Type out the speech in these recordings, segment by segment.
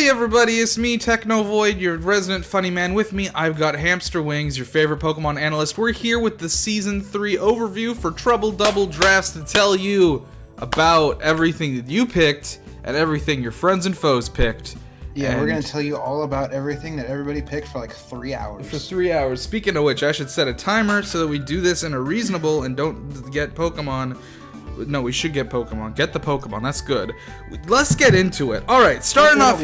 Hey everybody, it's me, Technovoid, your resident funny man. With me, I've got Hamsterwings, your favorite Pokemon analyst. We're here with the Season 3 overview for Trouble Double Drafts to tell you about everything that you picked and everything your friends and foes picked. Yeah, we're going to tell you all about everything that everybody picked for like 3 hours. For 3 hours. Speaking of which, I should set a timer so that we do this in a reasonable and don't get Pokemon. No, we should get Pokemon. Get the Pokemon. That's good. Let's get into it. All right, starting off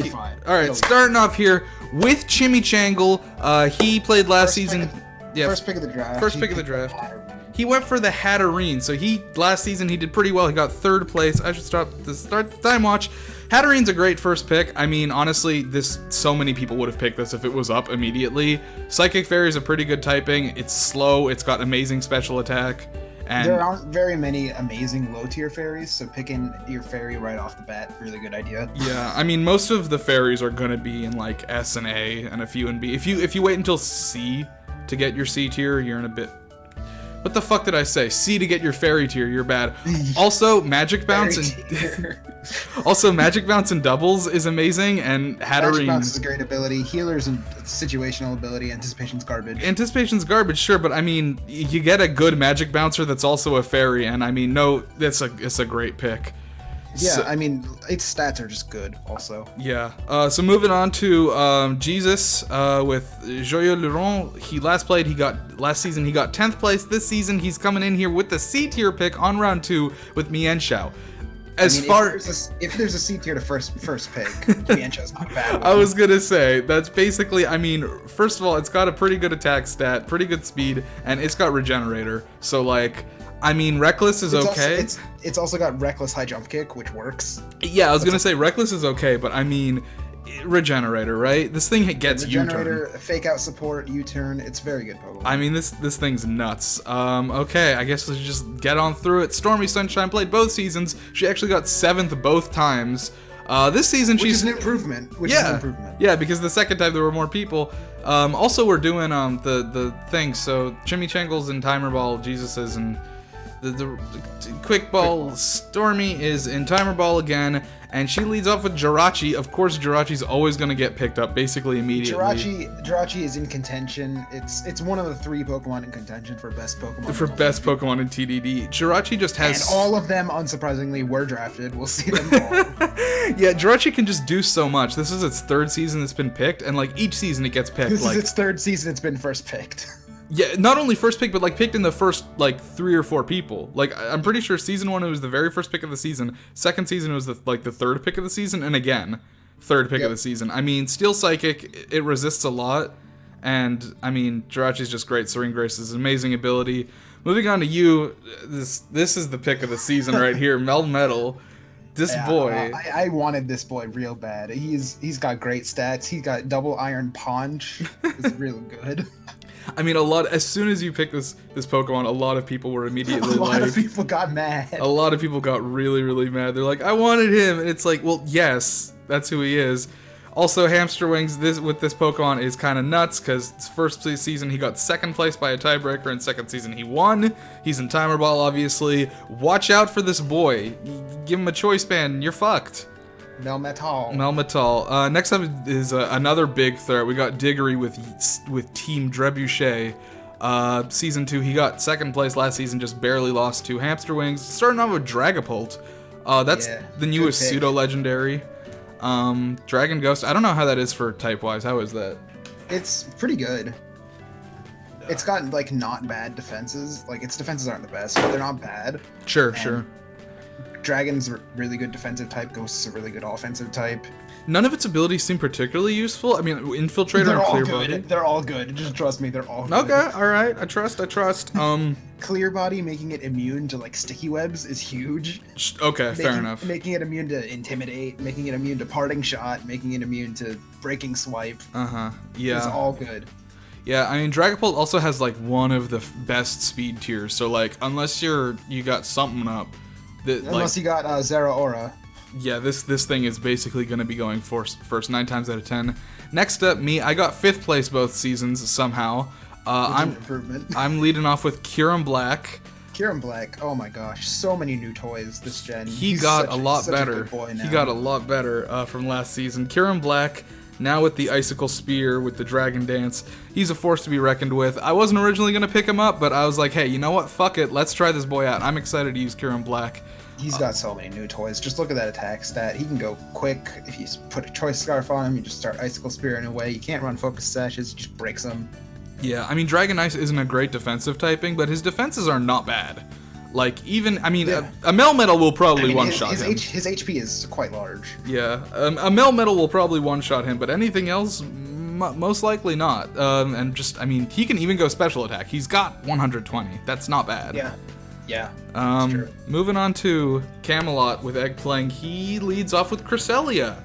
here with Chimichangle. He played last season. First pick of the draft. First pick of the draft. He went for the Hatterene. So last season he did pretty well. He got 3rd place. I should start the time watch. Hatterene's a great first pick. I mean, honestly, so many people would have picked this if it was up immediately. Psychic Fairy is a pretty good typing. It's slow. It's got amazing special attack. And there aren't very many amazing low-tier fairies, so picking your fairy right off the bat, really good idea. Yeah, I mean, most of the fairies are going to be in, like, S and A and a few in B. If you wait until C to get your C tier, you're in a bit... What the fuck did I say? C to get your fairy tier, you're bad. Also, Magic Bounce and Doubles is amazing, and Hatterene... Magic Bounce is a great ability. Healer's and situational ability. Anticipation's garbage. Anticipation's garbage, sure, but I mean, you get a good Magic Bouncer that's also a fairy, and I mean, it's a great pick. Yeah, so, I mean, its stats are just good, also. Yeah. So moving on to Jesus with Joyeux Luron. Last season he got 10th place. This season he's coming in here with the C tier pick on round 2 with Mienshao. If there's a C tier to first pick, Mienshao's not bad. I was gonna say that's basically. I mean, first of all, it's got a pretty good attack stat, pretty good speed, and it's got Regenerator. So like. I mean, Reckless is okay. It's also got Reckless High Jump Kick, which works. Yeah, I was gonna say Reckless is okay, but I mean, Regenerator, right? This thing gets U-turn. Regenerator, Fake Out Support, U-turn. It's very good Pokemon. I mean, this thing's nuts. Okay, I guess let's just get on through it. Stormy Sunshine played both seasons. She actually got 7th both times. This season Which is an improvement. Yeah, because the second time there were more people. Also, we're doing the thing. So Chimichangle's in Timer Ball, Jesus's and. The Quick Ball Stormy is in Timer Ball again, and she leads off with Jirachi. Of course, Jirachi's always going to get picked up basically immediately. Jirachi is in contention. It's one of the 3 Pokemon in contention for best Pokemon. For best Pokemon in TDD. Jirachi just has... And all of them, unsurprisingly, were drafted. We'll see them all. Yeah, Jirachi can just do so much. This is its 3rd season it's been picked, and like each season it gets picked. This is its 3rd season it's been first picked. Yeah, not only first pick, but like picked in the first like 3 or 4 people. Like I'm pretty sure season 1 it was the very first pick of the season. Second season it was the 3rd pick of the season, and again, 3rd pick of the season. I mean, Steel Psychic, it resists a lot, and I mean, Jirachi's just great. Serene Grace is an amazing ability. Moving on to you, this is the pick of the season right here, Melmetal. Boy, I wanted this boy real bad. He's got great stats. He got double Iron Punch. It's real good. I mean, as soon as you pick this Pokemon, a lot of people were immediately A lot of people got mad. A lot of people got really, really mad. They're like, I wanted him. And it's like, well, yes, that's who he is. Also, Hamsterwings, with this Pokemon is kind of nuts because first season he got 2nd place by a tiebreaker, and 2nd season he won. He's in Timer Ball, obviously. Watch out for this boy. Give him a choice band, and you're fucked. Melmetal. Next up is another big threat. We got Diggory with Team Trebuchet. Season 2, he got 2nd place last season, just barely lost to Hamsterwings. Starting off with Dragapult. That's the newest pseudo-legendary. Dragon Ghost. I don't know how that is for type-wise. How is that? It's pretty good. It's got, like, not bad defenses. Like, its defenses aren't the best, but they're not bad. Sure. Dragon's a really good defensive type. Ghost is a really good offensive type. None of its abilities seem particularly useful. I mean, Infiltrator and Clear Body. They're all good. Just trust me, they're all good. Okay, alright. I trust. Clear Body making it immune to, like, sticky webs is huge. Okay, fair enough. Making it immune to Intimidate, making it immune to Parting Shot, making it immune to Breaking Swipe. Yeah. It's all good. Yeah, I mean, Dragapult also has, like, one of the best speed tiers. So, like, unless you got something up... Unless you got Zeraora. Yeah, this thing is basically going to be going first 9 times out of 10. Next up, me, I got 5th place both seasons somehow. I'm leading off with Kyurem Black. Kieran Black, oh my gosh, so many new toys this gen. He He's got such a lot such better. good boy now. He got a lot better from last season. Kieran Black, now with the Icicle Spear, with the Dragon Dance, he's a force to be reckoned with. I wasn't originally going to pick him up, but I was like, hey, you know what? Fuck it. Let's try this boy out. I'm excited to use Kieran Black. He's got so many new toys. Just look at that attack stat. He can go quick. If you put a Choice Scarf on him, you just start Icicle Spear in a way. You can't run Focus Sashes, it just breaks them. Yeah, I mean, Dragon Ice isn't a great defensive typing, but his defenses are not bad. Like, even, I mean, Yeah. a Melmetal will probably one-shot his him. His HP is quite large. Yeah, a Melmetal will probably one-shot him, but anything else, most likely not. And just, I mean, he can even go special attack. He's got 120. That's not bad. Yeah. Yeah. That's true. Moving on to Camelot with Eggplang, he leads off with Cresselia.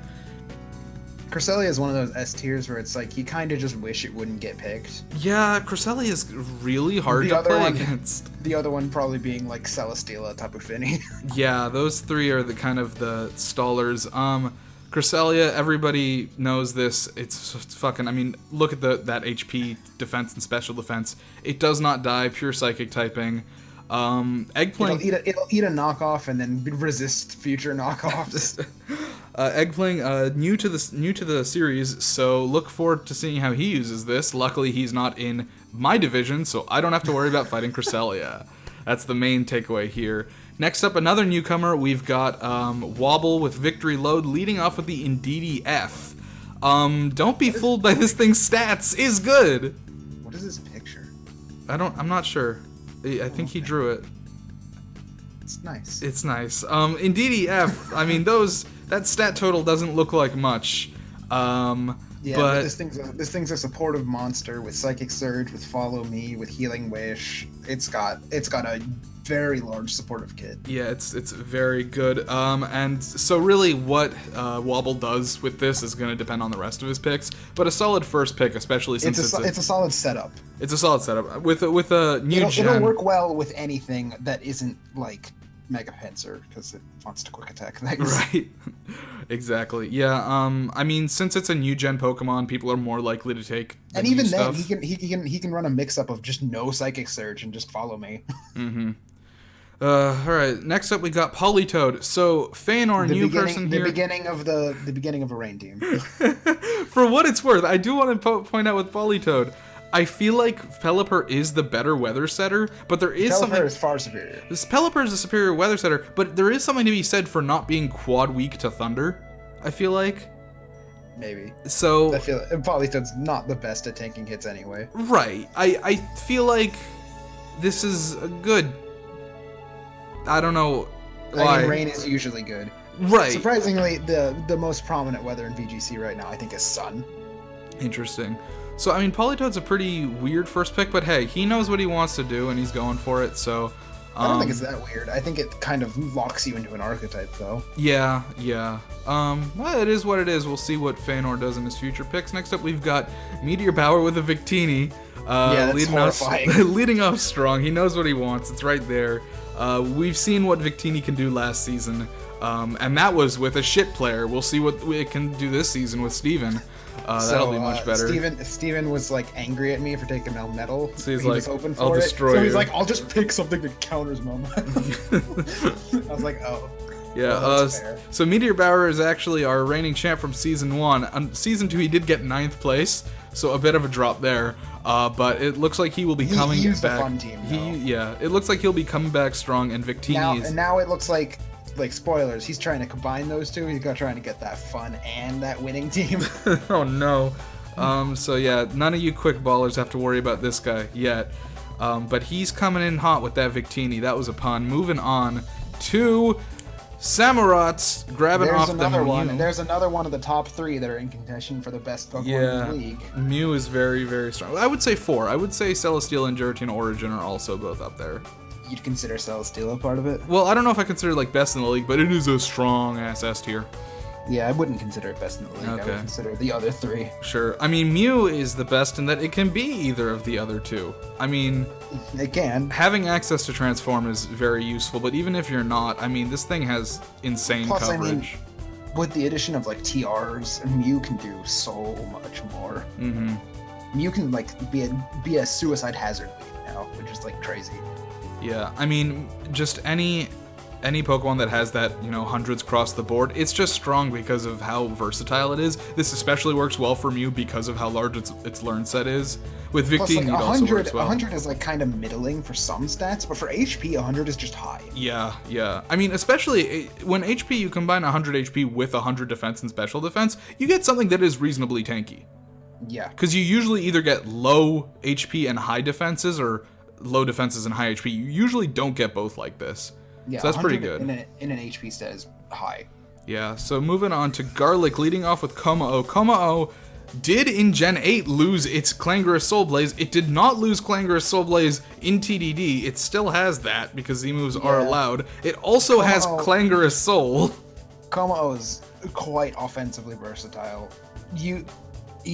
Cresselia is one of those S tiers where it's like you kind of just wish it wouldn't get picked. Yeah, Cresselia is really hard to play against. The other one probably being like Celesteela, Tapu Fini. Yeah, those three are the kind of the stallers. Cresselia, everybody knows this. It's fucking, I mean, look at that HP defense and special defense. It does not die, pure psychic typing. Eggplang... It'll eat a knockoff and then resist future knockoffs. Eggplang, new to the series, so look forward to seeing how he uses this. Luckily, he's not in my division, so I don't have to worry about fighting Cresselia. That's the main takeaway here. Next up, another newcomer. We've got Wobble with Victory Load, leading off with the Indeedee F. Don't be fooled by this thing's stats. Is good. What is this picture? I'm not sure. I think he drew it. It's nice. It's nice. Indeedee F. I mean, that stat total doesn't look like much. Yeah, but this thing's a supportive monster with Psychic Surge, with Follow Me, with Healing Wish. It's got a very large supportive kit. Yeah, it's very good. And so really what Wobble does with this is going to depend on the rest of his picks, but a solid first pick, especially since it's a solid setup. It's a solid setup with a new gen. It'll work well with anything that isn't like Mega Pinsir, because it wants to quick attack things. Right. Exactly. Yeah. I mean, since it's a new gen Pokemon, people are more likely to take. And even then, he can run a mix up of just no Psychic Surge and just Follow Me. Mm-hmm. All right. Next up, we got Politoed. So Feanor, new person here. The beginning of a rain team. For what it's worth, I do want to point out with Politoed, I feel like Pelipper is the better weather setter, but there is something. Pelipper is far superior. Pelipper is a superior weather setter, but there is something to be said for not being quad weak to Thunder. I feel like. Maybe. So. I feel Politoed's not the best at tanking hits anyway. Right. I feel like this is a good. I don't know why. I mean, rain is usually good. Right. Surprisingly, the most prominent weather in VGC right now, I think, is sun. Interesting. So, I mean, Politoed's a pretty weird first pick, but hey, he knows what he wants to do, and he's going for it, so... I don't think it's that weird. I think it kind of locks you into an archetype, though. Yeah. Well, it is what it is. We'll see what Feanor does in his future picks. Next up, we've got Meteor Power with a Victini. That's horrifying. Leading off strong. He knows what he wants. It's right there. We've seen what Victini can do last season, and that was with a shit player. We'll see what it can do this season with Steven. That'll be much better. Steven was like angry at me for taking Melmetal. So he's he like, was hoping for I'll it. destroy So he's you. like, I'll just pick something that counters Melmetal. I was like, oh. Yeah, well, that's fair. So Meteor Power is actually our reigning champ from Season 1. On Season 2, he did get 9th place, so a bit of a drop there. But it looks like he will be coming he used back. a fun team, though. It looks like he'll be coming back strong, and Victini is... Now it looks like spoilers, he's trying to combine those two. He's trying to get that fun and that winning team. Oh, no. So yeah, none of you quick ballers have to worry about this guy yet. But he's coming in hot with that Victini. That was a pun. Moving on to Samurats, grabbing off the Mew. There's another one of the top 3 that are in contention for the best Pokemon in the league. Mew is very, very strong. I would say 4. I would say Celesteela and Giratina Origin are also both up there. You'd consider Celesteela part of it? Well, I don't know if I consider like best in the league, but it is a strong ass S tier. Yeah, I wouldn't consider it best in the league. Okay. I would consider the other 3. Sure. I mean, Mew is the best in that it can be either of the other 2. I mean... It can. Having access to Transform is very useful, but even if you're not, I mean, this thing has insane coverage. I mean, with the addition of, like, TRs, Mew can do so much more. Mm-hmm. Mew can, like, be a suicide hazard lead now, which is, like, crazy. Yeah, I mean, just any Pokemon that has that, hundreds across the board, it's just strong because of how versatile it is. This especially works well for Mew because of how large its learn set is. With Victini, it also works well. 100 is like kind of middling for some stats, but for HP, 100 is just high. Yeah. I mean, especially when HP, you combine 100 HP with 100 defense and special defense, you get something that is reasonably tanky. Yeah. Because you usually either get low HP and high defenses, or low defenses and high HP. You usually don't get both like this. Yeah, so that's pretty good. In an HP stat is high. Yeah, so moving on to Garlic, leading off with Kommo-o. Kommo-o did in Gen 8 lose its Clangorous Soul Blaze. It did not lose Clangorous Soul Blaze in TDD. It still has that because Z-moves are allowed. It also has Clangorous Soul. Kommo-o is quite offensively versatile. You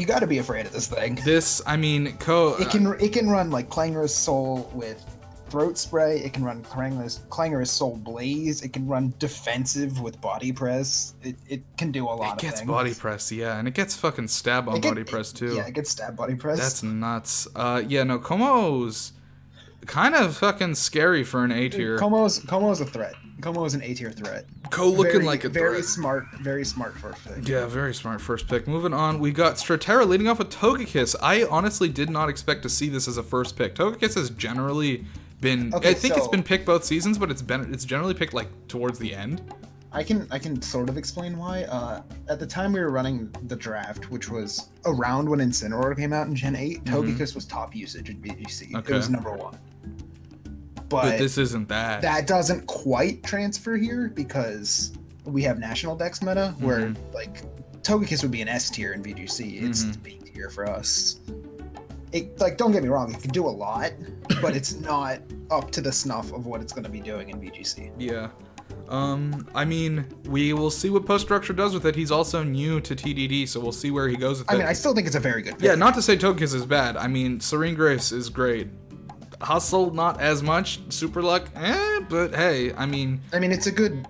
got to be afraid of this thing. It can run like Clangorous Soul with Throat Spray. It can run Clangorous Soul Blaze. It can run defensive with Body Press. It can do a lot of things. It gets Body Press, yeah, and it gets fucking stab on Body Press too. Yeah, it gets stab Body Press. That's nuts. Kommo-o's kind of fucking scary for an A tier. Kommo-o's a threat. Kommo-o's an A tier threat. Looking like a very threat. Very smart first pick. Yeah, very smart first pick. Moving on, we got Straterra leading off with Togekiss. I honestly did not expect to see this as a first pick. Togekiss has generally been, it's been picked both seasons, but it's generally picked like towards the end. I can sort of explain why. At the time we were running the draft, which was around when Incineroar came out in Gen 8, Togekiss was top usage in VGC. Okay. It was number 1. But this isn't that. That doesn't quite transfer here because we have National Dex meta where like Togekiss would be an S tier in VGC. It's B tier for us. Don't get me wrong, it can do a lot, but it's not up to the snuff of what it's going to be doing in VGC. Yeah. I mean, we will see what Post Structure does with it. He's also new to TDD, so we'll see where he goes with it. I mean, I still think it's a very good pick. Yeah, not to say Togekiss is bad. I mean, Serene Grace is great. Hustle, not as much. Super Luck, but hey, I mean, it's a good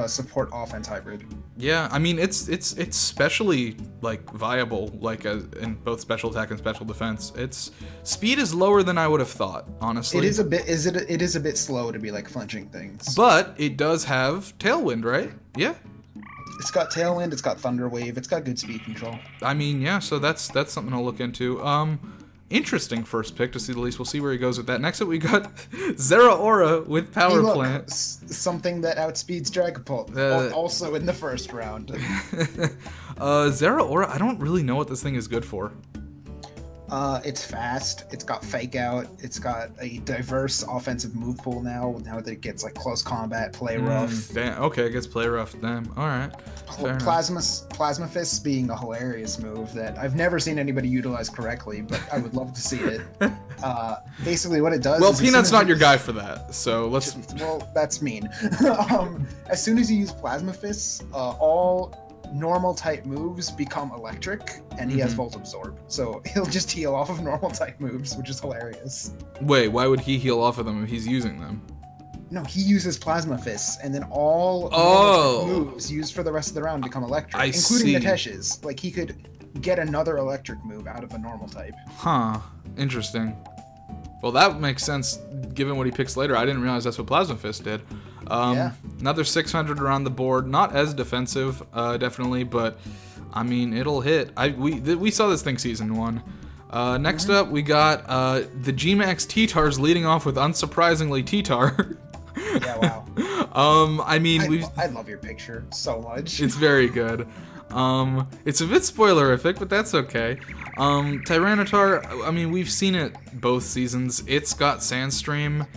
support offense hybrid. Yeah, I mean, it's especially like viable, like in both special attack and special defense. Its speed is lower than I would have thought, honestly. It is a bit slow to be like flinching things. But it does have Tailwind, right? Yeah. It's got Tailwind. It's got Thunder Wave. It's got good speed control. I mean, yeah. So that's something I'll look into. Interesting first pick, to see the least. We'll see where he goes with that. Next up, we got Zeraora with Power Plant. Something that outspeeds Dragapult, also in the first round. Zeraora, I don't really know what this thing is good for. It's fast. It's got Fake Out. It's got a diverse offensive move pool now that it gets like close combat, play rough. Damn. Okay, it gets play rough. Damn. All right. Plasma Fist being a hilarious move that I've never seen anybody utilize correctly, but I would love to see it. Basically, what it does. Well, Peanut's not your guy for that, so let's. Well, that's mean. As soon as you use Plasma Fists, all normal type moves become electric, and he has Volt Absorb, so he'll just heal off of normal type moves, which is hilarious. Wait, why would he heal off of them if he's using them? No, he uses Plasma Fists, and then all moves used for the rest of the round become electric, including Nitesh's. Like, he could get another electric move out of a normal type. Huh. Interesting. Well, that makes sense, given what he picks later. I didn't realize that's what Plasma Fist did. Another 600 around the board. Not as defensive, definitely, but, I mean, it'll hit. We saw this thing Season 1. Next up, we got the G-Max T-Tars leading off with, unsurprisingly, T-Tar. Yeah, wow. I mean, I love your picture so much. It's very good. It's a bit spoilerific, but that's okay. Tyranitar, I mean, we've seen it both seasons. It's got Sandstream,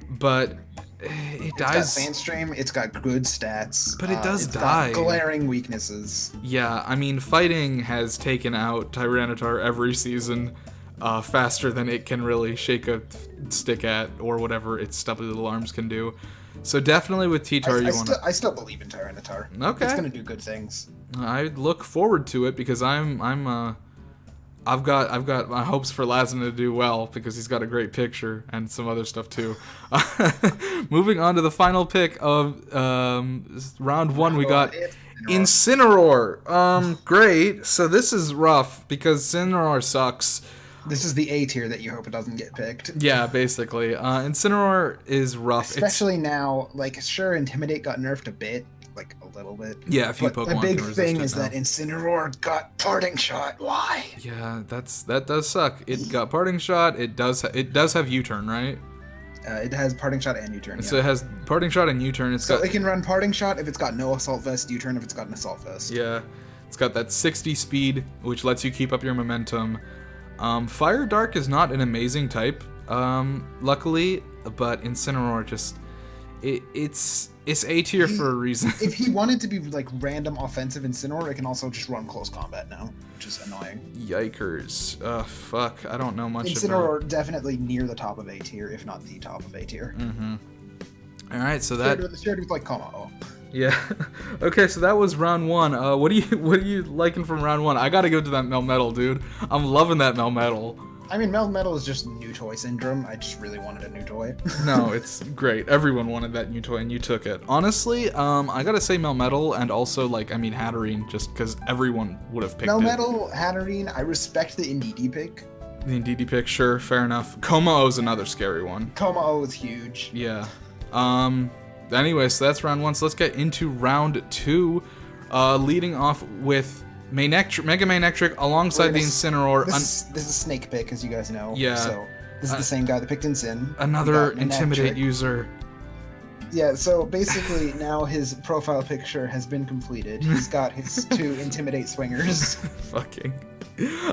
but it dies. It's got Sandstream, it's got good stats. But it does die. Got glaring weaknesses. Yeah, I mean, fighting has taken out Tyranitar every season faster than it can really shake a stick at, or whatever its stubby little arms can do. So definitely with T-Tar, I still believe in Tyranitar. Okay. It's gonna do good things. I look forward to it because I've got my hopes for Lazan to do well because he's got a great picture and some other stuff too. Moving on to the final pick of round 1, we got Incineroar. Great. So this is rough because Incineroar sucks. This is the A tier that you hope it doesn't get picked. Yeah, basically. Incineroar is rough. Especially now, like, sure, Intimidate got nerfed a bit, like, a little bit. Yeah, a few but Pokemon the big can resist thing it is now. that Incineroar got Parting Shot. Why? Yeah, that does suck. It got Parting Shot. It does have U-turn, right? It has Parting Shot and U-turn. So it has Parting Shot and U-turn. It can run Parting Shot if it's got no Assault Vest, U-turn if it's got an Assault Vest. Yeah, it's got that 60 speed, which lets you keep up your momentum. Fire Dark is not an amazing type, luckily, but Incineroar just it's A tier for a reason. If he wanted to be like random offensive Incineroar, it can also just run close combat now, which is annoying. Yikers. Fuck. I don't know much Incineroar about... definitely near the top of A tier, if not the top of A tier. Alright, so that... Shared with like Como. Yeah. Okay, so that was round 1. What are you liking from round 1? I gotta go to that Melmetal, dude. I'm loving that Melmetal. I mean, Melmetal is just new toy syndrome. I just really wanted a new toy. No, it's great. Everyone wanted that new toy, and you took it. Honestly, I gotta say Melmetal, and also, like, I mean, Hatterene, just because everyone would have picked Melmetal, Hatterene, I respect the Indeedee pick. The Indeedee pick, sure, fair enough. Como is another scary one. Como is huge. Yeah. Anyway, so that's round 1, so let's get into round 2, leading off with Mega Manectric alongside the Incineroar. This is Snake pick, as you guys know. Yeah. So this is the same guy that picked Incin. Another Intimidate user. Yeah, so basically now his profile picture has been completed. He's got his 2 Intimidate swingers. Fucking.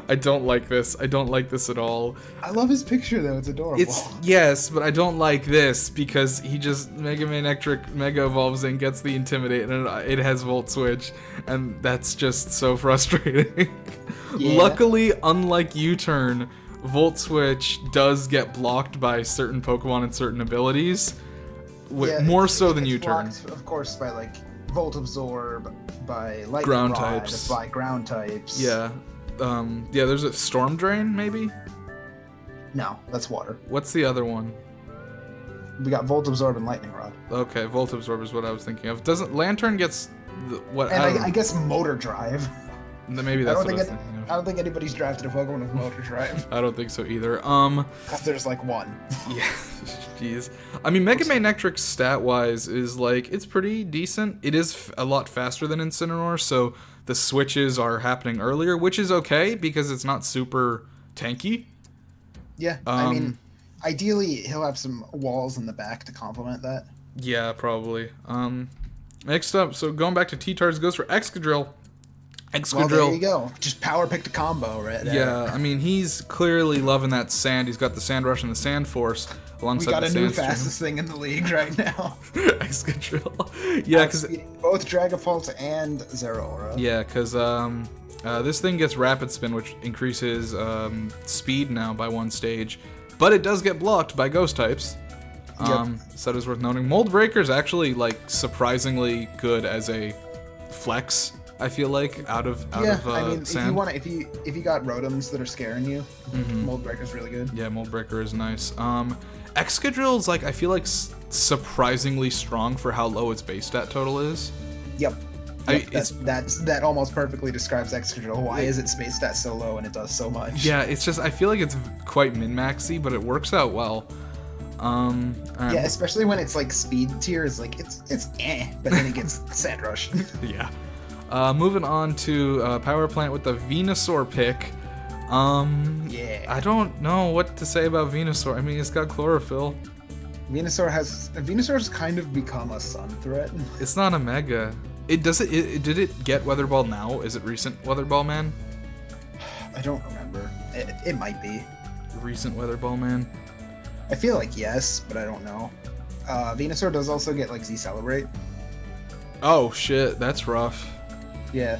I don't like this. I don't like this at all. I love his picture though, it's adorable. Yes, but I don't like this because he just Mega Manectric Mega Evolves and gets the Intimidate and it has Volt Switch, and that's just so frustrating. Yeah. Luckily, unlike U-turn, Volt Switch does get blocked by certain Pokemon and certain abilities. More so than U-turn. Of course, by like Volt Absorb, by Lightning Ground Rod, types. by ground types. Yeah. There's a Storm Drain, maybe? No, that's water. What's the other one? We got Volt Absorb and Lightning Rod. Okay, Volt Absorb is what I was thinking of. Doesn't Lantern gets what? And I guess Motor Drive. Maybe that's what I was thinking of. I don't think anybody's drafted a Pokemon with Motor Drive. I don't think so either. Because there's like one. Yeah, jeez. I mean, Mega Manectric stat-wise is like, it's pretty decent. It is a lot faster than Incineroar, so the switches are happening earlier, which is okay because it's not super tanky. Yeah, I mean, ideally he'll have some walls in the back to complement that. Yeah, probably. Next up, so going back to T-Tards, goes for Excadrill. Well, there you go. Just power picked a combo right there. Yeah, I mean, he's clearly loving that sand. He's got the Sand Rush and the Sand Force alongside the Sand We got a new fastest thing in the league right now. Excadrill. Yeah, because both Dragapult and Zeraora. Yeah, because this thing gets Rapid Spin, which increases speed now by 1 stage, but it does get blocked by Ghost types. So that is worth noting. Mold Breaker is actually like surprisingly good as a flex. I feel like out of I mean, sand. if you got Rotoms that are scaring you, Mold Breaker's really good. Yeah, Mold Breaker is nice. Excadrill is like, I feel like surprisingly strong for how low its base stat total is. Yep. That almost perfectly describes Excadrill. Why is its base stat so low and it does so much? Yeah, it's just, I feel like it's quite min-maxy, but it works out well. Yeah, especially when it's like speed tier is like it's but then it gets Sand Rush. Yeah. Moving on to Power Plant with the Venusaur pick. Yeah. I don't know what to say about Venusaur. I mean, it's got Chlorophyll. Venusaur's kind of become a sun threat. It's not a Mega. Did it get Weather Ball now? Is it recent Weather Ball Man? I don't remember. It might be. Recent Weather Ball Man. I feel like yes, but I don't know. Venusaur does also get like Z-Celebrate. Oh shit, that's rough. Yeah.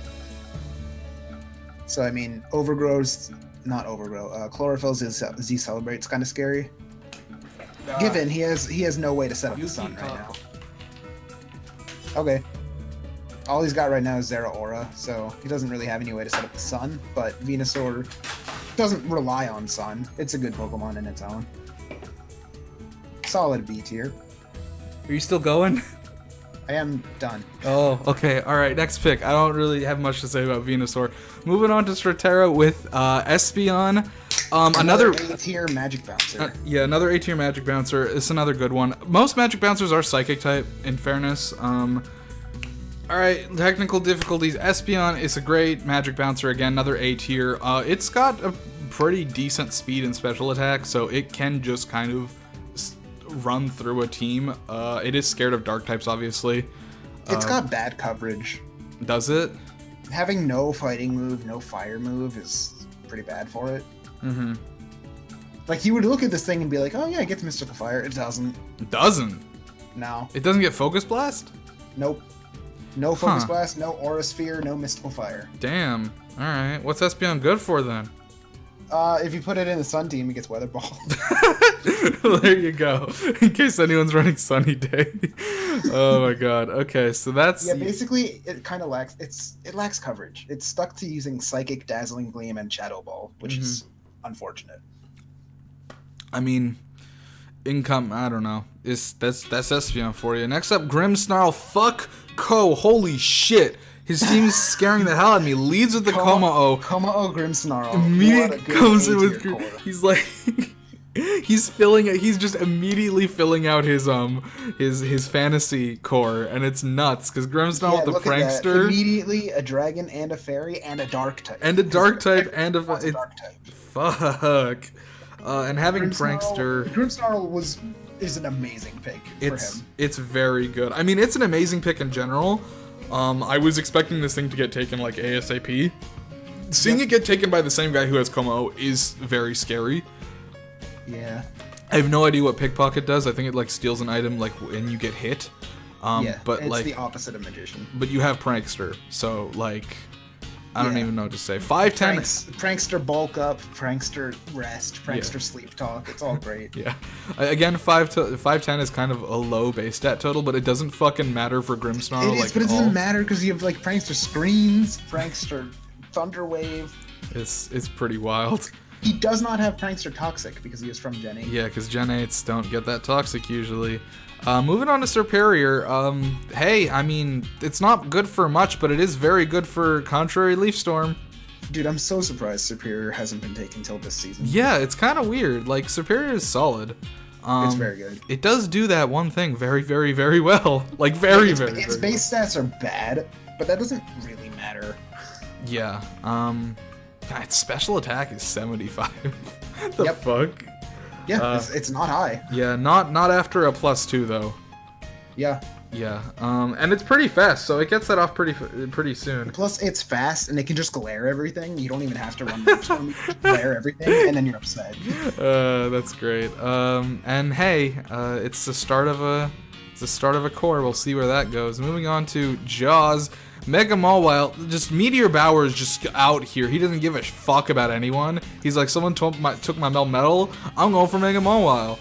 So I mean, Chlorophyll's Z-Celebrate's kind of scary. Given he has no way to set up the sun right now. Okay. All he's got right now is Zeraora, so he doesn't really have any way to set up the sun, but Venusaur doesn't rely on sun. It's a good Pokemon in its own. Solid B tier. Are you still going? I am done. Oh, okay. All right, next pick. I don't really have much to say about Venusaur. Moving on to Straterra with Espeon. Another A-tier magic bouncer. Yeah, another A-tier magic bouncer. It's another good one. Most magic bouncers are psychic type, in fairness. Alright, technical difficulties. Espeon is a great magic bouncer. Again, another A-tier. It's got a pretty decent speed and special attack, so it can just kind of run through a team. It is scared of dark types, obviously. It's got bad coverage. Does it? Having no fighting move, no fire move is pretty bad for it. Mm-hmm. Like, you would look at this thing and be like, oh yeah, it gets Mystical Fire. It doesn't. It doesn't? No. It doesn't get Focus Blast? Nope. No Focus Blast, no Aura Sphere, no Mystical Fire. Damn. Alright. What's Espeon good for then? If you put it in the Sun team, it gets Weather Ball. Well, there you go. In case anyone's running Sunny Day. Oh my god. Okay, so that's... Yeah, basically, it kind of lacks... It lacks coverage. It's stuck to using Psychic, Dazzling Gleam, and Shadow Ball, which is unfortunate. I mean, I don't know. That's Espeon for you. Next up, Grimmsnarl. Fuck Ko. Holy shit. His team's scaring the hell out of me. Leads with the Komao. Komao Grimmsnarl. Immediately comes in with... He's like... He's just immediately filling out his fantasy core, and it's nuts, because Grimmsnarl with the Prankster. Immediately a dragon and a fairy and a dark type. And a dark type and a... dark type. Fuck. And having Prankster... Grimmsnarl is an amazing pick for him. It's very good. I mean, it's an amazing pick in general. I was expecting this thing to get taken like ASAP. Seeing it get taken by the same guy who has Como is very scary. Yeah. I have no idea what Pickpocket does. I think it like steals an item like when you get hit. Yeah, but it's like the opposite of Magician. But you have Prankster, so like I don't even know what to say. 5'10". Prankster bulk up, Prankster rest, Prankster sleep talk. It's all great. Yeah. Again, 5'10" is kind of a low base stat total, but it doesn't fucking matter for Grimmsnarl. It is, but it doesn't matter because you have like Prankster screens, Prankster Thunderwave. It's pretty wild. He does not have Prankster Toxic because he is from Gen 8. Yeah, because Gen 8s don't get that toxic usually. Moving on to Superior, hey, I mean, it's not good for much, but it is very good for Contrary Leaf Storm. Dude, I'm so surprised Superior hasn't been taken till this season. Yeah, it's kind of weird. Like, Superior is solid. It's very good. It does do that one thing very, very, very well. Like, very, its base stats are bad, but that doesn't really matter. Yeah, its special attack is 75. The fuck? Yeah, it's not high. Yeah, not after a +2 though. Yeah. Yeah, and it's pretty fast, so it gets that off pretty soon. Plus, it's fast, and it can just glare everything. You don't even have to run moves from glare everything, and then you're upset. That's great. And hey, it's the start of a core. We'll see where that goes. Moving on to Jaws. Mega Mawile, just Meteor Bauer is just out here. He doesn't give a fuck about anyone. He's like, someone took my Melmetal. I'm going for Mega Mawile.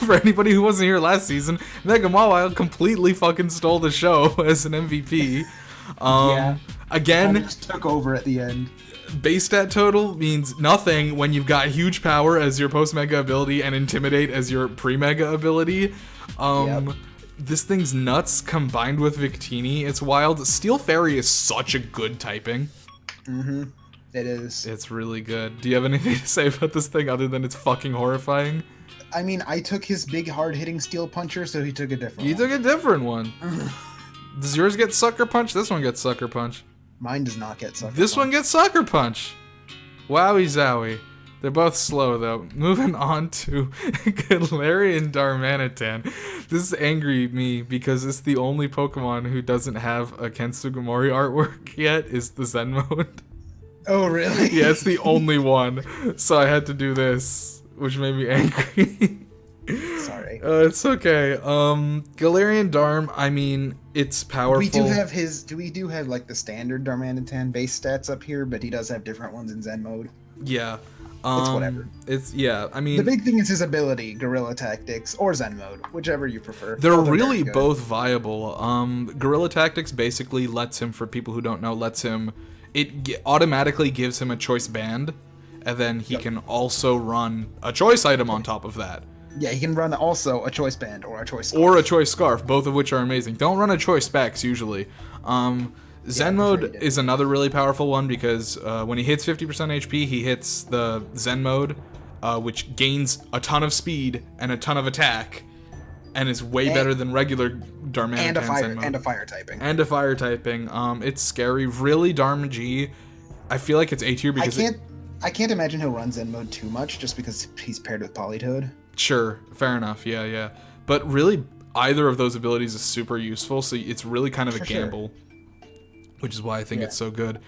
For anybody who wasn't here last season, Mega Mawile completely fucking stole the show as an MVP. Again, just took over at the end. Base stat total means nothing when you've got huge power as your post-mega ability and intimidate as your pre-mega ability. This thing's nuts combined with Victini. It's wild. Steel Fairy is such a good typing. Mm-hmm. It is. It's really good. Do you have anything to say about this thing other than it's fucking horrifying? I mean, I took his big hard-hitting Steel Puncher, so he took a different one. You took a different one. Does yours get Sucker Punch? This one gets Sucker Punch. Mine does not get Sucker Punch. This one gets Sucker Punch. Wowie zowie. They're both slow, though. Moving on to Galarian Darmanitan. This is angry me because it's the only Pokemon who doesn't have a Kensugimori artwork yet is the Zen mode. Oh, really? Yeah, it's the only one. So I had to do this, which made me angry. Sorry. It's okay. Galarian Darm, I mean, it's powerful. We do have like the standard Darmanitan base stats up here, but he does have different ones in Zen mode. Yeah. It's whatever. I mean... The big thing is his ability, Guerrilla Tactics, or Zen Mode, whichever you prefer. They're really both viable. Guerrilla Tactics basically lets him, for people who don't know, it automatically gives him a choice band, and then he can also run a choice item on top of that. Yeah, he can run also a choice band or a choice scarf. Or a choice scarf, both of which are amazing. Don't run a choice specs, usually. Zen mode is another really powerful one because when he hits 50% HP, he hits the Zen mode, which gains a ton of speed and a ton of attack, and is way better than regular Darmanitan Zen mode. And a fire typing. And a fire typing. It's scary. Really, Dharma G, I feel like it's A tier because I can't imagine he'll run Zen mode too much just because he's paired with Polytoad. Sure, fair enough. Yeah. But really, either of those abilities is super useful, so it's really kind of a gamble, which is why I think it's so good.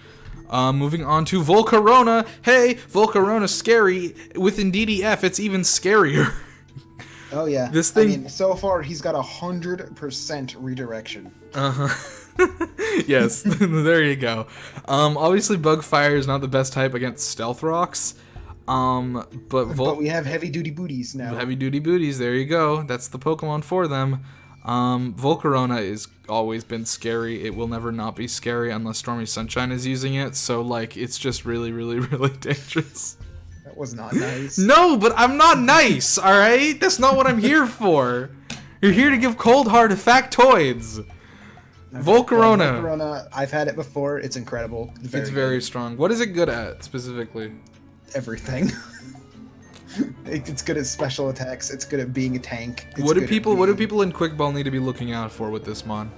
Moving on to Volcarona. Hey, Volcarona's scary. With DDF, it's even scarier. Oh yeah. This thing. I mean, so far he's got 100% redirection. Yes, there you go. Obviously, Bugfire is not the best type against Stealth Rocks. But we have heavy duty booties now. Heavy duty booties, there you go. That's the Pokemon for them. Volcarona is always been scary. It will never not be scary unless Stormy Sunshine is using it. So like, it's just really, really, really dangerous. That was not nice. No, but I'm not nice. All right, that's not what I'm here for. You're here to give cold hard factoids. Okay. Volcarona, I've had it before. It's incredible. It's very strong. What is it good at specifically? Everything. It's good at special attacks. It's good at being a tank. What do people in Quick Ball need to be looking out for with this mon?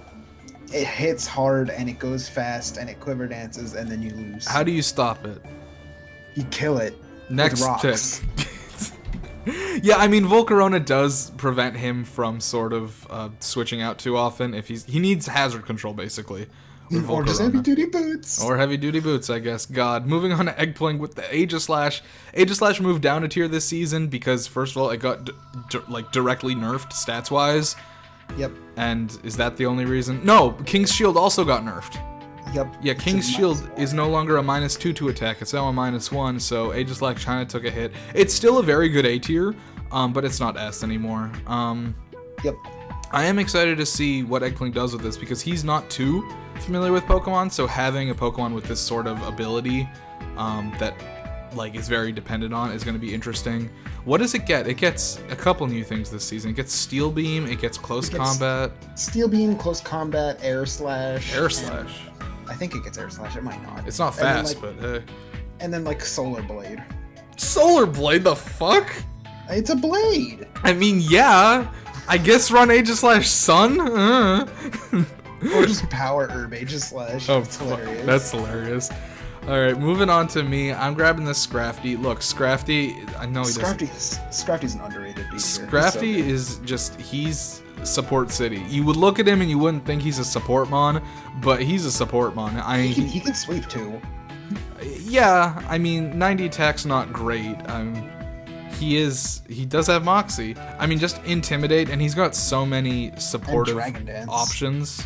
It hits hard and it goes fast and it quiver dances and then you lose. How do you stop it? You kill it. Next with rocks. tip. Yeah, I mean Volcarona does prevent him from sort of switching out too often if he needs hazard control basically. Or just heavy duty boots. Or heavy duty boots, I guess. God. Moving on to Eggpling with the Aegislash. Aegislash moved down a tier this season because first of all it got directly nerfed stats wise. Yep. And is that the only reason? No, King's Shield also got nerfed. Yep. Yeah, King's Shield is no longer a -2 to attack. It's now a -1, so Aegislash kind of took a hit. It's still a very good A tier, but it's not S anymore. Yep. I am excited to see what Eggpling does with this because he's not too familiar with Pokemon, so having a Pokemon with this sort of ability that like is very dependent on is going to be interesting. What does it get? It gets a couple new things this season. It gets Steel Beam, it gets Close Combat. Steel Beam, Close Combat, Air Slash. Air Slash. I think it gets Air Slash. It might not. It's not fast, but hey. And then like Solar Blade. Solar Blade? The fuck? It's a blade. I mean, yeah. I guess run Aegislash Sun. Or just power Herb Aegislash. Oh, that's hilarious. That's hilarious. All right, moving on to me. I'm grabbing this Scrafty. Look, Scrafty. I know he doesn't. Scrafty's an underrated beast. Scrafty is just he's support city. You would look at him and you wouldn't think he's a support mon, but he's a support mon. I mean, he can sweep too. Yeah, I mean, 90 attack's not great. He does have Moxie. I mean, just Intimidate, and he's got so many supportive options.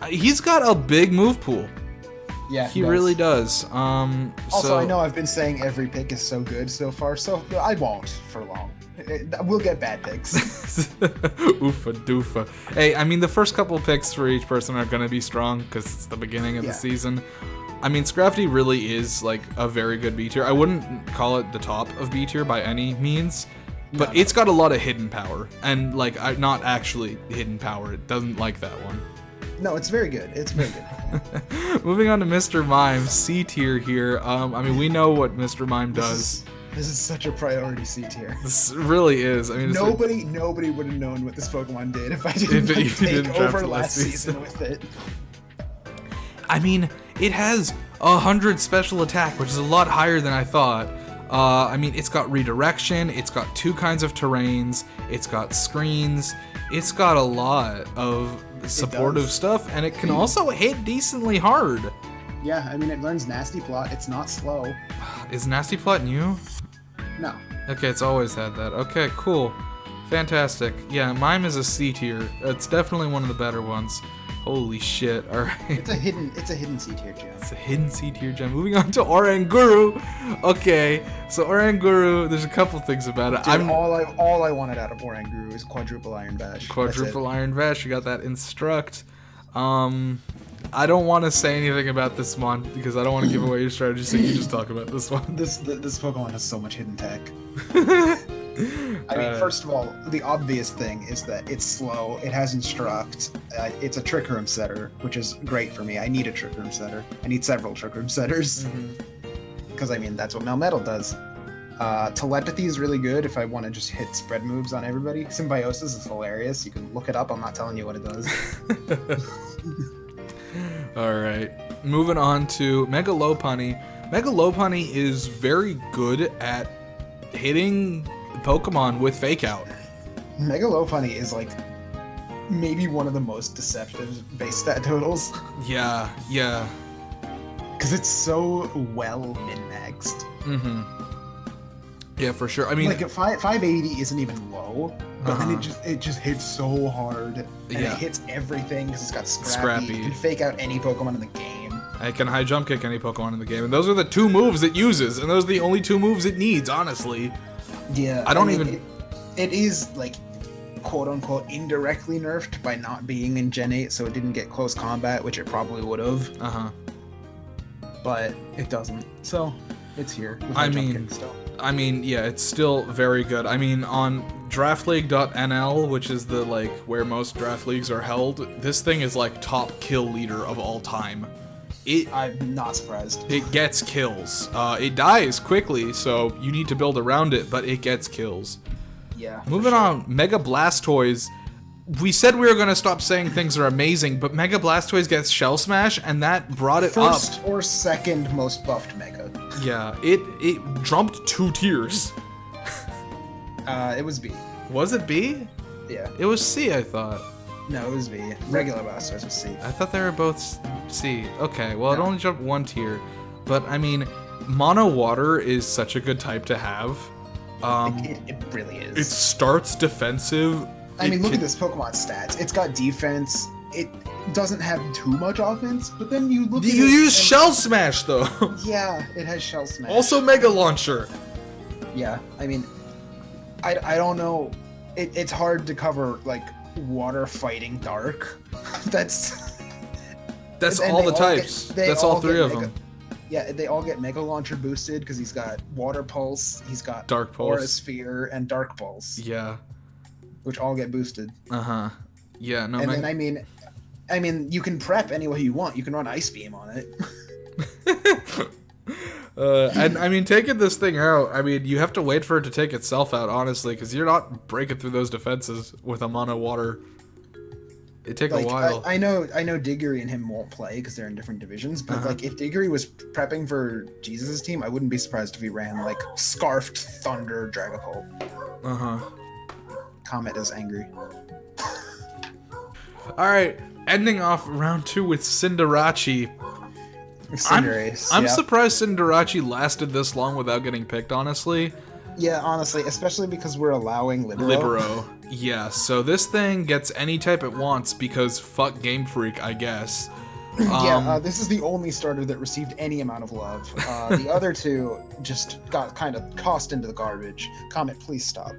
He's got a big move pool. Yeah, he really does. Also, I know I've been saying every pick is so good so far, so I won't for long. We'll get bad picks. Oofa doofa. Hey, I mean, the first couple picks for each person are going to be strong because it's the beginning of the season. I mean, Scrafty really is like a very good B tier. I wouldn't call it the top of B tier by any means, but it's got a lot of hidden power, and like not actually hidden power. It doesn't like that one. No, it's very good. It's very good. Moving on to Mr. Mime, C tier here. I mean, we know what Mr. Mime does. This is such a priority C tier. This really is. I mean, nobody would have known what this Pokemon did if I didn't take over last season with it. I mean, it has 100 special attack, which is a lot higher than I thought. I mean, it's got redirection, it's got 2 kinds of terrains, it's got screens, it's got a lot of supportive stuff, and it can also hit decently hard. Yeah, I mean, it learns Nasty Plot. It's not slow. Is Nasty Plot new? No. Okay, it's always had that. Okay, cool. Fantastic. Yeah, Mime is a C tier. It's definitely one of the better ones. Holy shit, alright. It's a hidden C tier gem. It's a hidden C tier gem. Moving on to Oranguru. Okay, so Oranguru, there's a couple things about it. Dude, all I wanted out of Oranguru is Quadruple Iron Bash. Quadruple Iron Bash, you got that Instruct. I don't want to say anything about this mon because I don't want to give away your strategy, so you just talk about this one. This Pokemon has so much hidden tech. I mean, first of all, the obvious thing is that it's slow. It has instruct. It's a trick room setter, which is great for me. I need a trick room setter. I need several trick room setters. Because, I mean, that's what Melmetal does. Telepathy is really good if I want to just hit spread moves on everybody. Symbiosis is hilarious. You can look it up. I'm not telling you what it does. Alright. Moving on to Mega Lopunny. Mega Lopunny is very good at hitting Pokemon with Fake Out. Mega Lopunny is like maybe one of the most deceptive base stat totals. Yeah. Because it's so well min-maxed. Yeah, for sure. I mean, like 580 isn't even low, but then it just hits so hard, and it hits everything because it's got Scrappy. You can fake out any Pokemon in the game. I can high jump kick any Pokemon in the game, and those are the 2 moves it uses, and those are the only 2 moves it needs, honestly. Yeah, I mean, It is like quote unquote indirectly nerfed by not being in Gen 8, so it didn't get close combat, which it probably would have. But it doesn't, so it's here. I mean, yeah, it's still very good. I mean, on draftleague.nl, which is the like where most draft leagues are held, this thing is like top kill leader of all time. I'm not surprised. It gets kills. It dies quickly, so you need to build around it, but it gets kills. Yeah. Moving on, Mega Blastoise. We said we were going to stop saying things are amazing, but Mega Blastoise gets Shell Smash, and that brought it up. First or second most buffed Mega. Yeah, it jumped 2 tiers. It was B. Was it B? Yeah. It was C, I thought. No, it was B. Regular Blastoise was C. I thought they were both C. Okay, well, it only jumped 1 tier. But, I mean, Mono Water is such a good type to have. It really is. It starts defensive. I mean, look at this Pokemon stats. It's got defense. It doesn't have too much offense, but then you look at it. You use Shell Smash, though. Yeah, it has Shell Smash. Also Mega Launcher. Yeah, I mean, I don't know. It's hard to cover, like, water fighting dark. That's all the types. That's all 3 of them. Yeah, they all get Mega Launcher boosted because he's got Water Pulse, he's got Dark Pulse, Aura Sphere, and Dark Pulse. Yeah. Which all get boosted. Yeah, no. And then I mean, you can prep any way you want. You can run Ice Beam on it. And I mean, taking this thing out, I mean, you have to wait for it to take itself out, honestly, because you're not breaking through those defenses with a Mono Water. It take a while. I know Diggory and him won't play because they're in different divisions, but like if Diggory was prepping for Jesus' team, I wouldn't be surprised if he ran like Scarfed Thunder Dragapult. Comet is angry. Alright, ending off round 2 with Cinderace. I'm surprised Cinderace lasted this long without getting picked, honestly. Yeah, honestly, especially because we're allowing Libero. Yeah, so this thing gets any type it wants because fuck Game Freak, I guess. This is the only starter that received any amount of love. The other 2 just got kind of tossed into the garbage. Comet, please stop.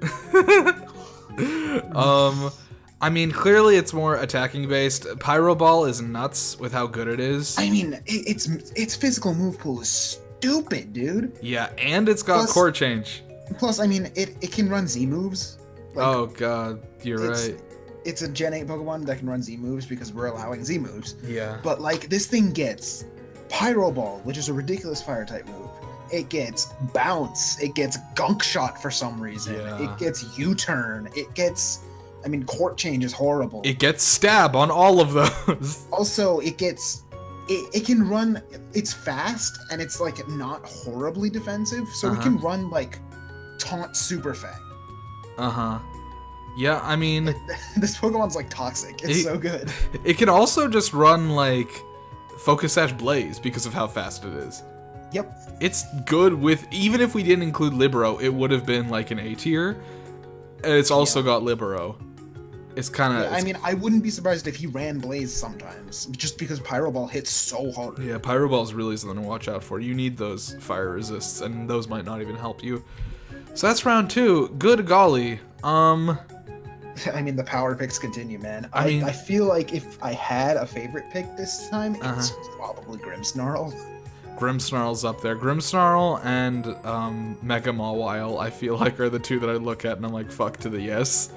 I mean, clearly it's more attacking based. Pyro Ball is nuts with how good it is. I mean, its physical move pool is stupid, dude. Yeah, and it's got core change. Plus, I mean, it can run Z moves. Like, oh god, you're right. It's a Gen 8 Pokemon that can run Z moves because we're allowing Z moves. Yeah. But like this thing gets Pyro Ball, which is a ridiculous fire type move. It gets Bounce. It gets Gunk Shot for some reason. Yeah. It gets U-Turn. It gets, I mean, Court Change is horrible. It gets Stab on all of those. Also, it gets, it can run, it's fast and it's like not horribly defensive. So it can run like Taunt Super Fang. Yeah, I mean... This Pokemon's like toxic. It's so good. It can also just run like Focus Sash Blaze because of how fast it is. Yep. It's good with... Even if we didn't include Libero, it would have been like an A tier. And it's also got Libero. It's kind of... Yeah, I mean, I wouldn't be surprised if he ran Blaze sometimes, just because Pyro Ball hits so hard. Yeah, Pyro Ball is really something to watch out for. You need those fire resists, and those might not even help you. So that's round 2. Good golly. I mean, the power picks continue, man. I feel like if I had a favorite pick this time, it's probably Grimmsnarl. Grimmsnarl's up there. Grimmsnarl and Mega Mawile, I feel like, are the two that I look at and I'm like, fuck to the yes.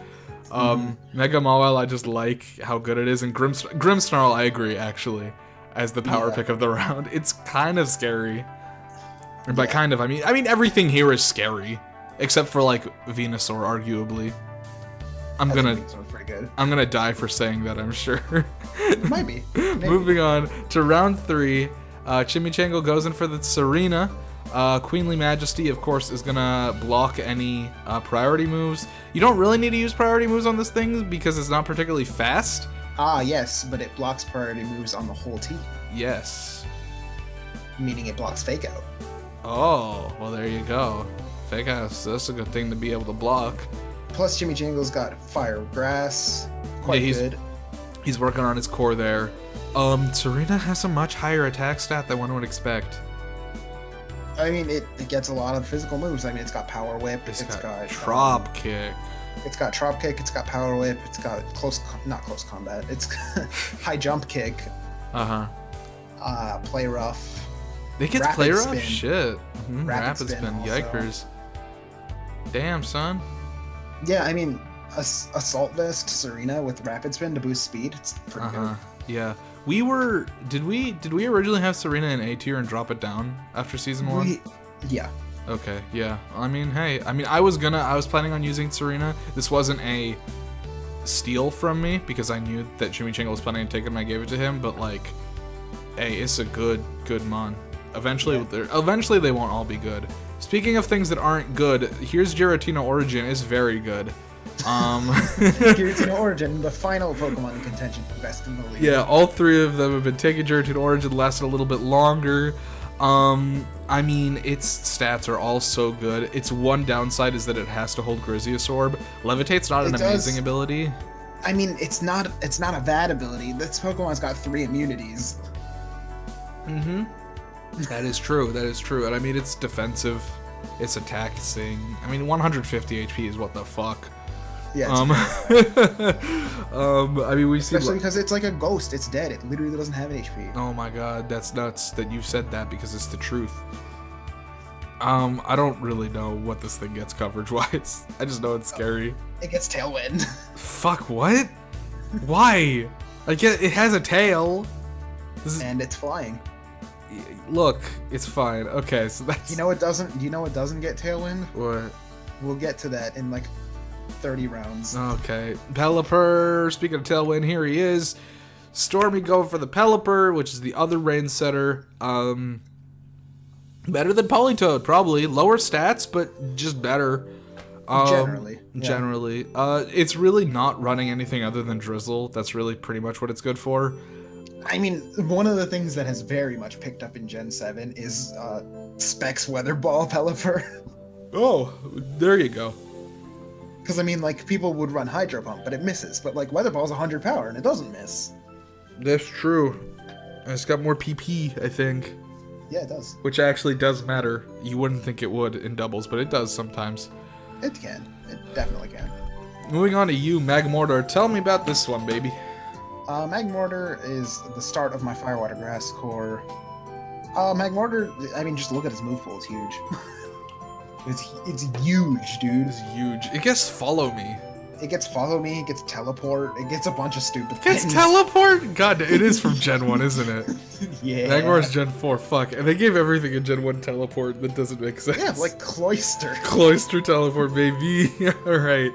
Mega Mawile, I just like how good it is, and Grimmsnarl, I agree, actually, as the power pick of the round. It's kind of scary. And by kind of, I mean everything here is scary, except for like Venusaur, arguably. I'm gonna die for saying that, I'm sure. Might be. Maybe. Moving on to round 3, Chimichango goes in for the Serena. Queenly Majesty, of course, is gonna block any priority moves. You don't really need to use priority moves on this thing because it's not particularly fast. Ah, yes, but it blocks priority moves on the whole team. Yes. Meaning it blocks Fake Out. Oh, well, there you go. Fake Out, that's a good thing to be able to block. Plus, Chimichango's got Fire Grass. Quite good. He's working on his core there. Serena has a much higher attack stat than one would expect. I mean, it gets a lot of physical moves. I mean, it's got Power Whip. It's got Trop Kick. It's got Trop Kick. It's got Power Whip. It's got not close combat. It's High Jump Kick. Play Rough. They get Play Rough? Spin. Shit. Rapid Spin. Also. Yikers. Damn, son. Yeah, I mean, Assault Vest Serena with Rapid Spin to boost speed. It's pretty good. Yeah. Did we originally have Serena in A tier and drop it down after season 1? Yeah. Okay, yeah. I mean, hey, I was planning on using Serena. This wasn't a steal from me because I knew that Chimichango was planning to take it and I gave it to him, but like, hey, it's a good mon. Eventually they won't all be good. Speaking of things that aren't good, here's Giratina Origin. It's very good. Giratina Origin, the final Pokemon in contention for best in the league. Yeah, all 3 of them have been taking. Giratina Origin lasted a little bit longer. I mean, its stats are all so good. Its one downside is that it has to hold Grizziosorb. Levitate's not an amazing ability. I mean, it's not a bad ability. This Pokemon's got 3 immunities. That is true. And I mean, it's defensive. Its attack thing. I mean, 150 HP is what the fuck. Yeah. I mean, we see. Especially because it's like a ghost. It's dead. It literally doesn't have an HP. Oh my god, that's nuts that you said that because it's the truth. I don't really know what this thing gets coverage-wise. I just know it's scary. It gets Tailwind. Fuck, what? Why? It has a tail. And it's flying. Look, it's fine. Okay, so that's... You know what doesn't get Tailwind? What? We'll get to that in like 30 rounds. Okay. Pelipper, speaking of Tailwind, here he is. Stormy going for the Pelipper, which is the other rain setter. Better than Politoed, probably. Lower stats, but just better. Generally. It's really not running anything other than Drizzle. That's really pretty much what it's good for. I mean, one of the things that has very much picked up in Gen 7 is Specs Weather Ball Pelipper. Oh, there you go. Because, I mean, like, people would run Hydro Pump, but it misses. But, like, Weather Ball's 100 power, and it doesn't miss. That's true. It's got more PP, I think. Yeah, it does. Which actually does matter. You wouldn't think it would in doubles, but it does sometimes. It can. It definitely can. Moving on to you, Magmortar. Tell me about this one, baby. Magmortar is the start of my Firewater Grass core. Magmortar, I mean, just look at his move pool. It's huge. It's huge, dude. It's huge. It gets Follow Me. It gets Follow Me, it gets Teleport, it gets a bunch of stupid things. It gets Teleport? God, it is from Gen 1, isn't it? Yeah. Magmar's Gen 4, fuck. And they gave everything in Gen 1 Teleport. That doesn't make sense. Yeah, like Cloyster. Cloyster Teleport, baby. Alright.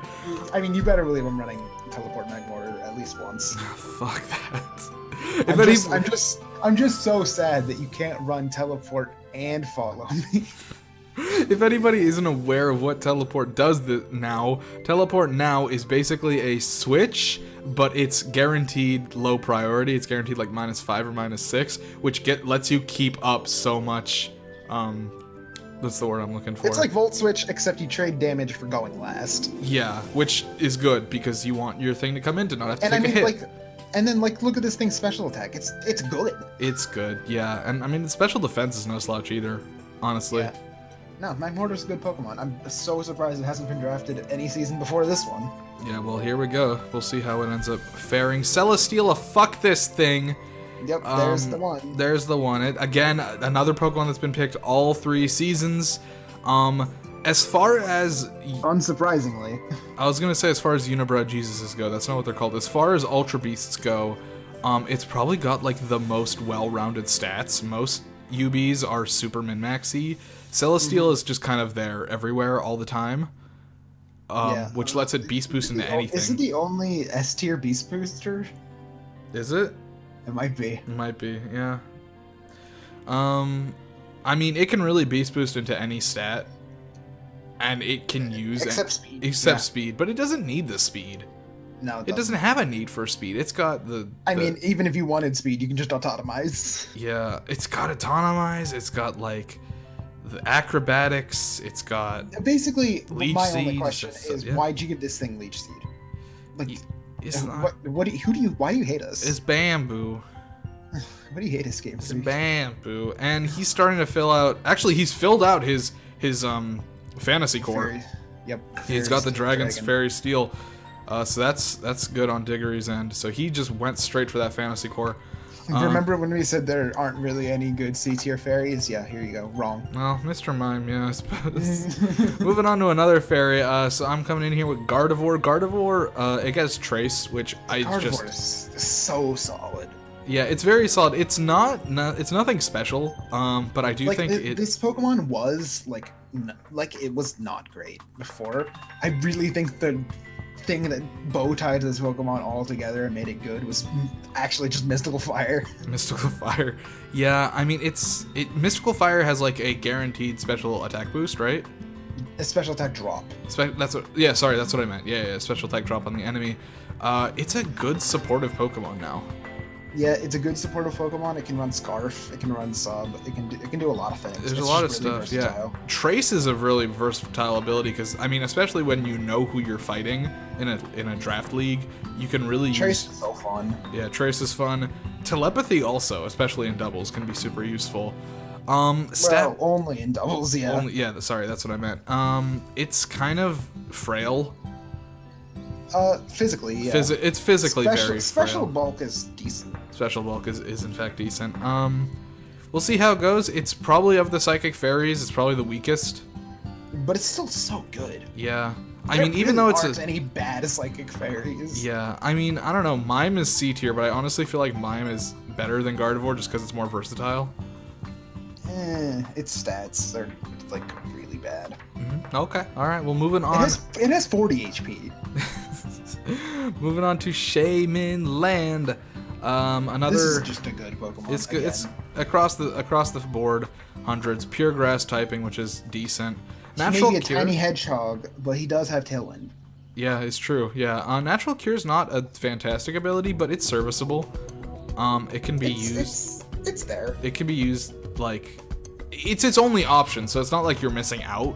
I mean, you better believe I'm running Teleport Magmortar at least once. Fuck that. I'm just so sad that you can't run Teleport and Follow Me. If anybody isn't aware of what Teleport does now, Teleport now is basically a switch, but it's guaranteed low priority. It's guaranteed like -5 or -6, which lets you keep up so much. That's the word I'm looking for. It's like Volt Switch, except you trade damage for going last. Yeah, which is good because you want your thing to come in to not have to take a hit. And then, like, look at this thing's special attack. It's good. It's good, yeah. And I mean, the special defense is no slouch either, honestly. Yeah. No, Magmortar's a good Pokemon. I'm so surprised it hasn't been drafted any season before this one. Yeah, well, here we go. We'll see how it ends up faring. Celesteela, fuck this thing. Yep, there's the one. There's the one. Again, another Pokemon that's been picked all 3 seasons. As far as... Unsurprisingly. I was going to say as far as Unibrow Jesuses go, that's not what they're called. As far as Ultra Beasts go, it's probably got like the most well-rounded stats. Most UBs are super min-maxy. Celesteal is just kind of there everywhere all the time. Which lets it beast boost into anything. Is it the only S tier beast booster? Is it? It might be. It might be, yeah. I mean, it can really beast boost into any stat. And it can use... Except speed. Except speed, but it doesn't need the speed. No, it doesn't have a need for speed. It's got the... I mean, even if you wanted speed, you can just autotomize. Yeah, it's got autotomize, it's got, like, the acrobatics, it's got... Basically, leech my seed, only question is, why'd you give this thing leech seed? Like, it's not... why do you hate us? It's bamboo. Why do you hate this game? It's bamboo. And he's starting to fill out... Actually, he's filled out his fantasy core. Yep. He's got the Dragon's Fairy Steel. So that's good on Diggory's end. So he just went straight for that fantasy core. Remember when we said there aren't really any good C tier fairies? Yeah, here you go. Wrong. Well, Mr. Mime, yeah, I suppose. Moving on to another fairy. So I'm coming in here with Gardevoir. Gardevoir, it gets Trace, which Gardevoir is so solid. Yeah, it's very solid. It's it's nothing special. But I do think this Pokemon was like it was not great before. I really think the thing that bow tied this Pokemon all together and made it good was actually just Mystical Fire. Mystical Fire. Yeah, I mean Mystical Fire has like a guaranteed special attack boost, right? A special attack drop. That's what I meant. Yeah, special attack drop on the enemy. It's a good supportive Pokemon now. Yeah, it's a good supportive Pokemon. It can run Scarf. It can run Sub. It can do a lot of things. There's a lot of stuff. Versatile. Yeah, Trace is a really versatile ability because I mean, especially when you know who you're fighting in a draft league, you can really Trace is so fun. Yeah, Trace is fun. Telepathy also, especially in doubles, can be super useful. Well, only in doubles. Yeah. Sorry, that's what I meant. It's kind of frail. Physically, yeah. It's physically very frail. Special bulk is decent. Special bulk is in fact decent. We'll see how it goes. It's probably of the psychic fairies. It's probably the weakest. But it's still so good. Yeah. I mean, even though it's any bad psychic fairies. Yeah. I mean, I don't know. Mime is C tier, but I honestly feel like Mime is better than Gardevoir just because it's more versatile. Its stats are like really bad. Okay. All right. Well, moving on. It has 40 HP. Moving on to Shaman Land. Another. This is just a good Pokemon. It's good. It's across the board. Hundreds. Pure Grass typing, which is decent. Natural Maybe a Cure. tiny hedgehog, but he does have Tailwind. Yeah, it's true. Yeah. Natural Cure is not a fantastic ability, but it's serviceable. It can be used. It's there. It can be used like. It's its only option, so it's not like you're missing out.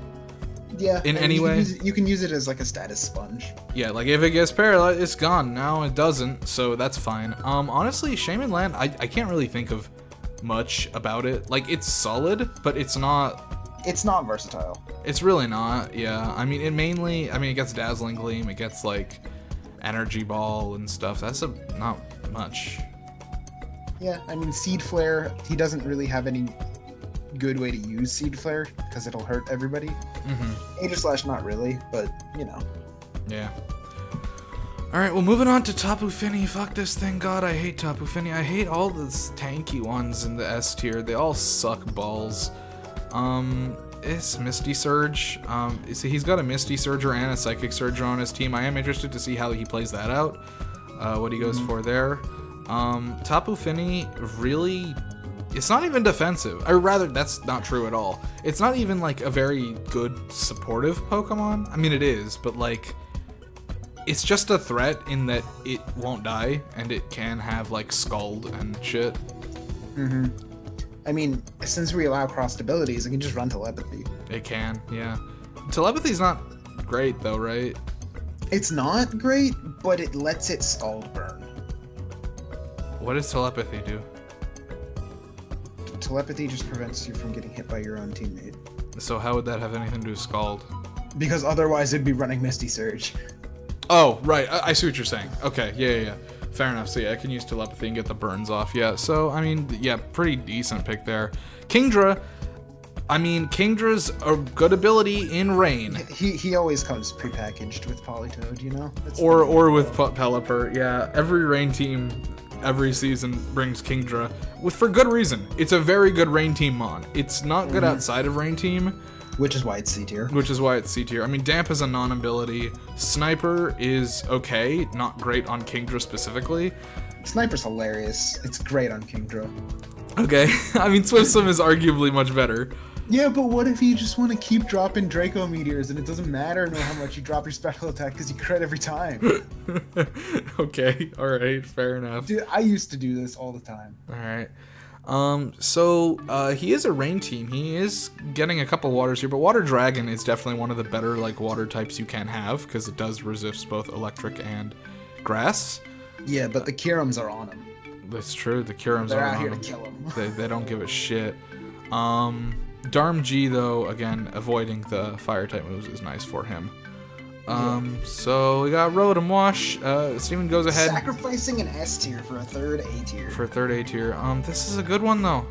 Yeah. In any way. You can use it as like a status sponge. Yeah, like if it gets paralyzed, it's gone. Now it doesn't, so that's fine. Honestly, Shaman Land, I can't really think of much about it. Like, it's solid, but it's not... It's not versatile. It's really not, yeah. I mean, it gets Dazzling Gleam, it gets, like, Energy Ball and stuff. That's not much. Yeah, I mean, Seed Flare, he doesn't really have any good way to use Seed Flare because it'll hurt everybody. Aegislash, not really, but you know. Yeah. Alright, well, moving on to Tapu Fini. Fuck this thing. God, I hate Tapu Fini. I hate all the tanky ones in the S tier. They all suck balls. It's Misty Surge. So he's got a Misty Surger and a Psychic Surger on his team. I am interested to see how he plays that out. What he goes for there. Tapu Fini really... It's not even defensive. Or rather, that's not true at all. It's not even, like, a very good supportive Pokemon. I mean, it is, but, like, it's just a threat in that it won't die, and it can have, like, Scald and shit. I mean, since we allow crossed abilities, it can just run Telepathy. It can, yeah. Telepathy's not great, though, right? It's not great, but it lets it Scald Burn. What does Telepathy do? Telepathy just prevents you from getting hit by your own teammate. So how would that have anything to do with Scald? Because otherwise it'd be running Misty Surge. Oh, right. I see what you're saying. Okay, yeah. Fair enough. So yeah, I can use telepathy and get the burns off. Yeah. So I mean, yeah, pretty decent pick there. Kingdra. I mean, Kingdra's a good ability in rain. He always comes prepackaged with Politoed, you know. Or with Pelipper. Yeah. Every rain team, every season brings Kingdra for good reason. It's a very good rain team mon. It's not good outside of rain team. Which is why it's C tier. I mean, Damp is a non-ability. Sniper is okay, not great on Kingdra specifically. Sniper's hilarious. It's great on Kingdra. Okay, I mean, Swift Swim is arguably much better. Yeah, but what if you just want to keep dropping Draco Meteors and it doesn't matter how much you drop your special attack because you crit every time? Okay, alright, fair enough. Dude, I used to do this all the time. Alright. He is a rain team. He is getting a couple waters here, but Water Dragon is definitely one of the better like water types you can have because it does resist both electric and grass. Yeah, but the Kirums are on him. That's true. The Kirums They're are out on here him. to kill him. They don't give a shit. Darm G though, again, avoiding the fire type moves is nice for him. So we got Rotom Wash. Steven goes ahead. Sacrificing an S tier for a third A tier. This is a good one though.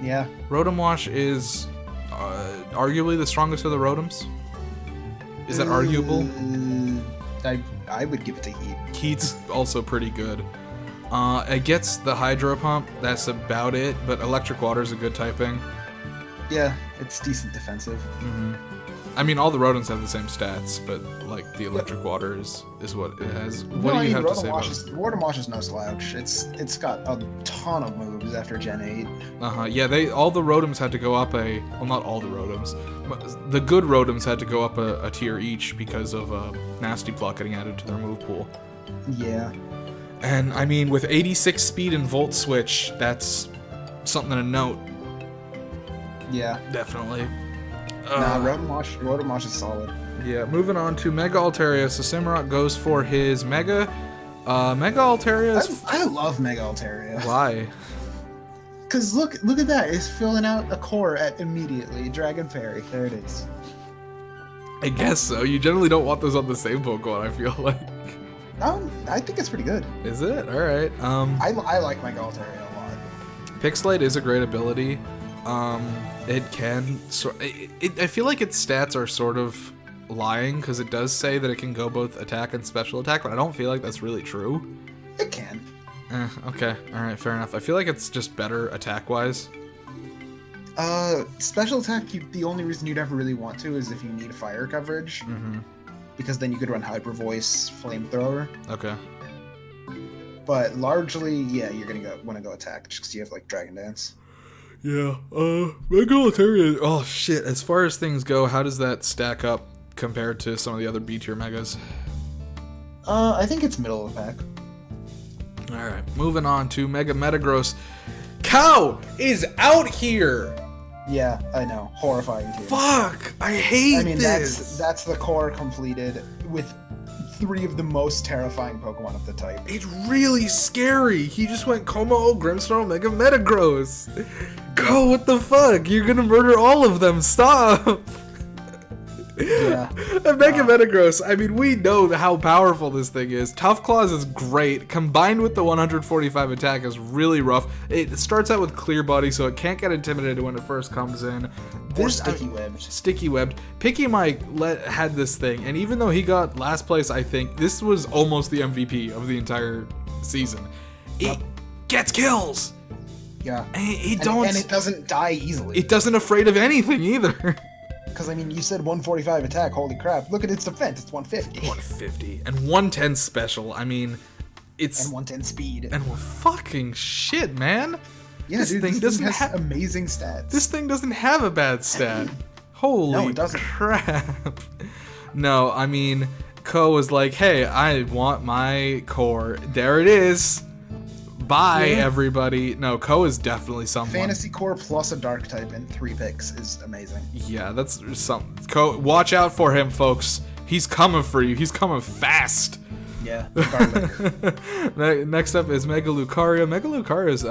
Yeah. Rotom Wash is arguably the strongest of the Rotoms. Is that arguable? I would give it to Heat. Heat's also pretty good. It gets the Hydro Pump. That's about it. But Electric Water is a good typing. Yeah, it's decent defensive. I mean, all the Rotoms have the same stats, but like the Electric Water is what it has. What do you have to say about it? Rotom Wash is no slouch. It's got a ton of moves after Gen 8. Yeah, all the Rotoms had to go up well, not all the Rotoms. But the good Rotoms had to go up a tier each because of Nasty Plot getting added to their move pool. Yeah. And I mean, with 86 speed and Volt Switch, that's something to note. Yeah. Definitely. Rotom Wash is solid. Yeah, moving on to Mega Altaria. So Samurott goes for his Mega. Mega Altaria is... I love Mega Altaria. Why? Because look at that. It's filling out a core at immediately. Dragon Fairy. There it is. I guess so. You generally don't want those on the same Pokemon, I feel like. I think it's pretty good. Is it? Alright. I like Mega Altaria a lot. Pixelate is a great ability. It can... I feel like its stats are sort of lying, because it does say that it can go both attack and special attack, but I don't feel like that's really true. It can. Okay. Alright, fair enough. I feel like it's just better attack-wise. Special attack, the only reason you'd ever really want to is if you need fire coverage. Because then you could run Hyper Voice, Flamethrower. Okay. But largely, yeah, you're gonna want to go attack just because you have like Dragon Dance. Yeah. Mega Altaria. Oh shit. As far as things go, how does that stack up compared to some of the other B tier megas? I think it's middle of the pack. All right. Moving on to Mega Metagross. Cow is out here. Yeah, I know. Horrifying too. Fuck! I hate this. That's the core completed with 3 of the most terrifying Pokemon of the type. It's really scary. He just went Como, Grimmsnarl, Mega Metagross. Go, what the fuck? You're gonna murder all of them. Stop. Yeah. And Mega Metagross, I mean, we know how powerful this thing is. Tough Claws is great. Combined with the 145 attack is really rough. It starts out with Clear Body, so it can't get intimidated when it first comes in. Sticky Webbed. Picky Mike had this thing, and even though he got last place, I think, this was almost the MVP of the entire season. It gets kills. Yeah. And it doesn't die easily. It doesn't afraid of anything either. Because, I mean, you said 145 attack, holy crap. Look at its defense, it's 150. 150. And 110 special, I mean, it's... And 110 speed. And fucking shit, man. Yeah, this thing doesn't have amazing stats. This thing doesn't have a bad stat. Holy crap. No, I mean, Ko was like, hey, I want my core. There it is. Bye, everybody. No, Ko is definitely someone. Fantasy Core plus a Dark type in 3 picks is amazing. Yeah, that's something. Ko, watch out for him, folks. He's coming for you. He's coming fast. Yeah. Next up is Mega Lucario. Mega Lucario is,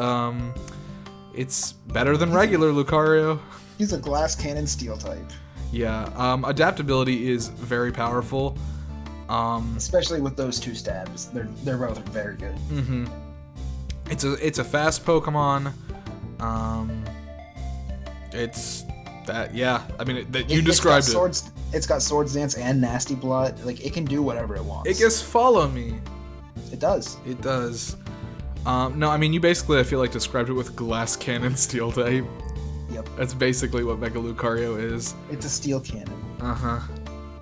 it's better than regular Lucario. He's a Glass Cannon Steel type. Yeah. Adaptability is very powerful. Especially with those two stabs, they're both very good. Mm-hmm. It's a fast Pokemon. It's that, yeah. I mean, you described it. It's got Swords Dance and Nasty Plot. Like, it can do whatever it wants. It gets Follow Me. It does. It does. No, I mean, you basically, I feel like, described it with Glass Cannon Steel type. Yep. That's basically what Mega Lucario is. It's a steel cannon. Uh-huh.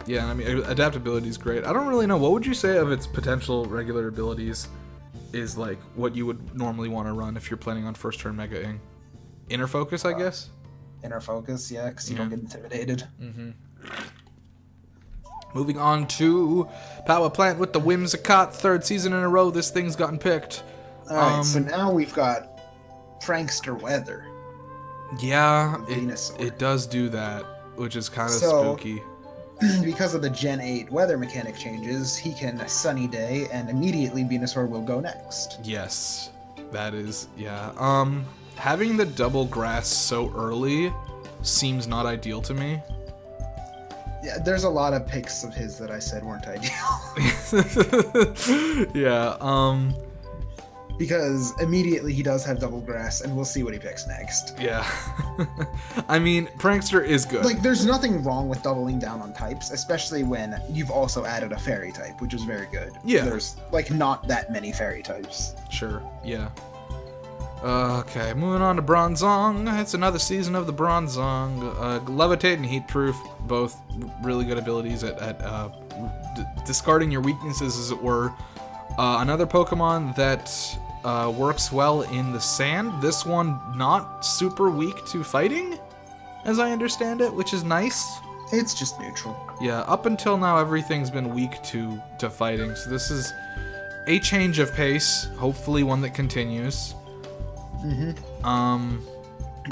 Yeah, I mean, adaptability is great. I don't really know. What would you say of its potential regular abilities is, like, what you would normally want to run if you're planning on first turn Mega-ing? Inner Focus, I guess? Inner Focus, yeah, because you don't get intimidated. Mm-hmm. Moving on to Power Plant with the Whimsicott. Third season in a row this thing's gotten picked. Alright, so now we've got Prankster Weather. Yeah, it does do that, which is kind of spooky. Because of the Gen 8 weather mechanic changes, he can Sunny Day, and immediately Venusaur will go next. Yes, that is, yeah. Having the double grass so early seems not ideal to me. Yeah, there's a lot of picks of his that I said weren't ideal. Yeah, because immediately he does have double grass, and we'll see what he picks next. Yeah. I mean, Prankster is good. Like, there's nothing wrong with doubling down on types, especially when you've also added a fairy type, which is very good. Yeah. There's, like, not that many fairy types. Sure, yeah. Okay, moving on to Bronzong. It's another season of the Bronzong. Levitate and Heat Proof, both really good abilities at discarding your weaknesses, as it were. Another Pokemon that works well in the sand. This one not super weak to fighting, as I understand it, which is nice. It's just neutral. Yeah, up until now everything's been weak to fighting, so this is a change of pace, hopefully one that continues. Mm-hmm.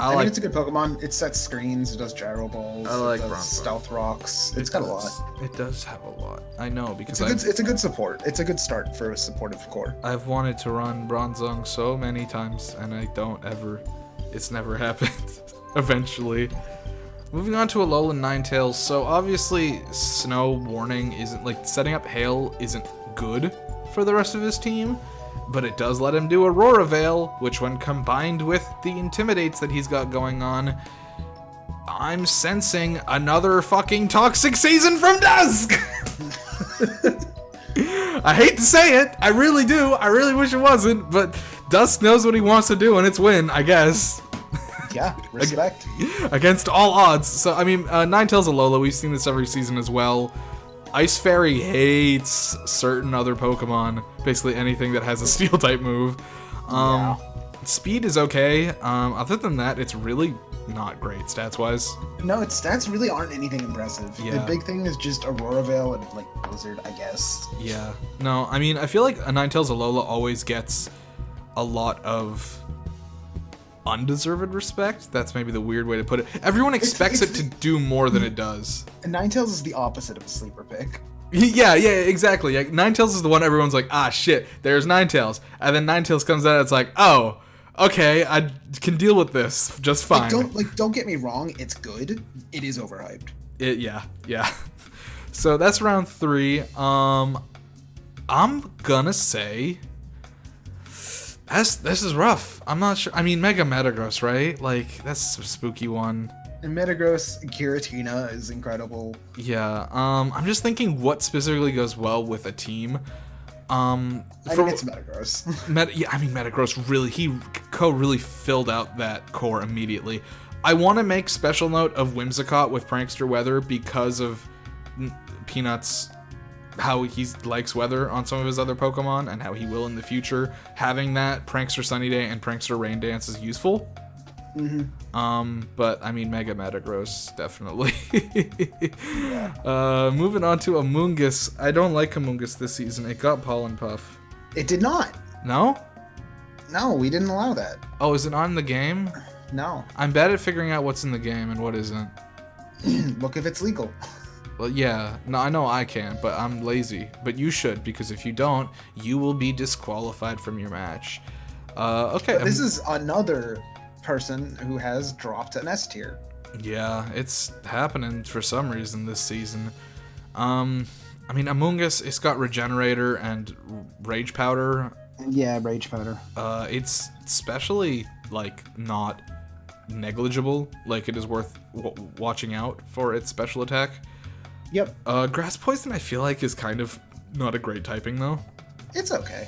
I mean, it's a good Pokemon. It sets screens, it does gyro balls, I like it does stealth rocks. It's got a lot. It does have a lot. I know, because it's a good support. It's a good start for a supportive core. I've wanted to run Bronzong so many times, and I don't ever. It's never happened. Eventually. Moving on to Alolan Ninetales. So obviously, Snow Warning isn't, like, setting up Hail isn't good for the rest of his team. But it does let him do Aurora Veil, which when combined with the Intimidates that he's got going on, I'm sensing another fucking toxic season from Dusk! I hate to say it, I really do, I really wish it wasn't, but Dusk knows what he wants to do and it's win, I guess. Yeah, respect. Against all odds. So, I mean, Ninetales Alola, we've seen this every season as well. Ice Fairy hates certain other Pokemon, basically anything that has a Steel-type move. Yeah. Speed is okay. Other than that, it's really not great stats-wise. No, its stats really aren't anything impressive. Yeah. The big thing is just Aurora Veil and, like, Blizzard, I guess. Yeah. No, I mean, I feel like a Ninetales Alola always gets a lot of undeserved respect. That's maybe the weird way to put it. Everyone expects it to do more than it does. And Ninetales is the opposite of a sleeper pick. Yeah, exactly. Like, Ninetales is the one everyone's like, ah, shit, there's Ninetales. And then Ninetales comes out, it's like, oh, okay, I can deal with this just fine. Don't get me wrong, it's good. It is overhyped. Yeah. So that's round 3. I'm gonna say this is rough. I'm not sure. I mean, Mega Metagross, right? Like, that's a spooky one. And Metagross Giratina is incredible. Yeah. I'm just thinking what specifically goes well with a team. I mean, it's Metagross. Metagross really filled out that core immediately. I want to make special note of Whimsicott with Prankster Weather because of Peanuts, how he likes weather on some of his other Pokemon and how he will in the future. Having that Prankster Sunny Day and Prankster Rain Dance is useful. Mm-hmm. But I mean, Mega Metagross definitely. Yeah. Moving on to Amoonguss. I don't like Amoonguss this season. It got Pollen Puff. It did not. No? No, we didn't allow that. Oh, is it on the game? No. I'm bad at figuring out what's in the game and what isn't. Look if it's legal. Well, yeah. No, I know I can, but I'm lazy. But you should, because if you don't, you will be disqualified from your match. Okay. But this is another person who has dropped an S tier. Yeah, it's happening for some reason this season. I I mean, Among Us, it's got Regenerator and Rage Powder. Yeah, Rage Powder. It's especially, like, not negligible. Like, it is worth watching out for its special attack. Yep. Grass Poison, I feel like, is kind of not a great typing, though. It's okay.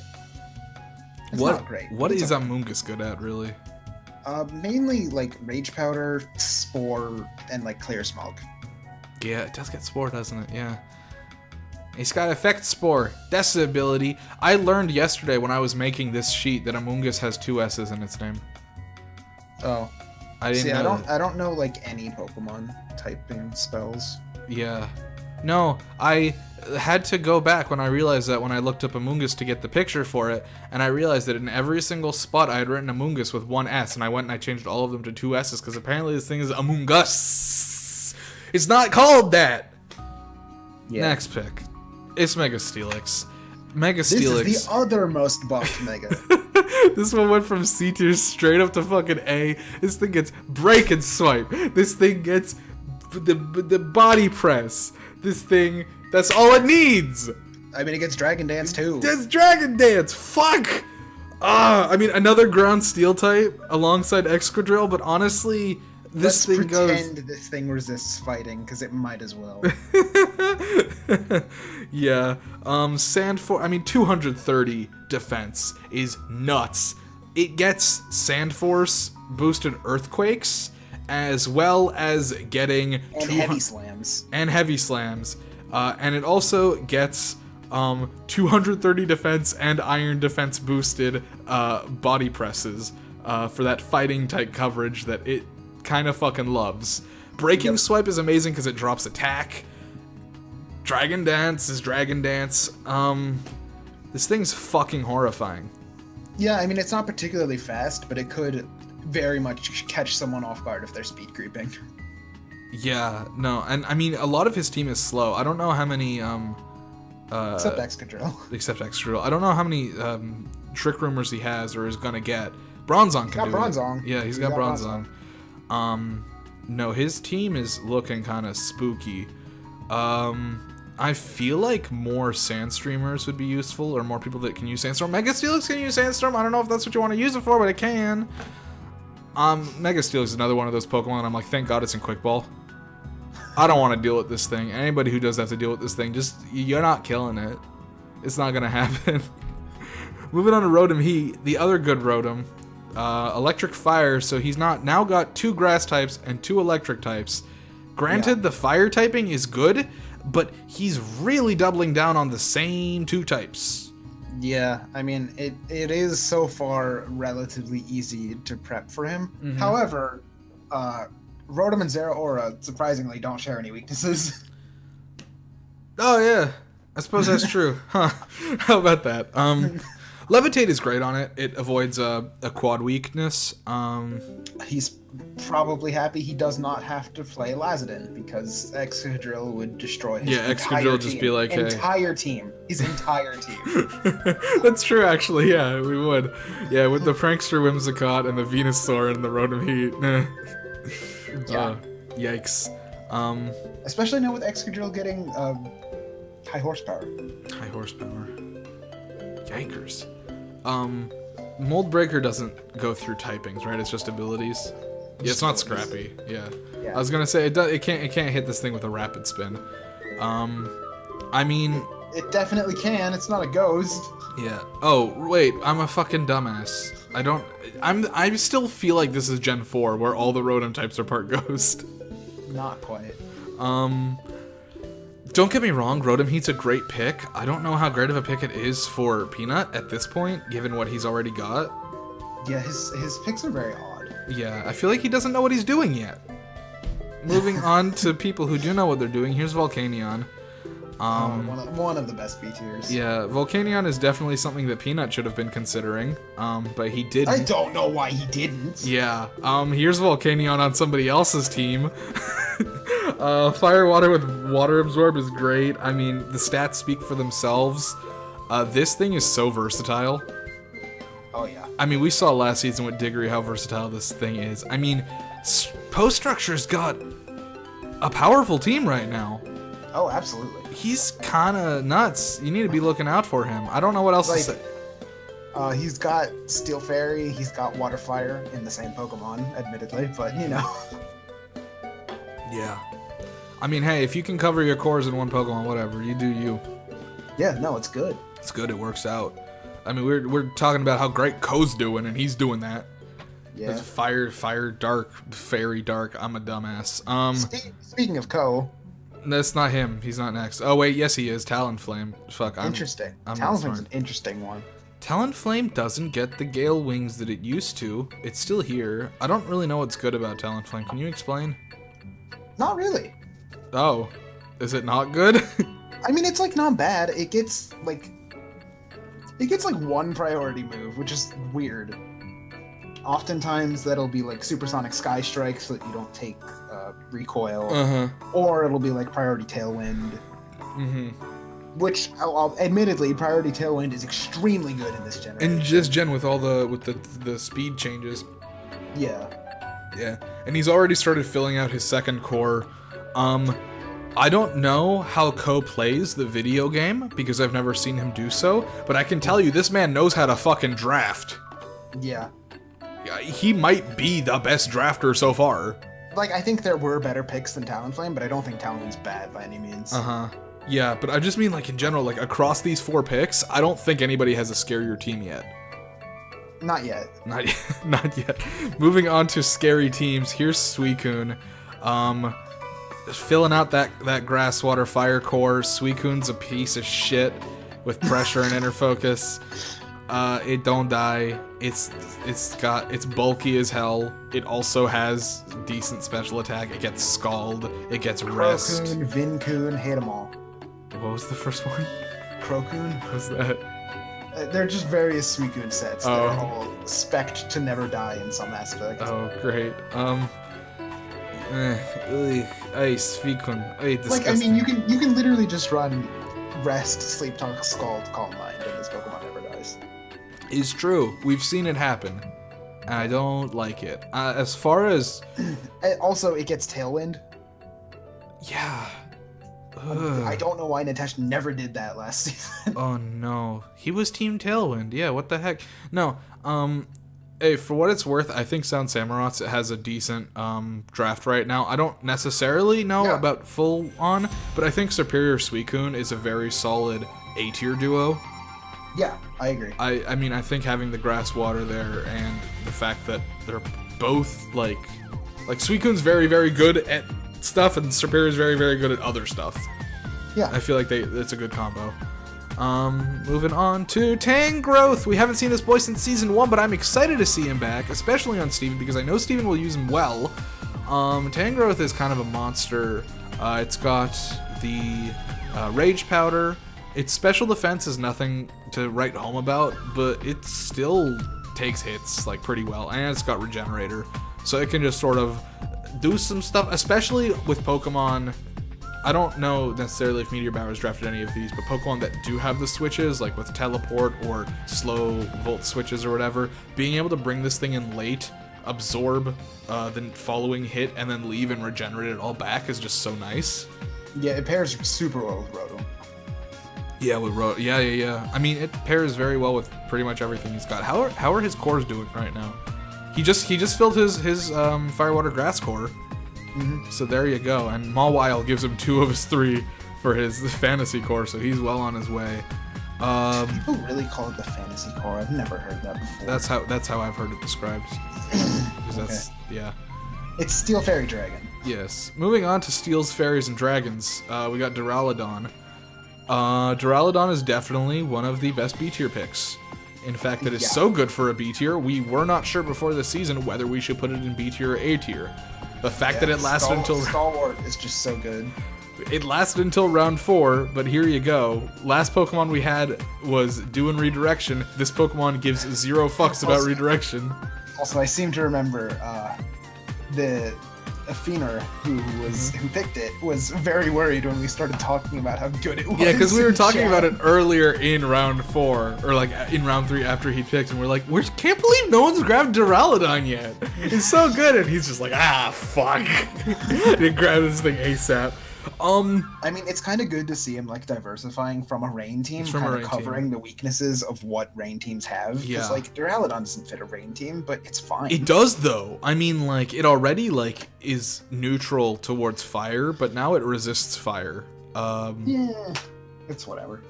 It's not great. What is Among Us good at, really? Mainly, like, Rage Powder, Spore, and, like, Clear Smoke. Yeah, it does get Spore, doesn't it? Yeah. It's got Effect Spore. That's the ability. I learned yesterday when I was making this sheet that Among Us has 2 S's in its name. Oh. I didn't know I don't know, like, any Pokemon typing spells. Yeah. No, I had to go back when I realized that when I looked up Among Us to get the picture for it, and I realized that in every single spot I had written Among Us with 1 S, and I went and I changed all of them to 2 S's, because apparently this thing is Among Us. It's not called that! Yeah. Next pick. It's Mega Steelix. Mega Steelix. This is the other most buffed Mega. This one went from C tier straight up to fucking A. This thing gets Break and Swipe. This thing gets the body press. This thing, that's all it needs. I mean, it gets Dragon Dance too. That's Dragon Dance. Fuck. I mean, another ground steel type alongside Excadrill, but honestly, this thing goes. Let's pretend this thing resists fighting, because it might as well. Yeah. I mean, 230 defense is nuts. It gets Sand Force, boosted Earthquakes, as well as getting... And Heavy Slams. And Heavy Slams. And it also gets 230 defense and Iron Defense boosted body presses for that fighting type coverage that it kind of fucking loves. Breaking Swipe is amazing because it drops attack. Dragon Dance is Dragon Dance. This thing's fucking horrifying. Yeah, I mean, it's not particularly fast, but it could very much catch someone off guard if they're speed creeping. Yeah, no, and I mean, a lot of his team is slow. I don't know how many, except Excadrill. Except Excadrill. I don't know how many, Trick Rumors he has or is gonna get. Bronzong can do it. He's got Bronzong. Yeah, he's got Bronzong. No, his team is looking kind of spooky. I feel like more Sandstreamers would be useful, or more people that can use Sandstorm. Mega Steelix can use Sandstorm. I don't know if that's what you want to use it for, but it can. Mega Steelix is another one of those Pokemon. I'm like, thank God it's in Quick Ball. I don't want to deal with this thing. Anybody who does have to deal with this thing, just, you're not killing it. It's not gonna happen. Moving on to Rotom Heat, the other good Rotom. Electric Fire, so he's now got 2 Grass types and 2 Electric types. Granted, the Fire typing is good, but he's really doubling down on the same 2 types. Yeah, I mean, it is so far relatively easy to prep for him. Mm-hmm. However, Rotom and Zeraora, surprisingly, don't share any weaknesses. Oh, yeah. I suppose that's true. Huh. How about that? Levitate is great on it. It avoids a quad weakness. He's probably happy he does not have to play Lazadin, because Excadrill would destroy his Excadrill just be like, hey. Entire team. His entire team. That's true, actually. Yeah, we would. Yeah, with the Prankster Whimsicott and the Venusaur and the Rotom Heat. Yeah. Yikes. Especially now with Excadrill getting high horsepower. High horsepower. Yikers. Mold Breaker doesn't go through typings, right? It's just abilities. Yeah, it's not Scrappy. Yeah. I was gonna say it can't hit this thing with a Rapid Spin. I mean, it definitely can. It's not a ghost. Yeah. Oh wait, I'm a fucking dumbass. I still feel like this is Gen 4, where all the Rotom types are part ghost. Not quite. Don't get me wrong, Rotom Heat's a great pick. I don't know how great of a pick it is for Peanut at this point, given what he's already got. Yeah, his picks are very odd. Yeah, I feel like he doesn't know what he's doing yet. Moving on to people who do know what they're doing, here's Volcanion. One of the best B tiers. Yeah, Volcanion is definitely something that Peanut should have been considering, but he didn't. I don't know why he didn't. Yeah, here's Volcanion on somebody else's team. Fire Water with Water Absorb is great. I mean, the stats speak for themselves. This thing is so versatile. Oh, yeah. I mean, we saw last season with Diggory how versatile this thing is. I mean, Post Structure's got a powerful team right now. Oh, absolutely. He's kind of nuts. You need to be looking out for him. I don't know what else to say. He's got Steel Fairy, he's got Water Fire in the same Pokemon, admittedly, but you know. Yeah. I mean, hey, if you can cover your cores in one Pokemon, whatever, you do you. Yeah, no, it's good. It's good, it works out. I mean, we're talking about how great Ko's doing, and he's doing that. Yeah. It's fire, dark, fairy, dark. I'm a dumbass. Speaking of Ko. That's not him. He's not next. Oh, wait, yes, he is. Talonflame. Fuck, Interesting. Talonflame's an interesting one. Talonflame doesn't get the Gale Wings that it used to. It's still here. I don't really know what's good about Talonflame. Can you explain? Not really. Oh. Is it not good? I mean, it's, like, not bad. It gets, like, one priority move, which is weird. Oftentimes, that'll be, like, Supersonic Sky Strike so that you don't take recoil. Uh-huh. Or it'll be, like, Priority Tailwind. Mm-hmm. Which, admittedly, Priority Tailwind is extremely good in this generation. In this gen with all the speed changes. Yeah. Yeah. And he's already started filling out his second core. I don't know how Ko plays the video game, because I've never seen him do so, but I can tell you, this man knows how to fucking draft. Yeah. He might be the best drafter so far. Like, I think there were better picks than Talonflame, but I don't think Talonflame's bad by any means. Uh-huh. Yeah, but I just mean, like, in general, like, across these 4 picks, I don't think anybody has a scarier team yet. Not yet. Not yet. Not yet. Moving on to scary teams, here's Suicune. Filling out that Grass, Water, Fire core. Suicune's a piece of shit with pressure and inner focus. It don't die. It's bulky as hell. It also has decent special attack. It gets Scald. It gets Rest. Crocoon, Vincoon, hate them all. What was the first one? Crocoon? What was that? They're just various Suicune sets. Oh. They're all spec'd to never die in some aspect. Oh, great. Suicune. Disgusting. Like, I mean, you can literally just run Rest, Sleep Talk, Scald, Calm Mind, and this Pokemon never dies. Is true. We've seen it happen. And I don't like it. As far as... Also, it gets Tailwind. Yeah. I don't know why Natesh never did that last season. Oh no. He was Team Tailwind. Yeah, what the heck? No, hey, for what it's worth, I think Sound Samurott has a decent draft right now. I don't necessarily know about full on, but I think Superior Suicune is a very solid A-tier duo. Yeah, I agree. I mean, I think having the Grass Water there and the fact that they're both like Suicune's very, very good at stuff and Superior's very, very good at other stuff. Yeah. I feel like it's a good combo. Moving on to Tangrowth. We haven't seen this boy since season 1, but I'm excited to see him back, especially on Steven, because I know Steven will use him well. Tangrowth is kind of a monster. It's got the Rage Powder. Its special defense is nothing to write home about, but it still takes hits like pretty well, and it's got Regenerator, so it can just sort of do some stuff, especially with Pokemon. I don't know necessarily if Meteor Bower has drafted any of these, but Pokemon that do have the switches, like with Teleport or slow Volt switches or whatever, being able to bring this thing in late, absorb the following hit, and then leave and regenerate it all back is just so nice. Yeah, it pairs super well with Rotom. Yeah, with Rotom. Yeah. I mean, it pairs very well with pretty much everything he's got. How are his cores doing right now? He just filled his Fire, Water, Grass core. Mm-hmm. So there you go. And Mawile gives him 2 of his 3 for his fantasy core, so he's well on his way. People really call it the fantasy core. I've never heard that before. That's how I've heard it described. Because yeah. It's Steel Fairy Dragon. Yes. Moving on to Steel's Fairies and Dragons, we got Duraludon. Duraludon is definitely one of the best B tier picks. In fact, it is so good for a B tier, we were not sure before the season whether we should put it in B tier or A tier. The fact that it lasted until... Stalwart is just so good. It lasted until round 4, but here you go. Last Pokemon we had was doing redirection. This Pokemon gives 0 fucks about redirection. Also, I seem to remember the Afener who picked it was very worried when we started talking about how good it was. Yeah, because we were talking about it earlier in round 4, or like in round 3 after he picked, and we're like, we can't believe no one's grabbed Duraludon yet. It's so good, and he's just like, fuck. And he grabbed this thing ASAP. I mean, it's kind of good to see him like diversifying from a rain team, kind of covering the weaknesses of what rain teams have. Yeah. Because like Duraludon doesn't fit a rain team, but it's fine. It does though. I mean, like it already like is neutral towards fire, but now it resists fire. Yeah, it's whatever.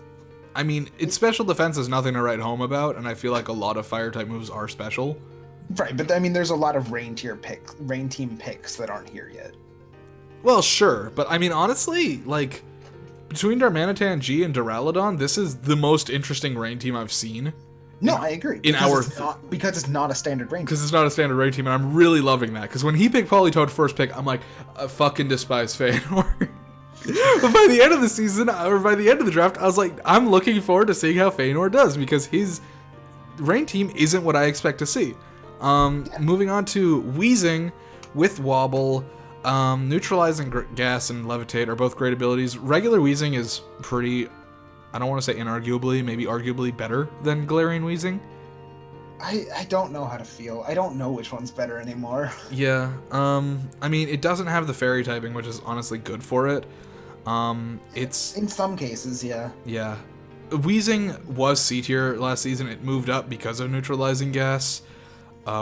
I mean, its special defense is nothing to write home about, and I feel like a lot of fire type moves are special. Right, but I mean, there's a lot of rain team picks that aren't here yet. Well, sure, but I mean, honestly, like between Darmanitan G and Duraludon, this is the most interesting rain team I've seen. No, I agree. Because it's not a standard rain team. Because it's not a standard rain team, and I'm really loving that. Because when he picked Politoed first pick, I'm like, I fucking despise Feanor. But by the end of the season, or by the end of the draft, I was like, I'm looking forward to seeing how Feanor does, because his rain team isn't what I expect to see. Moving on to Wheezing with Wobble. Neutralizing Gas and Levitate are both great abilities. Regular Wheezing is pretty, I don't want to say inarguably, maybe arguably better than Galarian Wheezing. I don't know how to feel. I don't know which one's better anymore. Yeah, I mean, it doesn't have the fairy typing, which is honestly good for it. It's... In some cases, yeah. Yeah. Wheezing was C tier last season. It moved up because of Neutralizing Gas,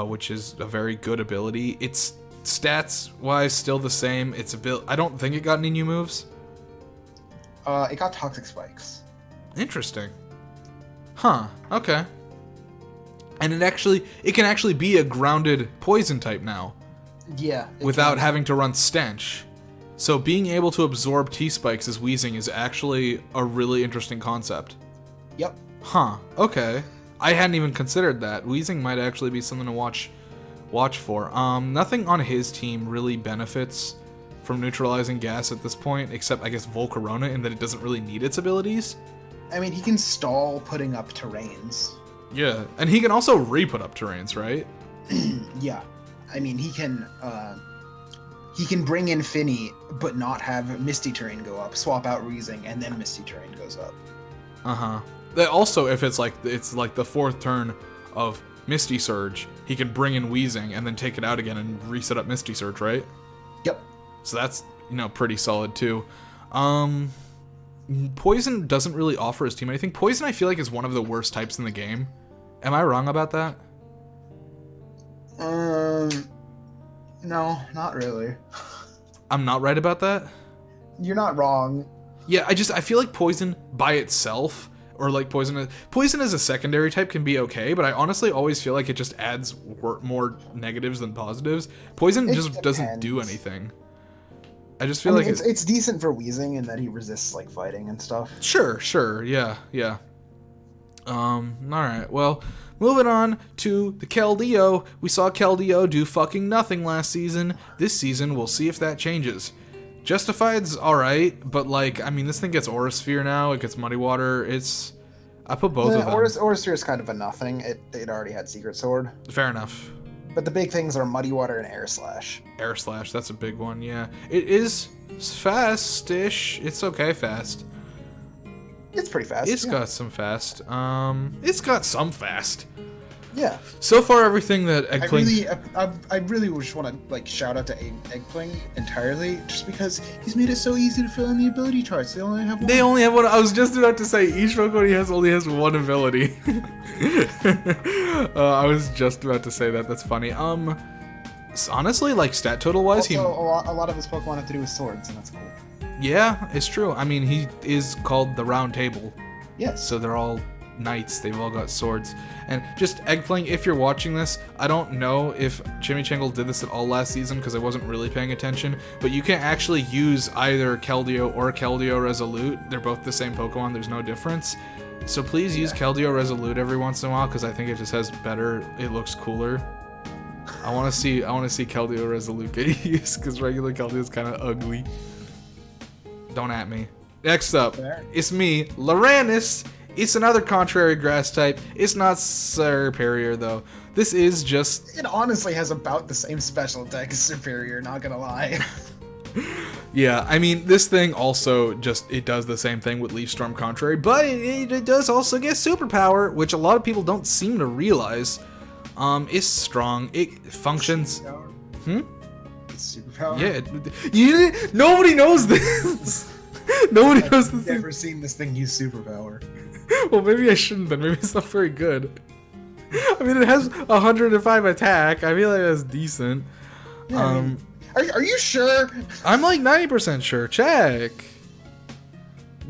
which is a very good ability. It's stats-wise still the same. It's I don't think it got any new moves. It got Toxic Spikes. Interesting. Huh, okay. And it can actually be a grounded poison type now. Yeah. Without having to run Stench. So being able to absorb T-Spikes as Wheezing is actually a really interesting concept. Yep. Huh, okay. I hadn't even considered that. Wheezing might actually be something to watch for. Nothing on his team really benefits from neutralizing gas at this point, except I guess Volcarona, in that it doesn't really need its abilities. I mean, he can stall putting up terrains. Yeah, and he can also re-put up terrains, right? Yeah. I mean, he can bring in Finny, but not have Misty Terrain go up, swap out Wheezing, and then Misty Terrain goes up. Uh-huh. Also, if it's like the fourth turn of Misty Surge, he can bring in Wheezing and then take it out again and reset up Misty Surge, right? Yep. So that's, pretty solid too. Poison doesn't really offer his team anything. Poison, I feel like, is one of the worst types in the game. Am I wrong about that? No, not really. I'm not right about that? You're not wrong. Yeah, I feel like Poison by itself, or like Poison as a secondary type can be okay, but I honestly always feel like it just adds more negatives than positives. Poison just doesn't do anything. I just feel like it's decent for Wheezing in that he resists like fighting and stuff. Sure, yeah. Alright, well, moving on to the Keldeo. We saw Keldeo do fucking nothing last season. This season, we'll see if that changes. Justified's alright, but like, I mean, this thing gets Aura Sphere now, it gets Muddy Water, I put both of them. Aura Sphere is kind of a nothing. It already had Secret Sword. Fair enough. But the big things are Muddy Water and Air Slash. Air Slash, that's a big one, yeah. It is fast-ish. It's okay fast. It's pretty fast. It's got some fast. It's got some fast. Yeah. So far, everything that Eggpling... I really just want to like shout out to Eggpling entirely, just because he's made it so easy to fill in the ability charts. They only have one. They only have one. I was just about to say each Pokemon he only has one ability. I was just about to say that. That's funny. Honestly, like stat total wise, a lot of his Pokemon have to do with swords, and that's cool. Yeah, it's true. I mean, he is called the Round Table. Yes. So they're all knights. They've all got swords. And just Eggpling, if you're watching this, I don't know if Chimichangle did this at all last season because I wasn't really paying attention, but you can actually use either Keldeo or Keldeo Resolute. They're both the same Pokemon. There's no difference. So please use Keldeo Resolute every once in a while because I think it just has better. It looks cooler. I want to see Keldeo Resolute get used because regular Keldeo is kind of ugly. Don't at me. Next up, it's me, Loranis. It's another contrary grass type. It's not superior though. This is just... It honestly has about the same special attack as Superior, not gonna lie. Yeah, I mean, this thing also it does the same thing with Leaf Storm Contrary, but it does also get superpower, which a lot of people don't seem to realize. It's strong. It functions... It's superpower. superpower. Yeah, nobody knows this. Nobody knows this. I've never seen this thing use superpower. Well, maybe I shouldn't then. Maybe it's not very good. I mean, it has 105 attack. I feel like that's decent. Yeah, I mean, are you sure? I'm like 90% sure. Check.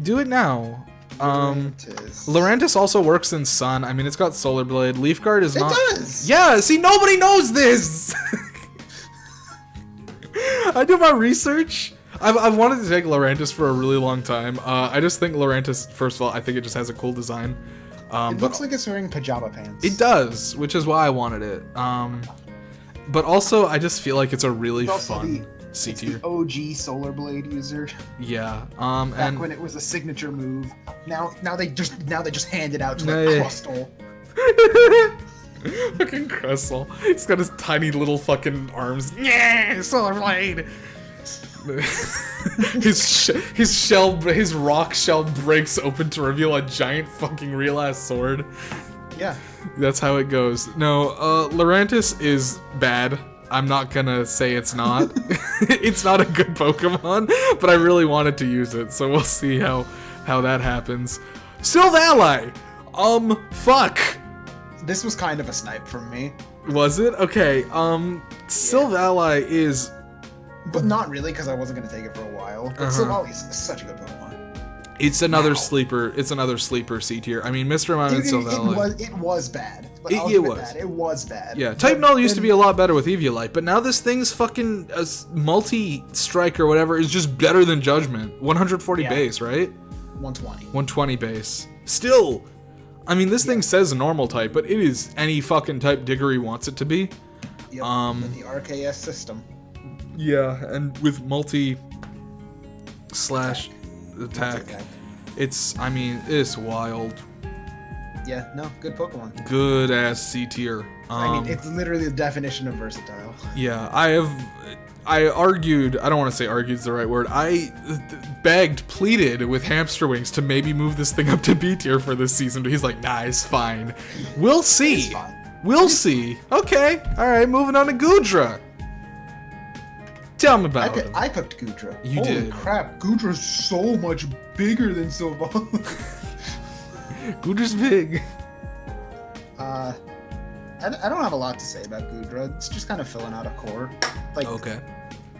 Do it now. Lurantis also works in Sun. I mean, it's got Solar Blade. Leaf Guard is not. It does. Yeah. See, nobody knows this. I do my research. I've wanted to take Lurantis for a really long time. I just think Lurantis, first of all, I think it just has a cool design. It looks like it's wearing pajama pants. It does, which is why I wanted it. But also, I just feel like it's a really fun C tier. The OG Solar Blade user. Yeah. Back when it was a signature move. Now they just hand it out to like Crustle. Fucking Crustle. He's got his tiny little fucking arms. Yeah, Solar Blade. his rock shell breaks open to reveal a giant fucking real ass sword. Yeah. That's how it goes. No, Lurantis is bad. I'm not gonna say it's not. It's not a good Pokemon, but I really wanted to use it, so we'll see how that happens. Silvally! Fuck! This was kind of a snipe from me. Was it? Okay, Silvally is... But not really, because I wasn't going to take it for a while. But Silvally is such a good Pokemon. It's another sleeper. It's another sleeper C tier. I mean, Mr. Mime and Silvally. It was bad. But It was bad. Yeah, Type Null used to be a lot better with Eviolite, but now this thing's fucking multi-strike or whatever is just better than Judgment. 140 base, right? 120. 120 base. Still, I mean, this thing says normal type, but it is any fucking type Diggory wants it to be. Yep, in the RKS system. Yeah, and with multi/attack. It's wild. Yeah, no, good Pokemon. Good ass C tier. I mean, it's literally the definition of versatile. Yeah, I argued, I don't want to say argued's the right word, I pleaded with Hamsterwings to maybe move this thing up to B tier for this season, but he's like, nah, it's fine. We'll see. It's fine. We'll see. Okay, alright, moving on to Goodra. Tell me about it. I picked Goodra. You did. Holy crap, Goodra's so much bigger than Silvally. Goodra's big. I don't have a lot to say about Goodra. It's just kind of filling out a core. Like, okay.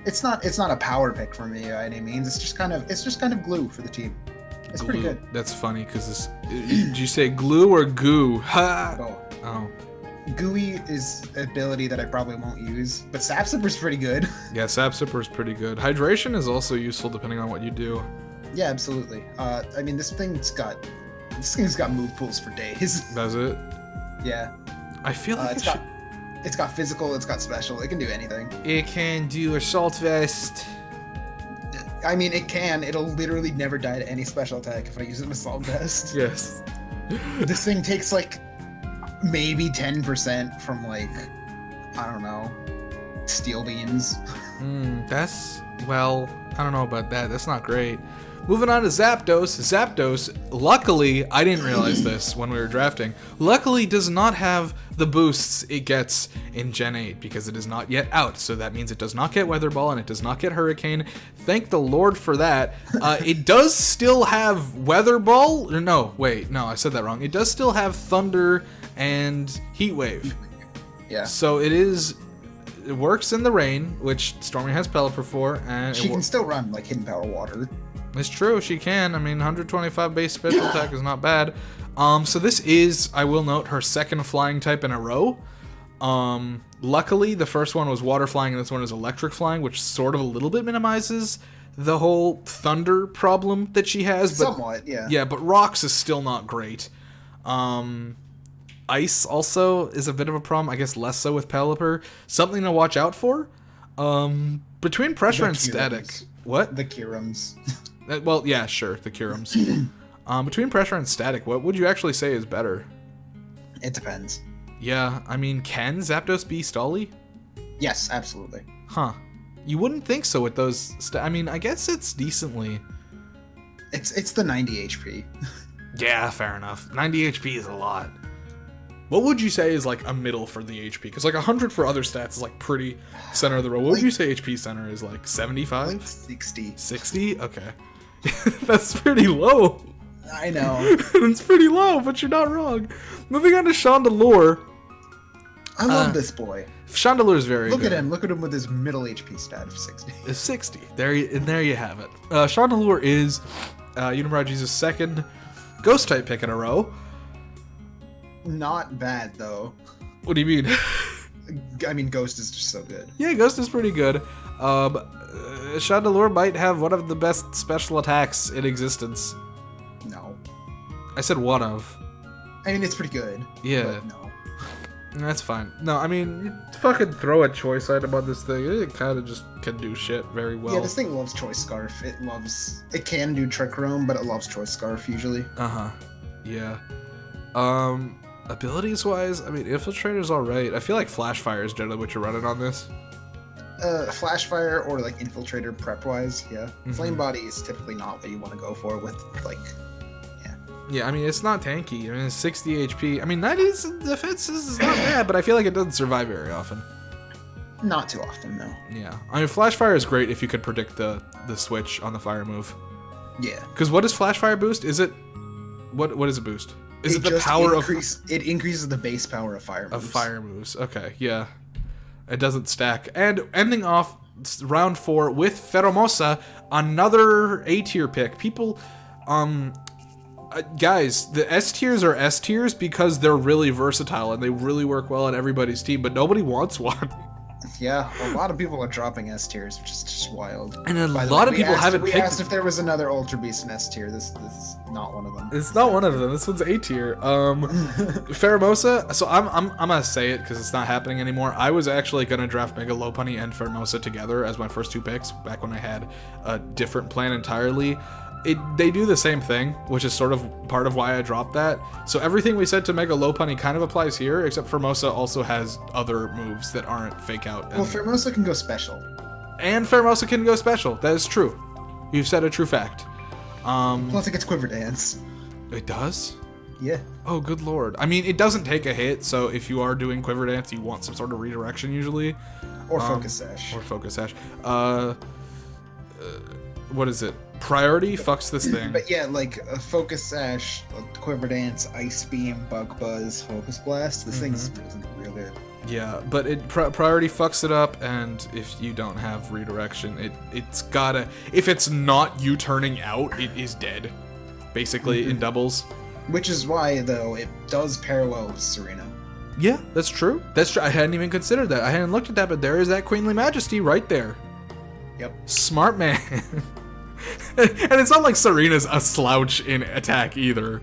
It's not a power pick for me by any means. It's just kind of glue for the team. It's pretty good. That's funny because did you say glue or goo? Ha. Oh. Gooey is an ability that I probably won't use, but Sap Sipper's pretty good. Yeah, Sap Sipper's pretty good. Hydration is also useful depending on what you do. Yeah, absolutely. I mean, this thing's got move pools for days. Does it? Yeah. I feel like it's got physical, it's got special, it can do anything. It can do Assault Vest. I mean, it can. It'll literally never die to any special attack if I use it with Assault Vest. Yes. This thing takes like maybe 10% from like, I don't know, steel beams. That's, well, I don't know about that. That's not great. Moving on to Zapdos. Zapdos, luckily, I didn't realize this when we were drafting, luckily does not have the boosts it gets in Gen 8 because it is not yet out. So that means it does not get Weather Ball and it does not get Hurricane. Thank the Lord for that. It does still have Weather Ball. No, wait, no, I said that wrong. It does still have Thunder and Heat Wave. Yeah. So it works in the rain, which Stormy has Pelipper for, and she can still run like Hidden Power Water. It's true, she can. I mean, 125 base special attack is not bad. So this is, I will note, her second flying type in a row. Luckily, the first one was water flying, and this one is electric flying, which sort of a little bit minimizes the whole thunder problem that she has. But, somewhat, yeah. Yeah, but rocks is still not great. Ice also is a bit of a problem. I guess less so with Pelipper. Something to watch out for. Between pressure and static. What? The Kirums. Well, yeah, sure, the Kirums. Between pressure and static, what would you actually say is better? It depends. Yeah, I mean, can Zapdos be Stolly? Yes, absolutely. Huh. You wouldn't think so with those. I mean, I guess it's decently. It's the 90 HP. Yeah, fair enough. 90 HP is a lot. What would you say is like a middle for the HP? Because like 100 for other stats is like pretty center of the road. What would you say HP center is like 75? Like 60. 60? Okay. That's pretty low. I know. It's pretty low, but you're not wrong. Moving on to Chandelure. I love this boy. Chandelure is very Look good. at him. Look at him with his middle HP stat of 60. Is 60. There you have it. Chandelure is Unibrow Jesus' second ghost type pick in a row. Not bad though. What do you mean? I mean, Ghost is just so good. Yeah, Ghost is pretty good. Chandelure might have one of the best special attacks in existence. No. I said one of. I mean, it's pretty good. Yeah. But no. That's fine. No, I mean, you fucking throw a choice item on this thing. It kind of just can do shit very well. Yeah, this thing loves Choice Scarf. It can do Trick Room, but it loves Choice Scarf usually. Uh-huh. Yeah. Abilities wise, I mean, Infiltrator's alright. I feel like Flash Fire is generally what you're running on this. Flash Fire or like Infiltrator prep wise, yeah. Mm-hmm. Flame Body is typically not what you want to go for with like, yeah. Yeah, I mean, it's not tanky. I mean, it's 60 HP. I mean, 90's defense is not bad, but I feel like it doesn't survive very often. Not too often, no. Yeah. I mean, Flash Fire is great if you could predict the switch on the fire move. Yeah. Because what does Flash Fire boost? Is it... What is it boost? Is it the just power of... It increases the base power of fire moves. Of fire moves. Okay, yeah. It doesn't stack. And ending off round 4 with Ferromosa, another A tier pick. People, guys, the S tiers are S tiers because they're really versatile and they really work well on everybody's team, but nobody wants one. Yeah, a lot of people are dropping S tiers, which is just wild. And a lot of people haven't picked... We asked if there was another Ultra Beast in S tier. This is not one of them. It's not one of them. This one's A tier. Ferromosa. So I'm gonna say it because it's not happening anymore. I was actually gonna draft Mega Lopunny and Ferromosa together as my first 2 picks back when I had a different plan entirely. They do the same thing, which is sort of part of why I dropped that. So everything we said to Mega Lopunny kind of applies here, except Ferromosa also has other moves that aren't Fake Out. Well, Ferromosa can go special. And Ferromosa can go special. That is true. You've said a true fact. Plus it gets Quiver Dance. It does? Yeah. Oh, good lord. I mean, it doesn't take a hit, so if you are doing Quiver Dance, you want some sort of redirection usually. Or Focus Sash. Or Focus Sash. What is it? Priority fucks this thing. But yeah, like a Focus Sash, Quiver Dance, Ice Beam, Bug Buzz, Focus Blast. This thing's real good. Yeah, but it priority fucks it up, and if you don't have redirection, it's gotta... If it's not you turning out, it is dead. Basically, in doubles. Which is why, though, it does pair well with Serena. Yeah, that's true. That's true. I hadn't even considered that. I hadn't looked at that, but there is that Queenly Majesty right there. Yep. Smart man. And it's not like Serena's a slouch in attack either.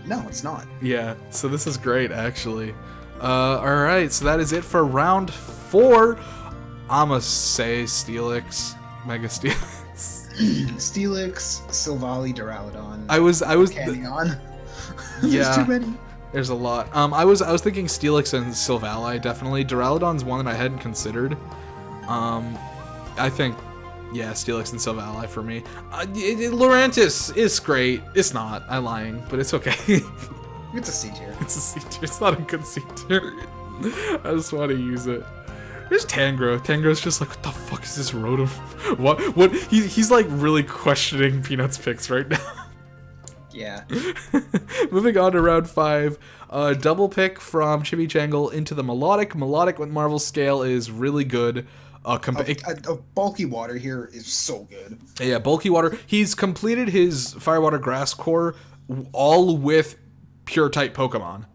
No, it's not. Yeah, so this is great, actually. Alright, so that is it for round 4. I'ma say Steelix, Mega Steelix. Steelix, Silvally, Duraludon. I was Canyon. Yeah. There's too many. There's a lot. I was thinking Steelix and Silvally, definitely. Duraludon's one that I hadn't considered. I think, yeah, Steelix and Silvally for me. Lurantis is great. It's not. I'm lying, but it's okay. It's a C tier. It's a C tier. It's not a good C tier. I just want to use it. There's Tangrowth. Tangrowth's just like, what the fuck is this Rotom? What? He's like really questioning Peanut's picks right now. Yeah. Moving on to round 5. Double pick from Chimichangle into the Melodic. Melodic with Marvel Scale is really good. A Bulky Water here is so good. Yeah, Bulky Water. He's completed his Firewater Grass core all with pure type Pokemon.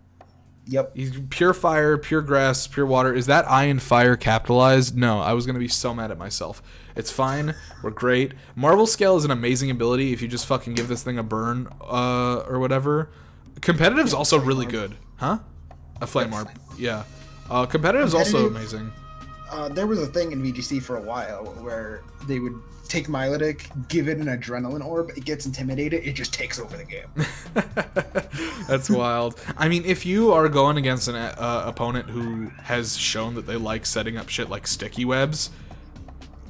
Yep. He's pure fire, pure grass, pure water. Is that I and fire capitalized? No, I was going to be so mad at myself. It's fine. We're great. Marvel Scale is an amazing ability if you just fucking give this thing a burn or whatever. Competitive's also really good. Huh? A Flame Orb. Yeah. Competitive's also amazing. There was a thing in VGC for a while where they would take Milotic, give it an Adrenaline Orb, it gets intimidated, it just takes over the game. That's wild. I mean, if you are going against an opponent who has shown that they like setting up shit like sticky webs,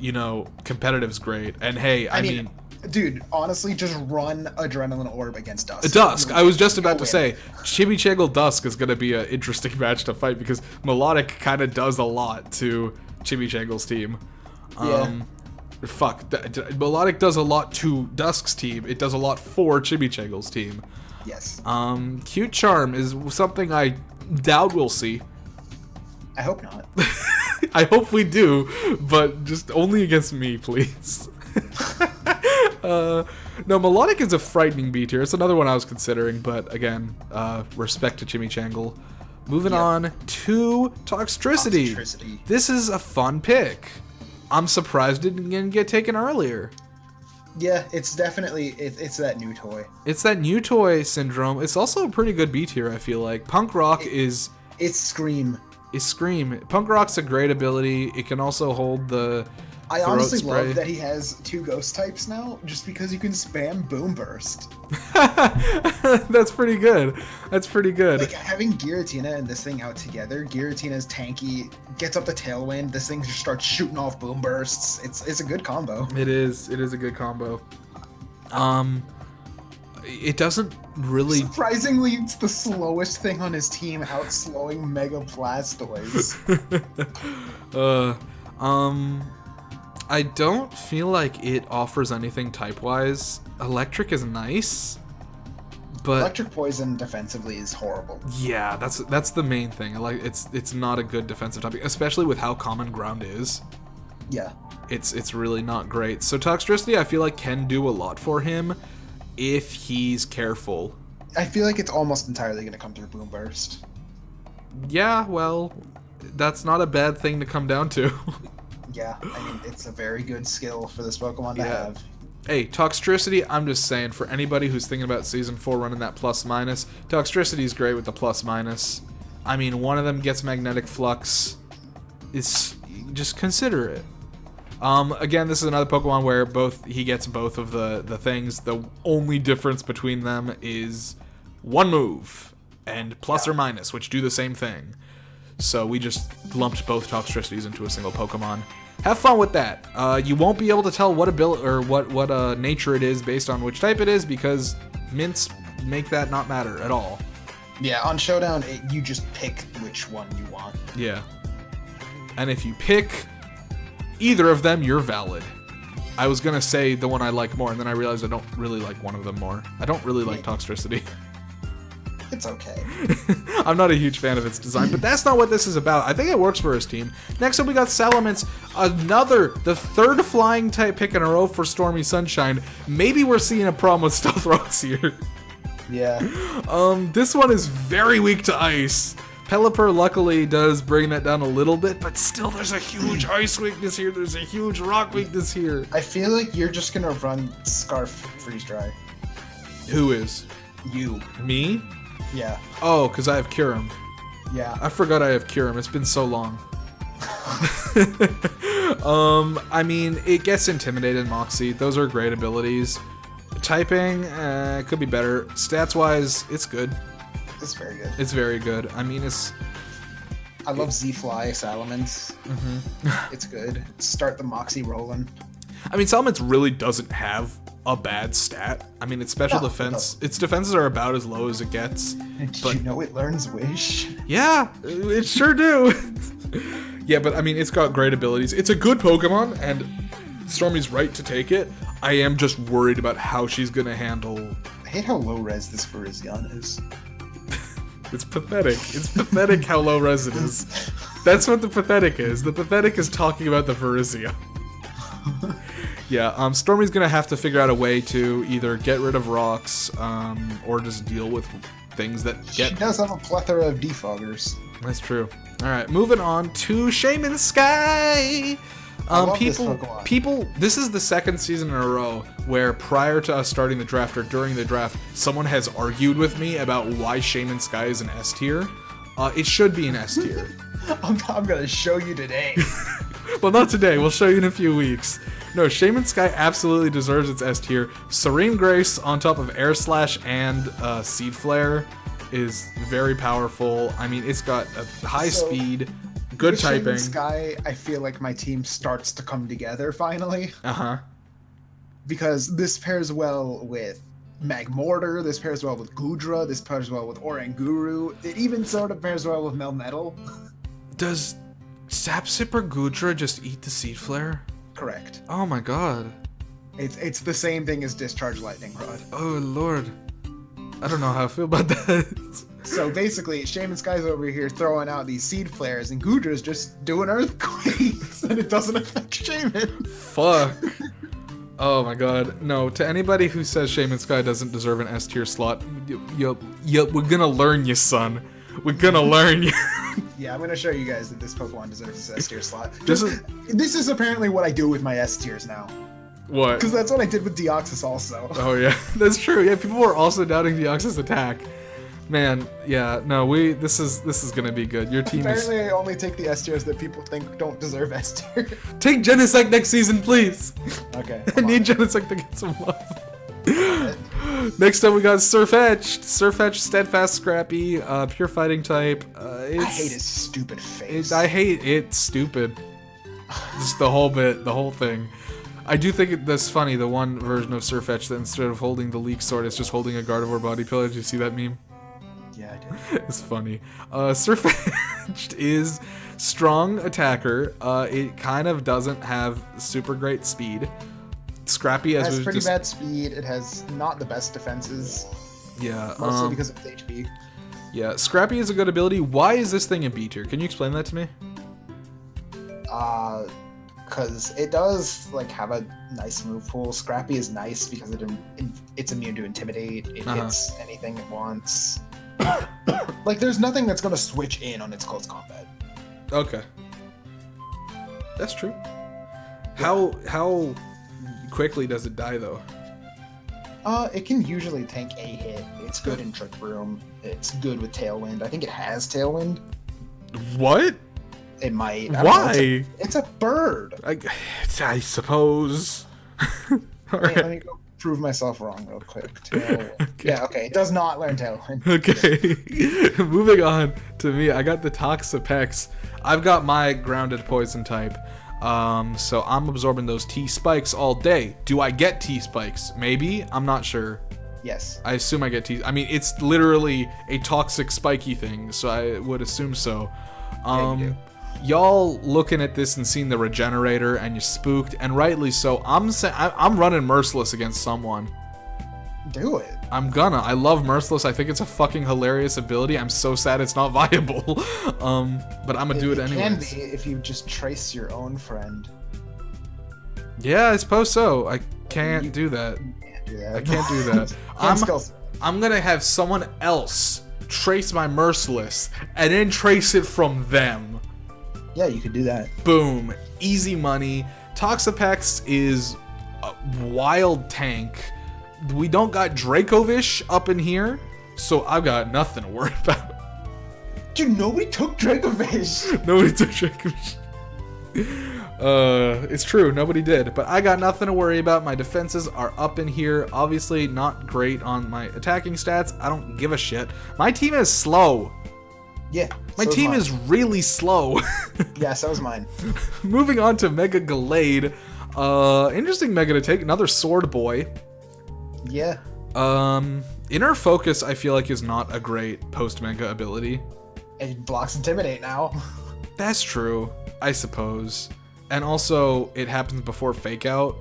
you know, competitive's great. And hey, I mean Dude, honestly, just run Adrenaline Orb against Dusk. Dusk. I was just about to win. say, Chimichangel Dusk is going to be an interesting match to fight because Melodic kind of does a lot to Chimichangel's team. Melodic does a lot to Dusk's team. It does a lot for Chimichangel's team. Yes. Cute Charm is something I doubt we'll see. I hope not. I hope we do, but just only against me, please. No, Melodic is a frightening B tier. It's another one I was considering, but again, respect to Chimichangle. Moving on to Toxtricity. This is a fun pick. I'm surprised it didn't get taken earlier. Yeah, it's definitely it's that new toy. It's that new toy syndrome. It's also a pretty good B tier, I feel like. Punk Rock is Scream. Punk Rock's a great ability. It can also hold the I throat honestly spray. love that he has 2 ghost types now, just because you can spam Boom Burst. That's pretty good. Like, having Giratina and this thing out together, Giratina's tanky, gets up the Tailwind, this thing just starts shooting off Boom Bursts. It's a good combo. It is a good combo. It doesn't really... Surprisingly, it's the slowest thing on his team, outslowing Mega Blastoise. I don't feel like it offers anything type-wise. Electric is nice, but Electric Poison defensively is horrible. yeah, that's the main thing. Like, it's not a good defensive topic, especially with how common ground is. Yeah. It's really not great. So Toxtricity, I feel like, can do a lot for him if he's careful. I feel like it's almost entirely going to come through Boom Burst. Yeah, well, that's not a bad thing to come down to. Yeah, I mean, it's a very good skill for this Pokemon to have. Hey, Toxtricity, I'm just saying, for anybody who's thinking about Season 4 running that plus-minus, Toxtricity's great with the plus-minus. I mean, one of them gets Magnetic Flux. Just consider it. Again, this is another Pokemon where he gets both of the things. The only difference between them is one move and plus or minus, which do the same thing. So we just lumped both Toxtricities into a single Pokemon. Have fun with that. You won't be able to tell what ability or what nature it is based on which type it is because mints make that not matter at all. Yeah, on Showdown, you just pick which one you want. Yeah. And if you pick either of them, you're valid. I was gonna say the one I like more, and then I realized I don't really like one of them more. I don't really like Toxtricity. It's okay. I'm not a huge fan of its design, but that's not what this is about. I think it works for his team. Next up, we got Salamence, the third flying type pick in a row for Stormy Sunshine. Maybe we're seeing a problem with Stealth Rocks here. Yeah. This one is very weak to ice. Pelipper luckily does bring that down a little bit, but still there's a huge ice weakness here. There's a huge rock weakness here. I feel like you're just gonna run Scarf Freeze Dry. Who is? You. Me? Yeah. Oh, because I have Kyurem. Yeah. I forgot I have Kyurem. It's been so long. I mean, it gets Intimidated, Moxie. Those are great abilities. Typing, could be better. Stats-wise, it's good. It's very good. It's very good. I mean, I love Z-Fly, Salamence. It's good. Start the Moxie rolling. I mean, Salamence really doesn't have a bad stat. I mean, its special defense, its defenses are about as low as it gets. Did you know it learns Wish? Yeah, it sure do. Yeah, but I mean, it's got great abilities. It's a good Pokemon, and Stormy's right to take it. I am just worried about how she's gonna handle... I hate how low res this Virizion is. It's pathetic. It's pathetic how low res it is. That's what the pathetic is. The pathetic is talking about the Virizion. Yeah, Stormy's gonna have to figure out a way to either get rid of rocks, or just deal with things that get... She does have a plethora of defoggers. That's true. Alright, moving on to Shaman Sky! People, this is the second season in a row where prior to us starting the draft or during the draft, someone has argued with me about why Shaman Sky is an S tier. It should be an S tier. I'm gonna show you today. Well, not today. We'll show you in a few weeks. No, Shaman Sky absolutely deserves its S tier. Serene Grace on top of Air Slash and Seed Flare is very powerful. I mean, it's got a high speed, good typing. Shaman Sky, I feel like my team starts to come together finally. because this pairs well with Magmortar, this pairs well with Gudra, this pairs well with Oranguru. It even sort of pairs well with Melmetal. Does Sapsipper Gudra just eat the Seed Flare? Correct. Oh my god. It's the same thing as Discharge Lightning Rod. Oh lord. I don't know how I feel about that. So basically, Shaman Sky's over here throwing out these Seed Flares, and Gudra's just doing Earthquakes, and it doesn't affect Shaman. Fuck. Oh my god. No, to anybody who says Shaman Sky doesn't deserve an S tier slot, we're gonna learn you, son. We're gonna learn you. Yeah, I'm gonna show you guys that this Pokemon deserves this S tier slot. This is apparently what I do with my S tiers now. What? Because that's what I did with Deoxys also. Oh yeah, that's true. Yeah, people were also doubting Deoxys' attack. Man, yeah, no, this is gonna be good. Your team apparently I only take the S tiers that people think don't deserve S tier. Take Genesect next season, please. Okay. I need Genesect to get some love. Next up, we got Surfetched. Surfetched, Steadfast, Scrappy, pure fighting type. I hate his stupid face. I hate it. Stupid. Just the whole bit, the whole thing. I do think that's funny. The one version of Surfetched that instead of holding the Leak Sword, it's just holding a Gardevoir Body Pillar. Did you see that meme? Yeah, I did. It's funny. Surfetched is strong attacker. It kind of doesn't have super great speed. Scrappy as it has pretty bad speed. It has not the best defenses. Yeah. Mostly because of its HP. Yeah, Scrappy is a good ability. Why is this thing in B tier? Can you explain that to me? Because it does like have a nice move pool. Scrappy is nice because it's immune to Intimidate. It hits anything it wants. Like, there's nothing that's gonna switch in on its close combat. Okay. That's true. How quickly does it die though? It can usually tank a hit. It's good in Trick Room. It's good with Tailwind. I think it has Tailwind. What? It might. Why? It's a bird. I suppose. Let me go prove myself wrong real quick. Tailwind. Okay. Yeah, okay. It does not learn Tailwind. Okay. Moving on to me. I got the Toxapex. I've got my grounded poison type. So I'm absorbing those T-Spikes all day. Do I get T-Spikes? Maybe. I'm not sure. Yes. I assume I get T. I mean, it's literally a toxic spiky thing, so I would assume so. Yeah, you do. Y'all looking at this and seeing the Regenerator, and you're spooked, and rightly so. I'm running Merciless against someone. Do it. I'm gonna. I love Merciless. I think it's a fucking hilarious ability. I'm so sad it's not viable. But I'm gonna do it anyways. It can be if you just trace your own friend. Yeah, I suppose so. I can't do that. Can't do that. I can't do that. I'm gonna have someone else trace my Merciless and then trace it from them. Yeah, you could do that. Boom. Easy money. Toxapex is a wild tank. We don't got Dracovish up in here, so I've got nothing to worry about. Dude, nobody took Dracovish. Nobody took Dracovish. It's true, nobody did, but I got nothing to worry about. My defenses are up in here. Obviously not great on my attacking stats. I don't give a shit. My team is slow. Yeah. My team is really slow. Yeah, so is mine. Moving on to Mega Gallade. Interesting Mega to take. Another Sword Boy. Yeah. Inner Focus I feel like is not a great post-Mega ability. It blocks Intimidate now. That's true, I suppose. And also, it happens before Fake Out.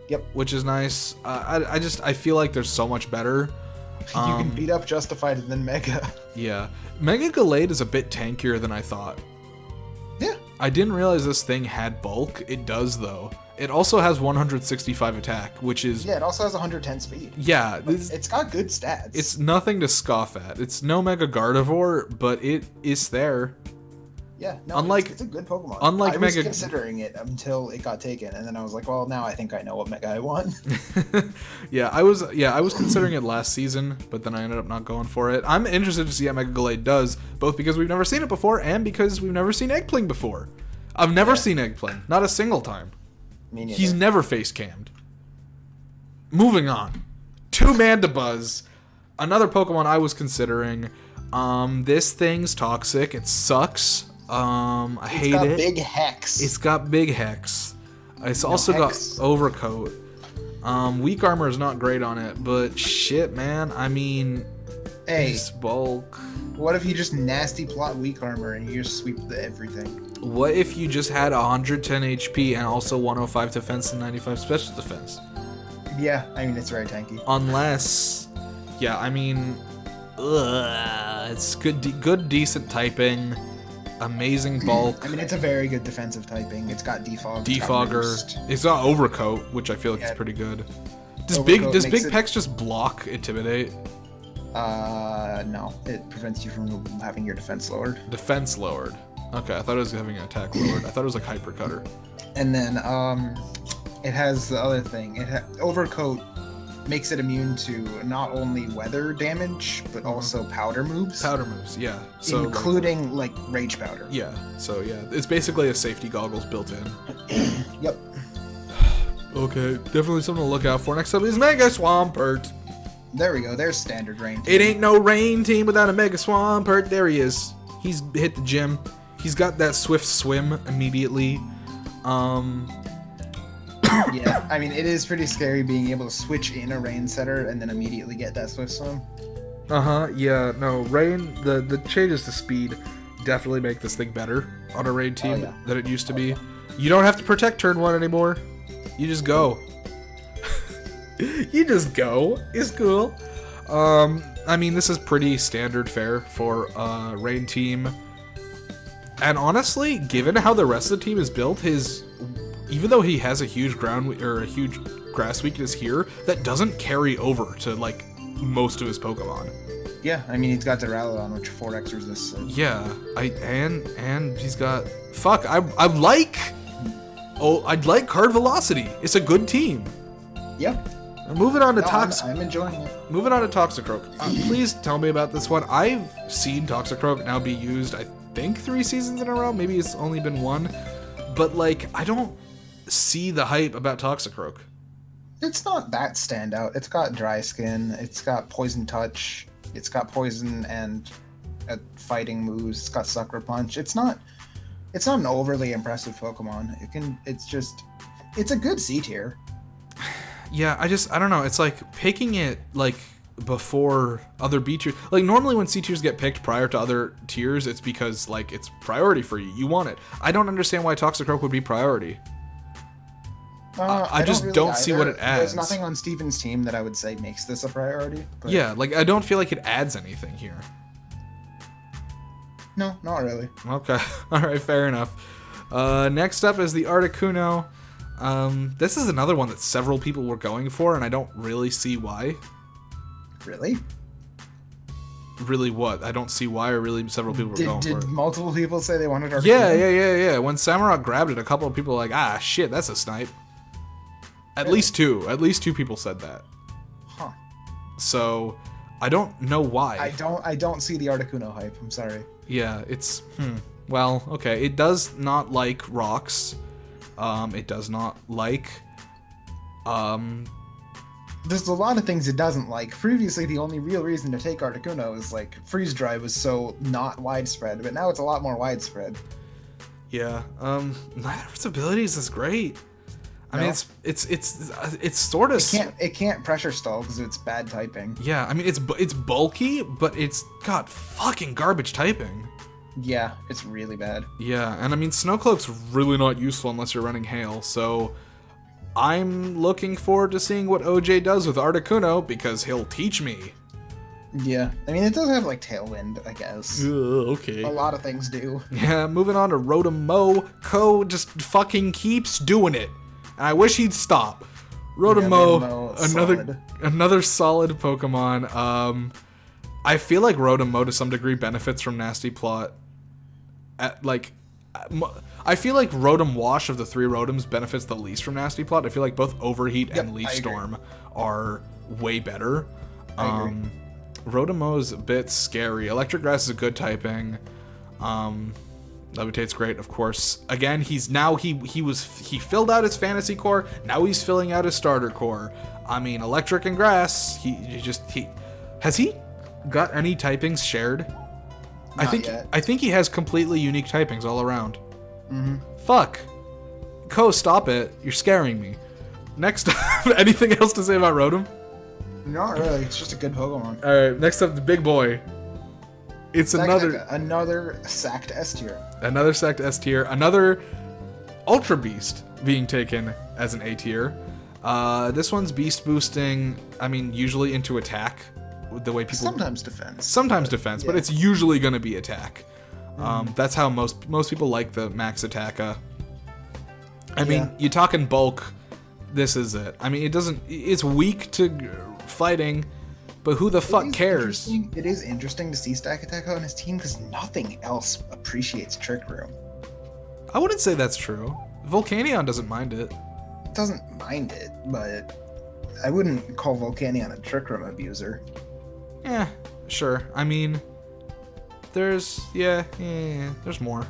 Yep. Which is nice. I feel like there's so much better. You can beat up Justified and then Mega. Yeah. Mega Gallade is a bit tankier than I thought. Yeah. I didn't realize this thing had bulk. It does, though. It also has 165 attack, which is... Yeah, it also has 110 speed. Yeah. It's got good stats. It's nothing to scoff at. It's no Mega Gardevoir, but it is there. Yeah, no, it's a good Pokemon. Unlike I was Mega... considering it until it got taken, and then I was like, well, now I think I know what Mega I want. Yeah, I was considering it last season, but then I ended up not going for it. I'm interested to see how Mega Gallade does, both because we've never seen it before, and because we've never seen Eggpling before. I've never seen Eggpling. Not a single time. Me neither. He's never face-cammed. Moving on. To Mandibuzz. Another Pokemon I was considering. This thing's toxic. It sucks. I hate it. It's got big Hex. It's got big Hex. It's also got Overcoat. Weak armor is not great on it, but shit, man. I mean, Hey, it's bulk. what if you just nasty plot weak armor and you just sweep everything? What if you just had 110 HP and also 105 defense and 95 special defense? Yeah, I mean, it's very tanky. Unless, yeah, I mean, it's good, decent typing, amazing bulk. I mean, it's a very good defensive typing. It's got defog. Defogger. It's got overcoat, which I feel like is pretty good. Does Overcoat big pecs just block intimidate? No. It prevents you from having your defense lowered. Defense lowered. Okay, I thought it was having an attack lowered. I thought it was like hyper cutter. And then it has the other thing. Overcoat makes it immune to not only weather damage but also powder moves. Powder moves, yeah. So including like rage powder. Yeah. So yeah, it's basically a safety goggles built in. Yep. Okay, definitely something to look out for. Next up is Mega Swampert. There we go. There's standard rain. It ain't no rain team without a Mega Swampert. There he is. He's hit the gym. He's got that swift swim immediately. Yeah, I mean, it is pretty scary being able to switch in a rain setter and then immediately get that swift swim. Yeah, no, rain, the changes to speed definitely make this thing better on a rain team than it used to be. You don't have to protect turn 1 anymore. You just go. You just go. It's cool. I mean, this is pretty standard fare for a rain team. And honestly, given how the rest of the team is built, even though he has a huge a huge grass weakness here, that doesn't carry over to like most of his Pokemon. Yeah, I mean, he's got Duraludon, which 4x resists. So. Yeah, and he's got I'd like Card Velocity. It's a good team. Yep. Moving on to Toxic. I'm enjoying it. Moving on to Toxicroak. Please tell me about this one. I've seen Toxicroak now be used, I think 3 seasons in a row. Maybe it's only been 1. But like, I don't see the hype about Toxicroak. It's not that standout. It's got dry skin. It's got poison touch. It's got poison and fighting moves. It's got sucker punch. It's not an overly impressive Pokemon. It's a good C tier. Yeah, I don't know. It's like picking it like before other B tiers. Like normally when C tiers get picked prior to other tiers, it's because like it's priority for you. You want it. I don't understand why Toxicroak would be priority. I just don't see what it adds. There's nothing on Steven's team that I would say makes this a priority. But... Yeah, like I don't feel like it adds anything here. No, not really. Okay, all right, fair enough. Next up is the Articuno. This is another one that several people were going for, and I don't really see why. Really? Really what? I don't see why, or really several people were going for it. Did multiple people say they wanted Articuno? Yeah. When Samurott grabbed it, a couple of people were like, ah, shit, that's a snipe. At least two people said that. Huh. So, I don't know why. I don't see the Articuno hype. I'm sorry. Yeah, it's well, okay. It does not like rocks. It does not like There's a lot of things it doesn't like. Previously, the only real reason to take Articuno is like freeze dry was so not widespread, but now it's a lot more widespread. Yeah. Neither of its abilities is great. I mean, it's sort of. It can't pressure stall because it's bad typing. Yeah, I mean it's bulky, but it's got fucking garbage typing. Yeah, it's really bad. Yeah, and I mean Snowcloak's really not useful unless you're running Hail. So I'm looking forward to seeing what OJ does with Articuno because he'll teach me. Yeah, I mean it does have like Tailwind, I guess. Okay. A lot of things do. Yeah, moving on to Rotom-Mow. Ko just fucking keeps doing it. And I wish he'd stop. Rotom-Mow, another solid Pokemon. I feel like Rotom-Mow to some degree benefits from Nasty Plot. I feel like Rotom Wash of the 3 Rotoms benefits the least from Nasty Plot. I feel like both Overheat and Leaf Storm are way better. Rotom-Mow's a bit scary. Electric Grass is a good typing. Levitate's great, of course. Again, he filled out his fantasy core. Now he's filling out his starter core. I mean, electric and grass. Has he got any typings shared? Not yet. I think he has completely unique typings all around. Mm-hmm. Fuck. Ko, stop it. You're scaring me. Next up, anything else to say about Rotom? Not really. It's just a good Pokemon. All right, next up, the big boy. It's another sacked S tier. Another sacked S tier. Another Ultra Beast being taken as an A tier. This one's beast boosting. I mean, usually into attack. The way people sometimes defense. Sometimes defense, but it's usually going to be attack. That's how most people like the max attack. I mean, you talk in bulk. This is it. I mean, it's weak to fighting, but who the fuck cares? It is interesting to see Stack Attack on his team because nothing else appreciates Trick Room. I wouldn't say that's true. Volcanion doesn't mind it. Doesn't mind it, but I wouldn't call Volcanion a Trick Room abuser. Yeah, sure. I mean, there's more.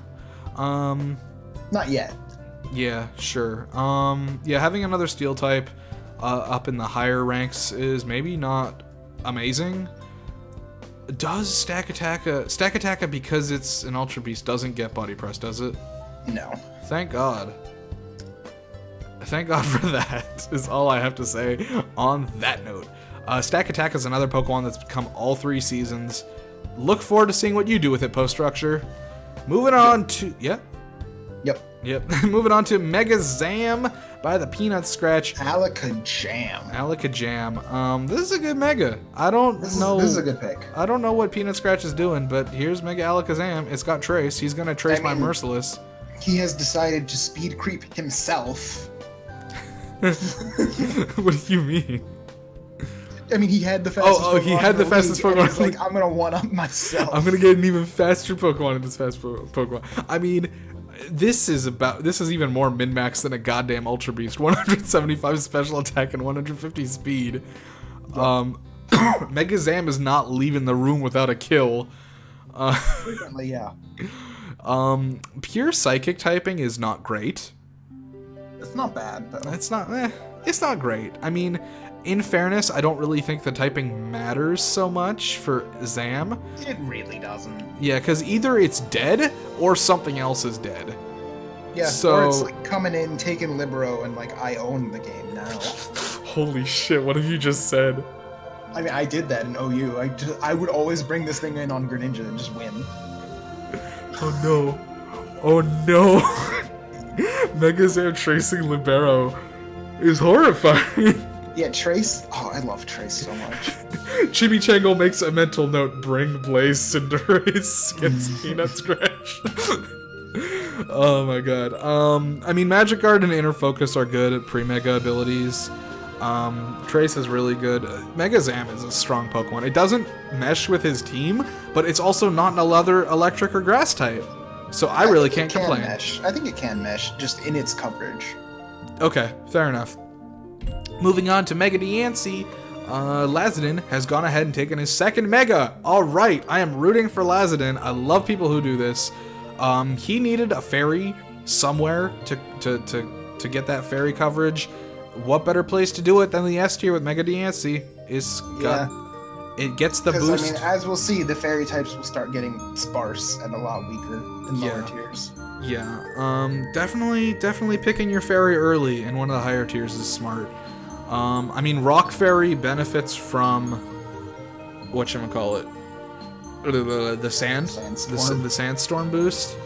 Not yet. Yeah, sure. Yeah, having another steel type up in the higher ranks is maybe not amazing. Does Stack Attack because it's an Ultra Beast doesn't get Body Press, does it? No. Thank God. Thank God for that, is all I have to say on that note. Stack Attack is another Pokemon that's come all 3 seasons. Look forward to seeing what you do with it, post-structure. Moving on to... Yep. Moving on to Mega Zam by the Peanut Scratch. Alakazam. This is a good Mega. I don't know... This is a good pick. I don't know what Peanut Scratch is doing, but here's Mega Alakazam. It's got Trace. He's gonna Trace my Merciless. He has decided to speed creep himself. What do you mean? I mean, he had the fastest Pokemon. He had the fastest Pokemon. He's like, I'm gonna one-up myself. I'm gonna get an even faster Pokemon in this fast Pokemon. I mean, this is even more min-max than a goddamn Ultra Beast. 175 special attack and 150 speed. Mega Zam is not leaving the room without a kill. Frequently, yeah. Pure Psychic typing is not great. It's not bad, though. It's not great. I mean, in fairness, I don't really think the typing matters so much for Zam. It really doesn't. Yeah, because either it's dead or something else is dead. Yeah, so, or it's like coming in, taking Libero, and like, I own the game now. Holy shit, what have you just said? I mean, I did that in OU. I would always bring this thing in on Greninja and just win. Oh no. Oh no. Mega Zam tracing Libero is horrifying. Yeah, Trace. Oh, I love Trace so much. Chimichango makes a mental note: bring Blaze Cinderace against Peanut Scratch. Oh my god. I mean, Magic Guard and Inner Focus are good at pre-Mega abilities. Trace is really good. Mega Zam is a strong Pokemon. It doesn't mesh with his team, but it's also not another Electric or Grass type. So I really can't complain. Mesh. I think it can mesh, just in its coverage. Okay, fair enough. Moving on to Mega Diancie, Lazadin has gone ahead and taken his second Mega. All right, I am rooting for Lazadin. I love people who do this. He needed a fairy somewhere to get that fairy coverage. What better place to do it than the S tier with Mega Diancie? It gets the boost. I mean, as we'll see, the fairy types will start getting sparse and a lot weaker in lower tiers. Yeah, definitely picking your fairy early in one of the higher tiers is smart. I mean, Rock Fairy benefits from whatchamacallit, the Sandstorm boost.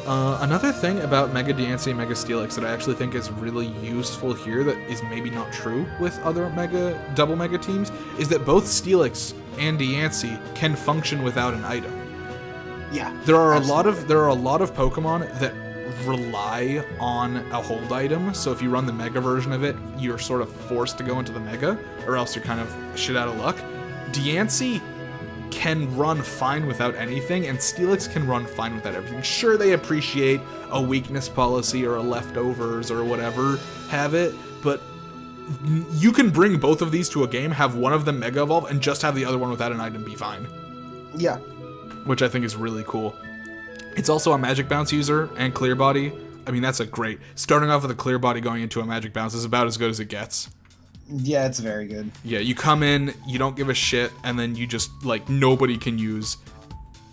Another thing about Mega Diancie and Mega Steelix that I actually think is really useful here that is maybe not true with other double Mega teams is that both Steelix and Diancie can function without an item. Yeah. There are a lot of Pokemon that rely on a hold item, so if you run the Mega version of it, you're sort of forced to go into the Mega, or else you're kind of shit out of luck. Diancie can run fine without anything, and Steelix can run fine without everything. Sure, they appreciate a weakness policy or a leftovers or whatever, have it, but you can bring both of these to a game, have one of them Mega Evolve, and just have the other one without an item be fine. Yeah. Which I think is really cool. It's also a Magic Bounce user and Clear Body. I mean, that's a great... Starting off with a Clear Body going into a Magic Bounce is about as good as it gets. Yeah, it's very good. Yeah, you come in, you don't give a shit, and then you just, like, nobody can use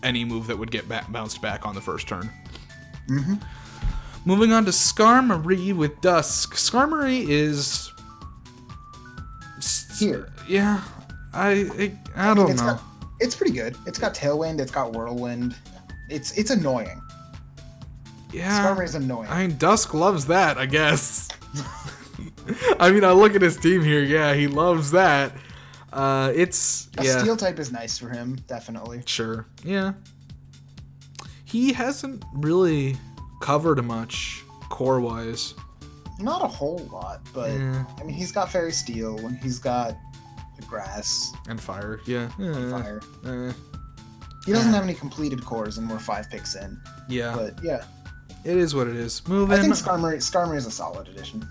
any move that would get bounced back on the first turn. Mm-hmm. Moving on to Skarmory with Dusk. Skarmory is here. Yeah, I don't know. It's pretty good. It's got Tailwind. It's got Whirlwind. It's annoying. Yeah, Skarmory's annoying. I mean, Dusk loves that, I guess. I mean, I look at his team here. Yeah, he loves that. It's a Steel type is nice for him, definitely. Sure. Yeah. He hasn't really covered much core-wise. Not a whole lot, but Yeah. I mean, he's got Fairy Steel. He's got the Grass And Fire. Yeah. and Fire. Eh. He doesn't have any completed cores, and we're 5 picks in. Yeah. But yeah, It is what it is. Moving. I think Skarmory is a solid addition.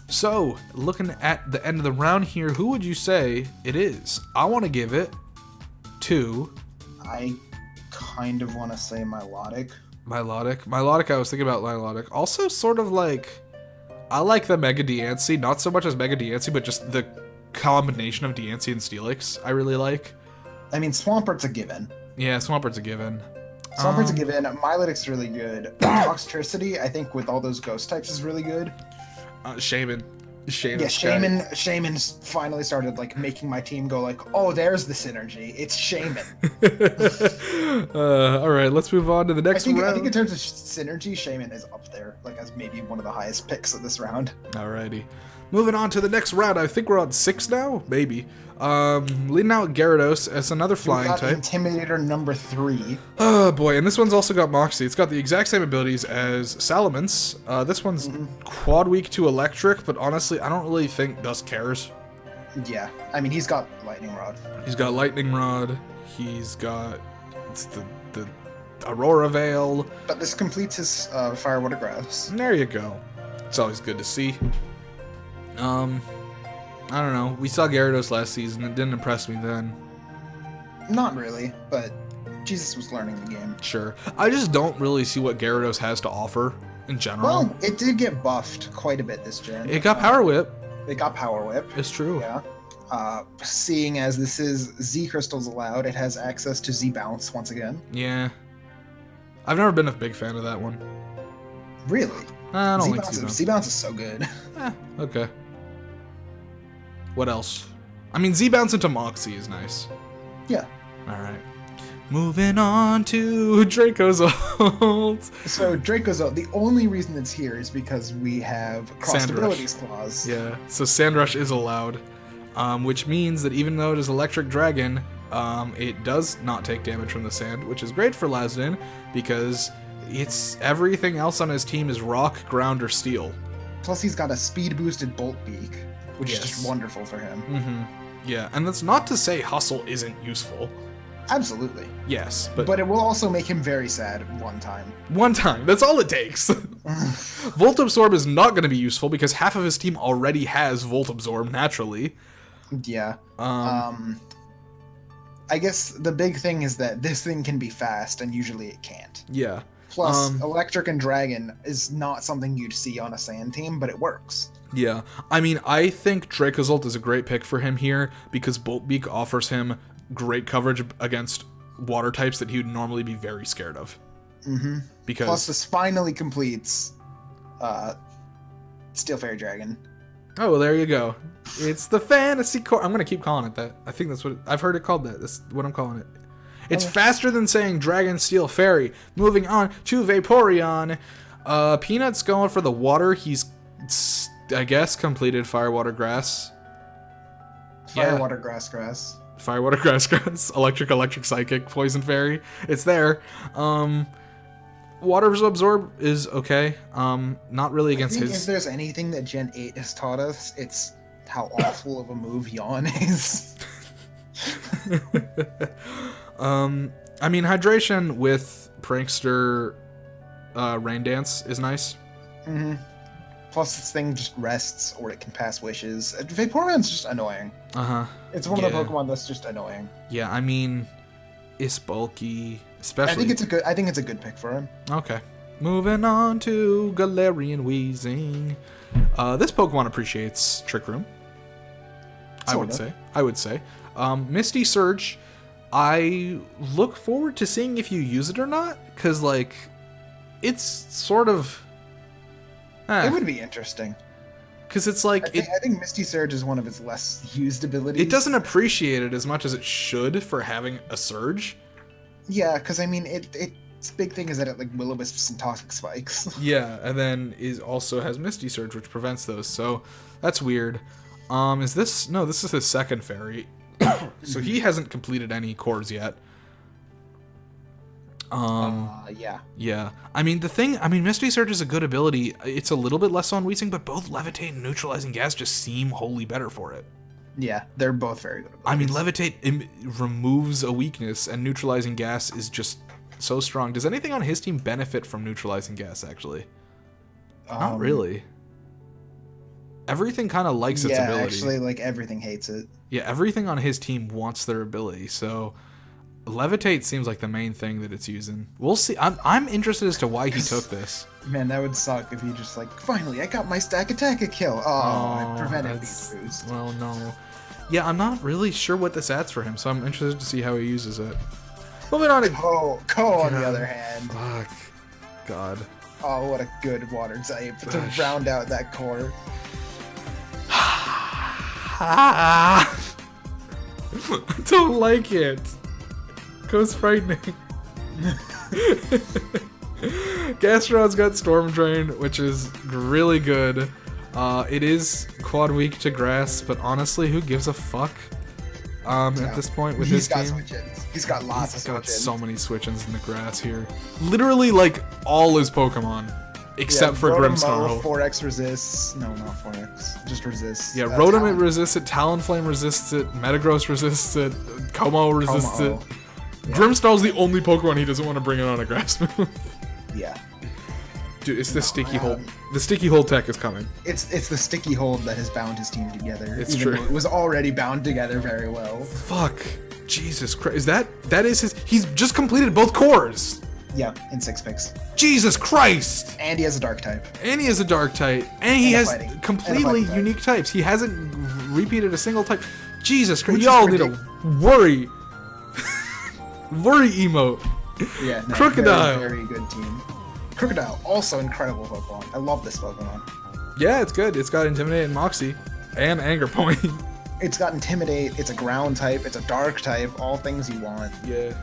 So, looking at the end of the round here, who would you say it is? I want to give it to I kind of want to say Milotic. Milotic, I was thinking about Milotic. Also, sort of like, I like the Mega Diancie, not so much as Mega Diancie, but just the combination of Diancie and Steelix I really like. I mean, Swampert's a given. Yeah, Swampert's a given. Swampert's a given. Milotic's really good. Toxtricity, I think, with all those ghost types is really good. Shaman. Yeah, Shaman's finally started like making my team go like, oh, there's the synergy. It's Shaman. All right, let's move on to the next round. I think in terms of synergy, Shaman is up there, like as maybe one of the highest picks of this round. Alrighty. Moving on to the next round. I think we're on 6 now, maybe. Leading out Gyarados as another flying type. Intimidator number 3. Oh boy, and this one's also got Moxie. It's got the exact same abilities as Salamence. This one's quad weak to electric, but honestly, I don't really think Dusk cares. Yeah, I mean, he's got Lightning Rod. He's got Lightning Rod. He's got the Aurora Veil. But this completes his Fire, Water, Grass. And there you go. It's always good to see. I don't know. We saw Gyarados last season. It didn't impress me then. Not really, but Jesus was learning the game. Sure. I just don't really see what Gyarados has to offer in general. Well, it did get buffed quite a bit this gen. It got Power Whip. It got Power Whip. It's true. Yeah. Seeing as this is Z Crystals allowed, it has access to Z Bounce once again. Yeah. I've never been a big fan of that one. Really? I don't like Z Bounce. Z Bounce is so good. Okay. What else? I mean, Z Bounce into Moxie is nice. Yeah. Alright. Moving on to Dracozolt. So Dracozolt, the only reason it's here is because we have Crossed Abilities Clause. Yeah, so Sandrush is allowed. Which means that even though it is Electric Dragon, it does not take damage from the sand, which is great for Lazdin, because it's everything else on his team is Rock, Ground, or Steel. Plus he's got a speed-boosted Bolt Beak, which is just wonderful for him. Mm-hmm. Yeah, and that's not to say Hustle isn't useful. Absolutely. Yes, but it will also make him very sad one time. One time. That's all it takes. Volt Absorb is not going to be useful because half of his team already has Volt Absorb naturally. Yeah. I guess the big thing is that this thing can be fast, and usually it can't. Yeah. Plus, Electric and Dragon is not something you'd see on a sand team, but it works. Yeah. I mean, I think Dracozolt is a great pick for him here because Bolt Beak offers him great coverage against water types that he would normally be very scared of. Mm-hmm. Because plus this finally completes Steel Fairy Dragon. Oh, well, there you go. It's the Fantasy Core. I'm going to keep calling it that. I think that's what I've heard it called that. That's what I'm calling it. It's faster than saying Dragon Steel Fairy. Moving on to Vaporeon. Peanut's going for the water. He's, I guess, completed Fire, Water, Grass. Fire, Water, Grass, Grass. Fire, Water, Grass, Grass. Electric, Psychic, Poison Fairy. It's there. Water Absorb is okay. Not really against his... If there's anything that Gen 8 has taught us, it's how awful of a move Yawn is. I mean, Hydration with Prankster Rain Dance is nice. Mm-hmm. Plus, this thing just rests, or it can pass wishes. Vaporeon's just annoying. Uh-huh. It's one of the Pokemon that's just annoying. Yeah, I mean, it's bulky, especially... I think it's a good pick for him. Okay. Moving on to Galarian Weezing. This Pokemon appreciates Trick Room. I would say. Misty Surge, I look forward to seeing if you use it or not, because, like, it's sort of... It would be interesting. Because it's like I think Misty Surge is one of its less used abilities. it doesn't appreciate it as much as it should for having a surge. Yeah, because I mean, its big thing is that it like will-o-wisps and toxic spikes. Yeah, and then also has Misty Surge, which prevents those. So that's weird. Is this no? This is his second fairy, so he hasn't completed any cores yet. Yeah. Yeah. I mean, Misty Surge is a good ability. It's a little bit less on Weezing, but both Levitate and Neutralizing Gas just seem wholly better for it. Yeah, they're both very good abilities. I mean, Levitate removes a weakness, and Neutralizing Gas is just so strong. Does anything on his team benefit from Neutralizing Gas, actually? Not really. Everything kind of likes its ability. Yeah, actually, like, everything hates it. Yeah, everything on his team wants their ability, so... Levitate seems like the main thing that it's using. We'll see. I'm interested as to why he took this. Man, that would suck if he just like, finally, I got my stack attack a kill. Oh, I prevented these boosts. Well, no. Yeah, I'm not really sure what this adds for him, so I'm interested to see how he uses it. Moving on to... Ko on the other hand. Fuck. God. Oh, what a good water type to round out that core. I don't like it. Ko's frightening. Gastron's got Storm Drain, which is really good. It is quad weak to grass, but honestly, who gives a fuck? At this point with his team. Switch-ins. He's got lots of switch-ins. He's got so many switch-ins in the grass here. Literally, like, all his Pokemon. Except for Grimmsnarl. 4x resists. No, not 4x. Just resists. Yeah, Rotom resists it, Talonflame resists it, Metagross resists it, Como resists it. Yeah. Grimmsnarl's the only Pokemon he doesn't want to bring in on a grass move. Yeah. Dude, it's the sticky hold. The sticky hold tech is coming. It's the sticky hold that has bound his team together. It's true. It was already bound together very well. Fuck. Jesus Christ. That is his... He's just completed both cores. Yeah, in 6 picks. Jesus Christ! And he has a dark type. And he has completely unique types. He hasn't repeated a single type. Jesus Christ. Y'all need to worry. Worry emote. Yeah, no, Crocodile. Very good team. Crocodile, also incredible Pokemon. I love this Pokemon. Yeah, it's good. It's got Intimidate and Moxie. And Anger Point. It's got Intimidate, it's a ground type, it's a dark type, all things you want. Yeah.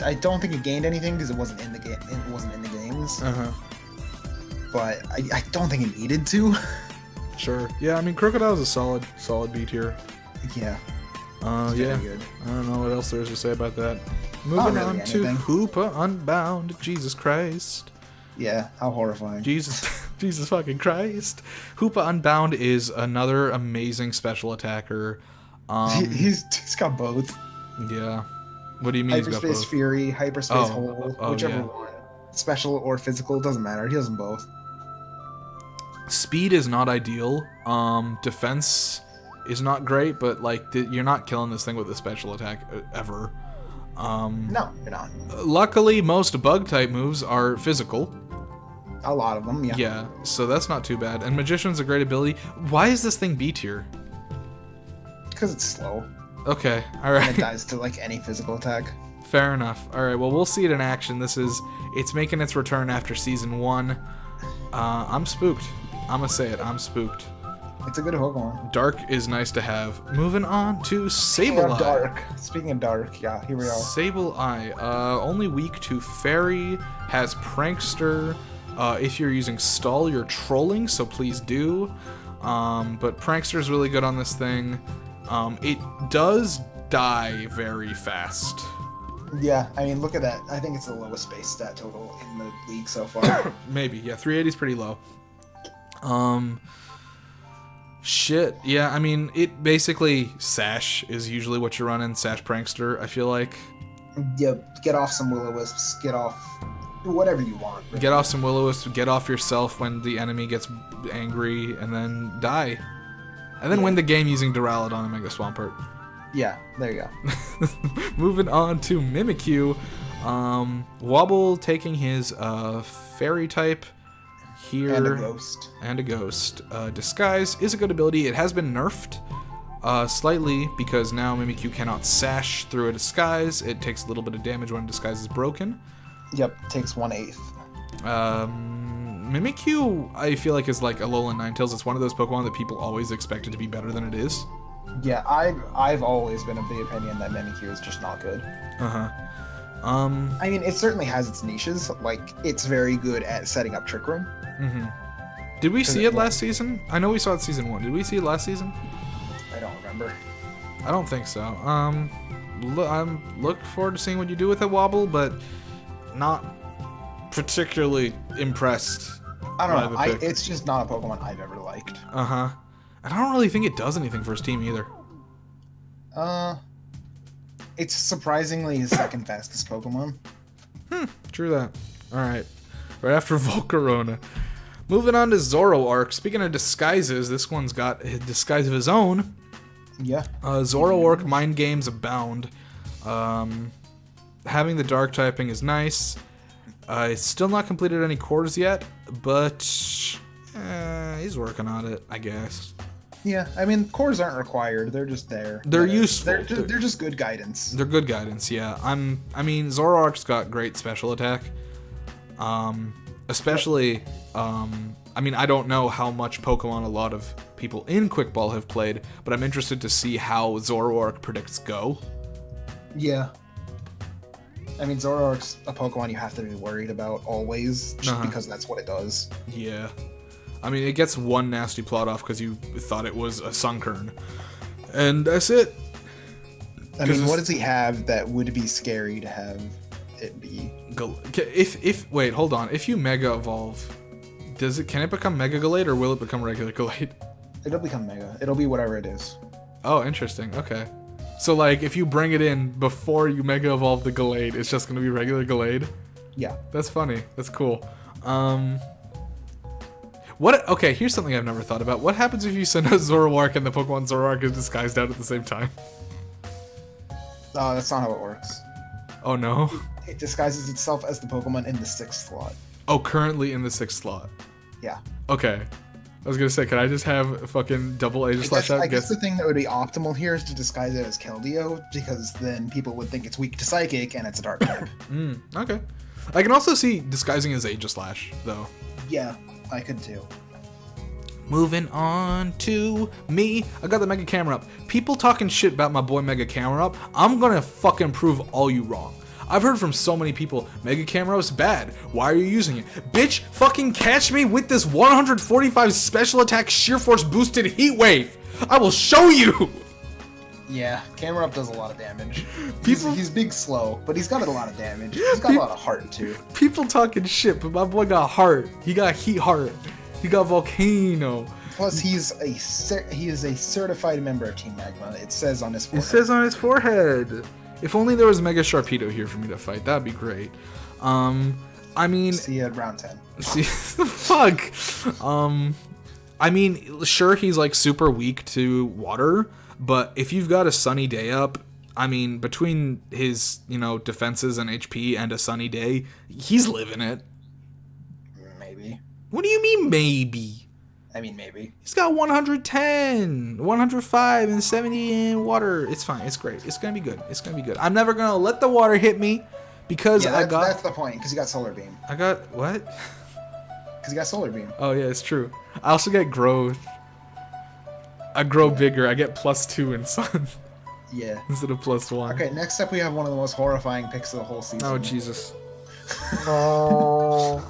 I don't think it gained anything because it wasn't in the game. It wasn't in the games. But I don't think it needed to. Sure. Yeah, I mean, Crocodile's a solid beat here. Yeah. Yeah. Good. I don't know what else there is to say about that. Moving on to Hoopa Unbound. Jesus Christ. Yeah, how horrifying. Jesus fucking Christ. Hoopa Unbound is another amazing special attacker. He's got both. Yeah. What do you mean? Hyperspace he's got both? Fury, Hyperspace Hole, whichever one. Special or physical, doesn't matter. He has them both. Speed is not ideal. Defense is not great, but like you're not killing this thing with a special attack ever. No, you're not. Luckily, most bug type moves are physical. A lot of them, yeah. Yeah, so that's not too bad. And Magician's a great ability. Why is this thing B tier? Because it's slow. Okay, alright. And it dies to like any physical attack. Fair enough. Alright, well we'll see it in action. It's making its return after season 1. I'm spooked. I'm gonna say it, I'm spooked. It's a good Pokemon. Dark is nice to have. Moving on to Sableye. Speaking of Dark, yeah, here we are. Sableye, only weak to Fairy, has Prankster. If you're using Stall, you're trolling, so please do. But Prankster is really good on this thing. It does die very fast. Yeah, I mean, look at that. I think it's the lowest base stat total in the league so far. Maybe, yeah, 380 is pretty low. Shit, yeah, I mean, it basically Sash is usually what you're running, Sash Prankster, I feel like. Yep, get off some Will-O-Wisps, get off whatever you want. Really. Get off some Will-O-Wisps, get off yourself when the enemy gets angry, and then die. And then win the game using Duraludon and Mega Swampert. Yeah, there you go. Moving on to Mimikyu. Wobble taking his Fairy type here. And a Ghost. And a Ghost. Disguise is a good ability. It has been nerfed slightly because now Mimikyu cannot sash through a Disguise. It takes a little bit of damage when Disguise is broken. Yep, takes 1/8. Mimikyu, I feel like, is like Alolan Ninetales. It's one of those Pokemon that people always expected to be better than it is. Yeah, I've always been of the opinion that Mimikyu is just not good. Uh-huh. I mean, it certainly has its niches. Like, it's very good at setting up Trick Room. Mm-hmm. Did we see it last season? I know we saw it season 1. Did we see it last season? I don't remember. I don't think so. I'm looking forward to seeing what you do with it, Wobble, but not particularly impressed. I don't know. It's just not a Pokemon I've ever liked. Uh-huh. And I don't really think it does anything for his team either. It's surprisingly his second fastest Pokemon. True that. Alright. Right after Volcarona. Moving on to Zoroark. Speaking of disguises, this one's got a disguise of his own. Yeah. Zoroark, mind games abound. Having the dark typing is nice. Still not completed any cores yet, but he's working on it, I guess. Yeah, I mean, cores aren't required. They're just there. They're useful. They're just good guidance. They're good guidance, yeah. I mean, Zoroark's got great special attack. Especially, I mean, I don't know how much Pokemon a lot of people in Quick Ball have played, but I'm interested to see how Zoroark predicts Go. Yeah. I mean, Zoroark's a Pokemon you have to be worried about always, just because that's what it does. Yeah. I mean, it gets one nasty plot off because you thought it was a Sunkern. And that's it. I mean, what does he have that would be scary to have it be? Wait, hold on. If you Mega Evolve, can it become Mega Gallade or will it become regular Gallade? It'll become Mega. It'll be whatever it is. Oh, interesting. Okay. So, like, if you bring it in before you Mega Evolve the Gallade, it's just going to be regular Gallade? Yeah. That's funny. That's cool. Okay, here's something I've never thought about. What happens if you send out Zoroark and the Pokemon Zoroark is disguised out at the same time? That's not how it works. Oh, no? It disguises itself as the Pokemon in the 6th slot. Oh, currently in the 6th slot. Yeah. Okay. I was gonna say, could I just have fucking double Aegis-Slash out? I guess the thing that would be optimal here is to disguise it as Keldeo, because then people would think it's weak to Psychic and it's a Dark type. Okay. I can also see disguising as Aegis-Slash, though. Yeah, I could too. Moving on to me. I got the Mega Camera up. People talking shit about my boy Mega Camera up. I'm gonna fucking prove all you wrong. I've heard from so many people, Mega Camera is bad. Why are you using it? Bitch, fucking catch me with this 145 special attack sheer force boosted heat wave. I will show you. Yeah, Camera Up does a lot of damage. He's big slow, but he's got a lot of damage. He's got a lot of heart too. People talking shit, but my boy got heart. He got heat heart. He got Volcano. Plus, he is a certified member of Team Magma. It says on his forehead. It says on his forehead. If only there was Mega Sharpedo here for me to fight, that'd be great. I mean... See you at round 10. Fuck! I mean, sure, he's, like, super weak to water, but if you've got a sunny day up, I mean, between his, defenses and HP and a sunny day, he's living it. Maybe. What do you mean, maybe? I mean, maybe. He's got 110, 105, and 70 in water. It's fine. It's great. It's going to be good. It's going to be good. I'm never going to let the water hit me because that's the point, because you got Solar Beam. I got, what? Because you got Solar Beam. Oh, yeah, it's true. I also get growth. I grow bigger. I get +2 in Sun. Yeah. Instead of +1. Okay, next up we have one of the most horrifying picks of the whole season. Oh, Jesus. Oh.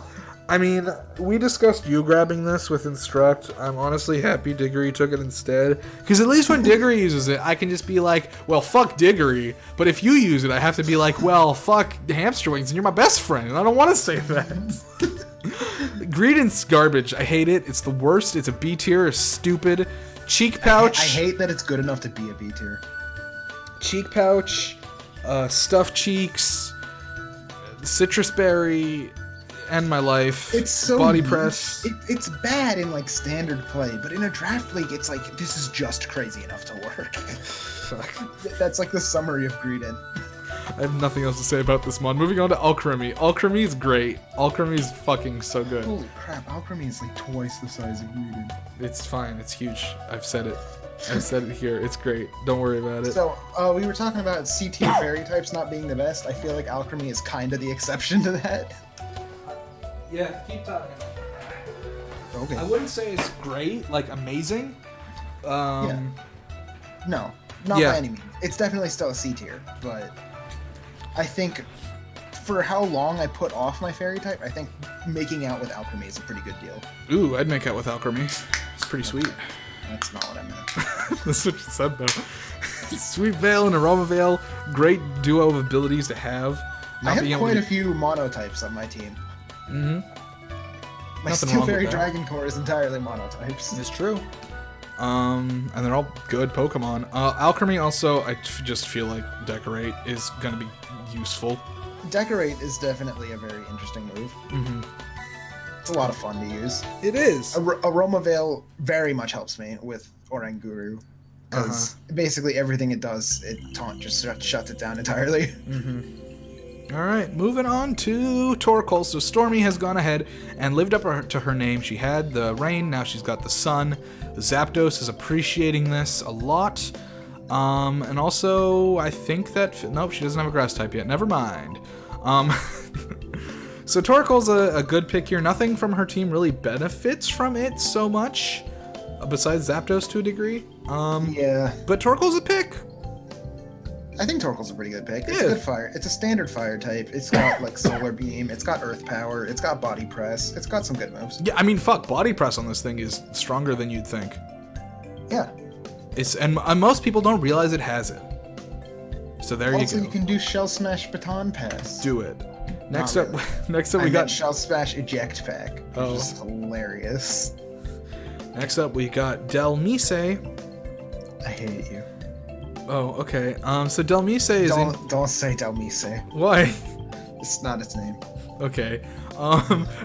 I mean, we discussed you grabbing this with Instruct. I'm honestly happy Diggory took it instead. Because at least when Diggory uses it, I can just be like, well, fuck Diggory. But if you use it, I have to be like, well, fuck Hamsterwings, and you're my best friend. And I don't want to say that. Greedent's garbage. I hate it. It's the worst. It's a B tier. It's stupid. Cheek Pouch. I hate that it's good enough to be a B tier. Cheek Pouch. Stuffed Cheeks. Citrus Berry. End my life. It's so body press. It's bad in like standard play, but in a draft league, it's like this is just crazy enough to work. Fuck. That's like the summary of Greedent. I have nothing else to say about this mod. Moving on to Alcremie. Alcremie is great. Alcremie is fucking so good. Holy crap! Alcremie is like twice the size of Greedent. It's fine. It's huge. I've said it. I've said it here. It's great. Don't worry about it. So, we were talking about C-tier fairy types not being the best. I feel like Alcremie is kind of the exception to that. Yeah, keep talking. Okay. I wouldn't say it's great, like amazing. Yeah. No, not Yeah. by any means. It's definitely still a C tier, but I think for how long I put off my fairy type, I think making out with alchemy is a pretty good deal. Ooh, I'd make out with alchemy. It's pretty sweet. That's not what I meant. That's what you said, though. Sweet Veil and Aroma Veil, great duo of abilities to have. I have quite a few monotypes on my team. Mm-hmm. My Nothing Steel wrong with Fairy that. Dragon Core is entirely monotypes. It's true. And they're all good Pokemon. Alchemy also, I just feel like Decorate is gonna be useful. Decorate is definitely a very interesting move. Mm-hmm. It's a lot of fun to use. It is. Aroma Veil very much helps me with Oranguru. Because basically everything it does, Taunt just shuts it down entirely. Mm-hmm. Alright, moving on to Torkoal. So Stormy has gone ahead and lived up to her name. She had the rain, now she's got the sun. Zapdos is appreciating this a lot. And also, I think that... Nope, she doesn't have a grass type yet. Never mind. So Torkoal's a good pick here. Nothing from her team really benefits from it so much, besides Zapdos to a degree. Yeah. But Torkoal's a pick. I think Torkoal's a pretty good pick. It's Yeah. a good fire. It's a standard fire type. It's got like Solar Beam. It's got Earth Power. It's got Body Press. It's got some good moves. Yeah, I mean, fuck, Body Press on this thing is stronger than you'd think. Yeah. And most people don't realize it has it. So there Also, you go. you can do Shell Smash Baton Pass. Do it. Next Not up, really. next up I we meant got. Shell Smash Eject Pack, which Oh. is hilarious. Next up we got Delmise. I hate you. Oh, okay. So Delmise is in. Don't say Delmise. Why? It's not its name. Okay.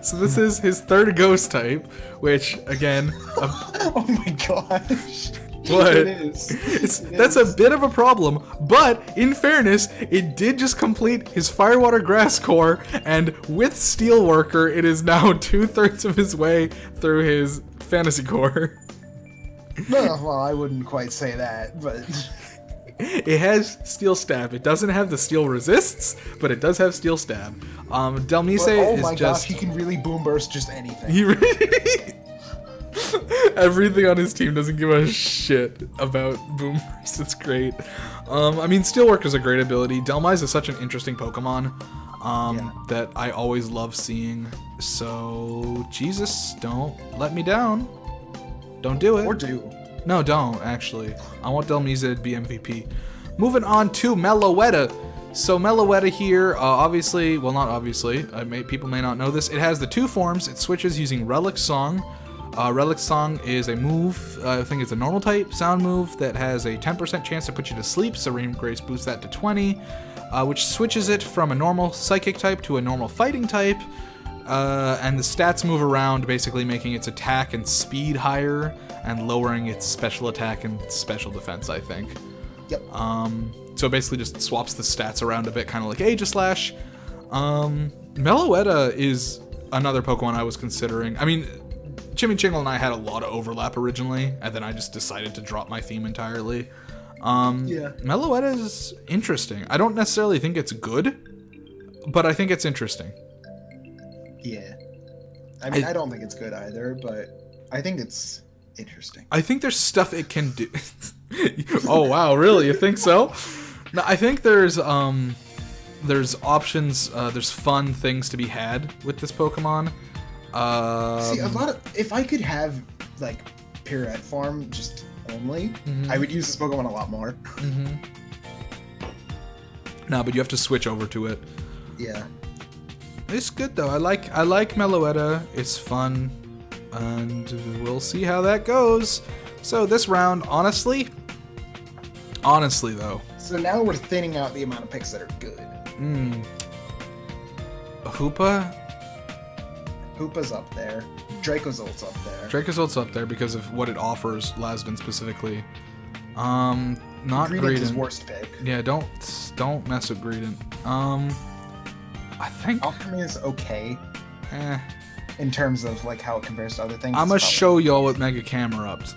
So this is his third ghost type, which again, Oh my gosh. What? It is. that's a bit of a problem, but in fairness, it did just complete his Firewater Grass core, and with Steelworker, it is now 2/3 of his way through his Fantasy core. Well, I wouldn't quite say that, but It has Steel Stab. It doesn't have the Steel Resists, but it does have Steel Stab. Delmise oh is my just... gosh, he can really boom burst just anything. He really... Everything on his team doesn't give a shit about Boomers. It's great. I mean, Steelworker's a great ability. Delmise is such an interesting Pokemon that I always love seeing. So, Jesus, don't let me down. Don't do it. Or do. No, don't, actually. I want Delmise to be MVP. Moving on to Meloetta. So Meloetta here, obviously, well, not obviously, people may not know this. It has the two forms. It switches using Relic Song. Relic Song is a move, I think it's a normal type sound move that has a 10% chance to put you to sleep, so Rain Grace boosts that to 20, which switches it from a normal Psychic type to a normal Fighting type, and the stats move around, basically making its attack and speed higher, and lowering its special attack and special defense, I think. Yep. So it basically just swaps the stats around a bit, kind of like Aegislash. Meloetta is another Pokemon I was considering. I mean, Chimichingle and I had a lot of overlap originally, and then I just decided to drop my theme entirely. Meloetta is interesting. I don't necessarily think it's good, but I think it's interesting. Yeah. I mean, I don't think it's good either, but I think it's interesting. I think there's stuff it can do. Oh wow, really? You think so? No, I think there's options, there's fun things to be had with this Pokemon. See, if I could have like Pirouette form just only, I would use this Pokemon a lot more. No, but you have to switch over to it. Yeah. It's good though. I like Meloetta. It's fun, and we'll see how that goes. So this round, honestly though. So now we're thinning out the amount of picks that are good. Hoopa's up there. Dracozolt's up there. Dracozolt's up there because of what it offers, Lasden specifically. Not Greedent's his Greedent. worst pick. Yeah, don't mess with Greedent. I think Alchemy is okay eh. in terms of like how it compares to other things. I'm gonna It's show y'all what Mega Camerup's.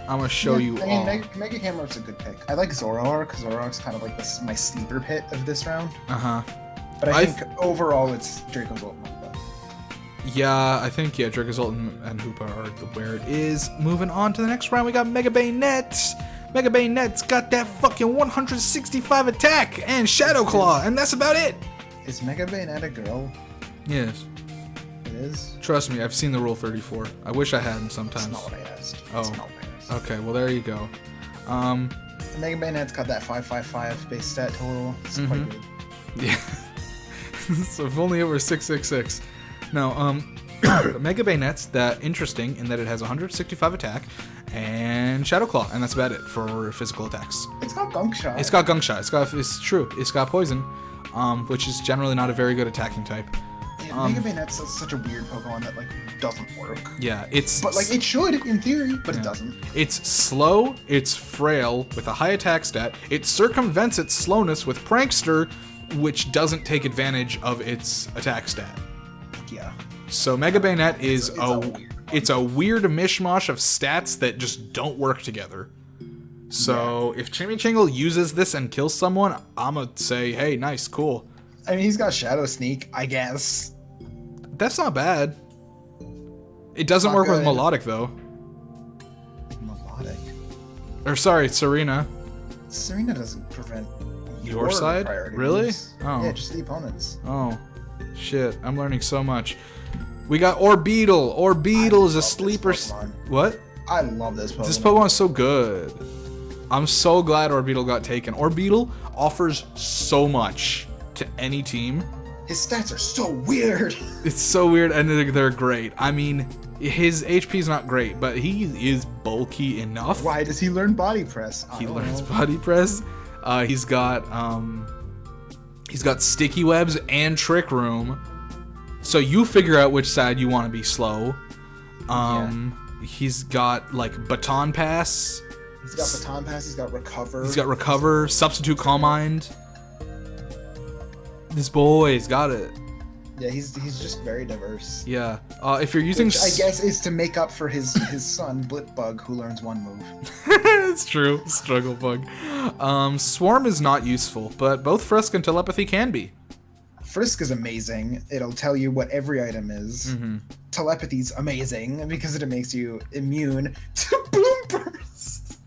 I'm gonna show you I mean, all. Mega Camerup's a good pick. I like Zoroark, because Zoroark's kind of like my sleeper pit of this round. Uh-huh. But I think overall it's Dracozolt. Yeah, I think, Dracozolt and Hoopa are where it is. Moving on to the next round, we got Mega Bayonet. Mega Bayonet's got that fucking 165 attack and Shadow Claw, and that's about it. Is Mega Bayonet a girl? Yes. It is? Trust me, I've seen the Rule 34. I wish I hadn't sometimes. That's not what I asked. Oh. That's not what I asked. Okay, well, there you go. The Mega Bayonet's got that 555 base stat total. It's quite good. Yeah. So if only it were 666. No, Mega Bayonet's that interesting in that it has 165 attack and Shadow Claw, and that's about it for physical attacks. It's got Gunk Shot. It's got Gunk Shot. It's true. It's got Poison, which is generally not a very good attacking type. Yeah, Mega Bayonet's such a weird Pokemon that like doesn't work. Yeah, it's... But like it should in theory, but it doesn't. It's slow, it's frail, with a high attack stat. It circumvents its slowness with Prankster, which doesn't take advantage of its attack stat. Yeah. So Mega Bayonet is it's a weird mishmash of stats that just don't work together. So if Chimichangle uses this and kills someone, I'ma say, hey, nice, cool. I mean, he's got Shadow Sneak, I guess. That's not bad. It doesn't work with Melodic, though. Melodic? Or sorry, Serena. Serena doesn't prevent your side? Really? Oh. Yeah, just the opponents. Oh. Shit, I'm learning so much. We got Orbeetle. Orbeetle is a sleeper... What? I love this Pokemon. This Pokemon is so good. I'm so glad Orbeetle got taken. Orbeetle offers so much to any team. His stats are so weird. It's so weird, and they're great. I mean, his HP is not great, but he is bulky enough. Why does he learn Body Press? He learns Body Press. He's got Sticky Webs and Trick Room. So you figure out which side you want to be slow. He's got like Baton Pass. He's got Baton Pass. He's got Recover. He's got Recover. Substitute Calm Mind. This boy's got it. Yeah, he's just very diverse. Yeah. If you're using... Which I guess is to make up for his son, Blipbug, who learns one move. It's true. Struggle Bug. Swarm is not useful, but both Frisk and Telepathy can be. Frisk is amazing. It'll tell you what every item is. Mm-hmm. Telepathy's amazing because it makes you immune to Boom Burst.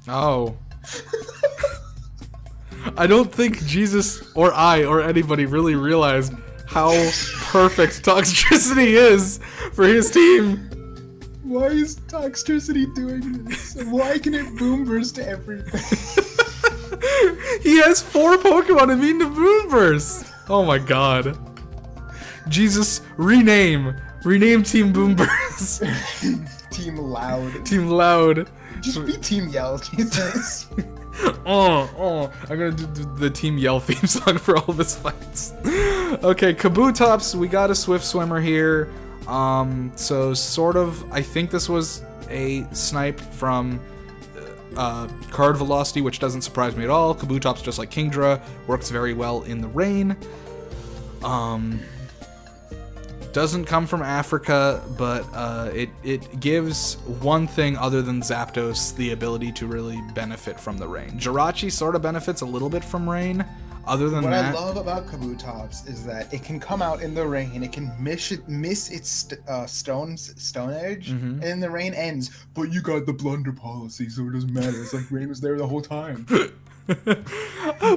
Oh. I don't think Jesus or I or anybody really realized how perfect Toxtricity is for his team. Why is Toxtricity doing this? Why can it Boom Burst to everything? He has 4 Pokemon immune to Boom Burst. Oh my god. Jesus, rename Team Boom Burst. Team Loud. Team Loud. Just be Team Yell, Jesus. I'm gonna do the Team Yell theme song for all of his fights. Okay, Kabutops, we got a Swift Swimmer here. So sort of, I think this was a snipe from Card Velocity, which doesn't surprise me at all. Kabutops, just like Kingdra, works very well in the rain. Doesn't come from Africa, but it gives one thing other than Zapdos the ability to really benefit from the rain. Jirachi sort of benefits a little bit from rain. Other than that, what I love about Kabutops is that it can come out in the rain, it can miss its stone edge, and then the rain ends. But you got the Blunder Policy, so it doesn't matter. It's like rain was there the whole time.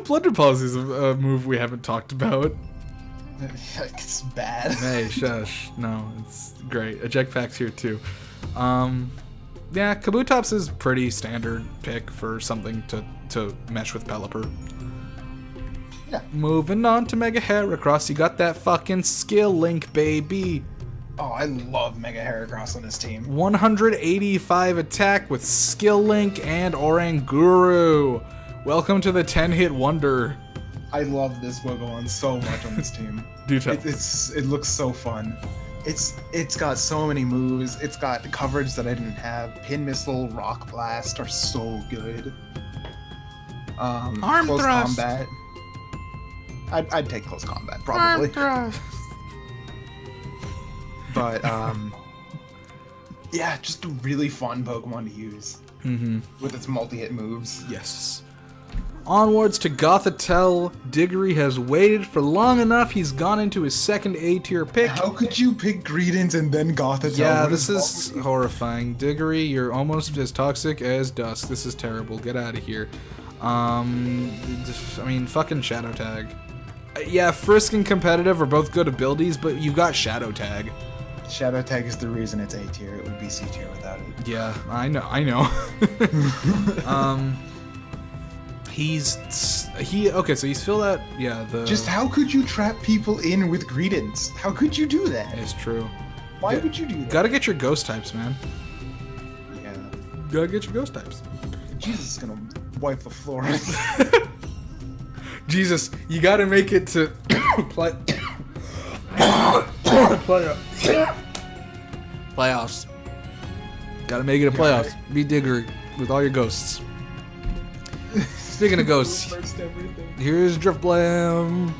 Blunder Policy is a move we haven't talked about. It's bad. Hey, shush. No, it's great. Eject Pack's here too. Yeah, Kabutops is pretty standard pick for something to mesh with Pelipper. Yeah. Moving on to Mega Heracross, you got that fucking skill link, baby. Oh, I love Mega Heracross on this team. 185 attack with skill link and Oranguru. Welcome to the 10-hit wonder. I love this Pokemon so much on this team. Do tell. It looks so fun. It's got so many moves. It's got coverage that I didn't have. Pin Missile, Rock Blast are so good. Arm close thrust. Combat. I'd take close combat probably. Arm thrust. But yeah, just a really fun Pokemon to use. With its multi-hit moves. Yes. Onwards to Gothitelle. Diggory has waited for long enough. He's gone into his second A-tier pick. How could you pick Greedent and then Gothitelle? Yeah, What this wrong is with you? horrifying. Diggory, you're almost as toxic as Dusk. This is terrible. Get out of here. I mean, fucking Shadow Tag. Yeah, Frisk and Competitive are both good abilities, but you've got Shadow Tag. Shadow Tag is the reason it's A tier. It would be C tier without it. Yeah, I know. Okay, so he's filled out. Yeah, Just how could you trap people in with Greedents? How could you do that? It's true. Why would you do that? Gotta get your ghost types, man. Yeah. Gotta get your ghost types. Jesus is gonna wipe the floor. Jesus, you gotta make it to play. Playoffs. Gotta make it a playoffs. Be Diggory with all your ghosts. Speaking of ghosts, here's Driftblam.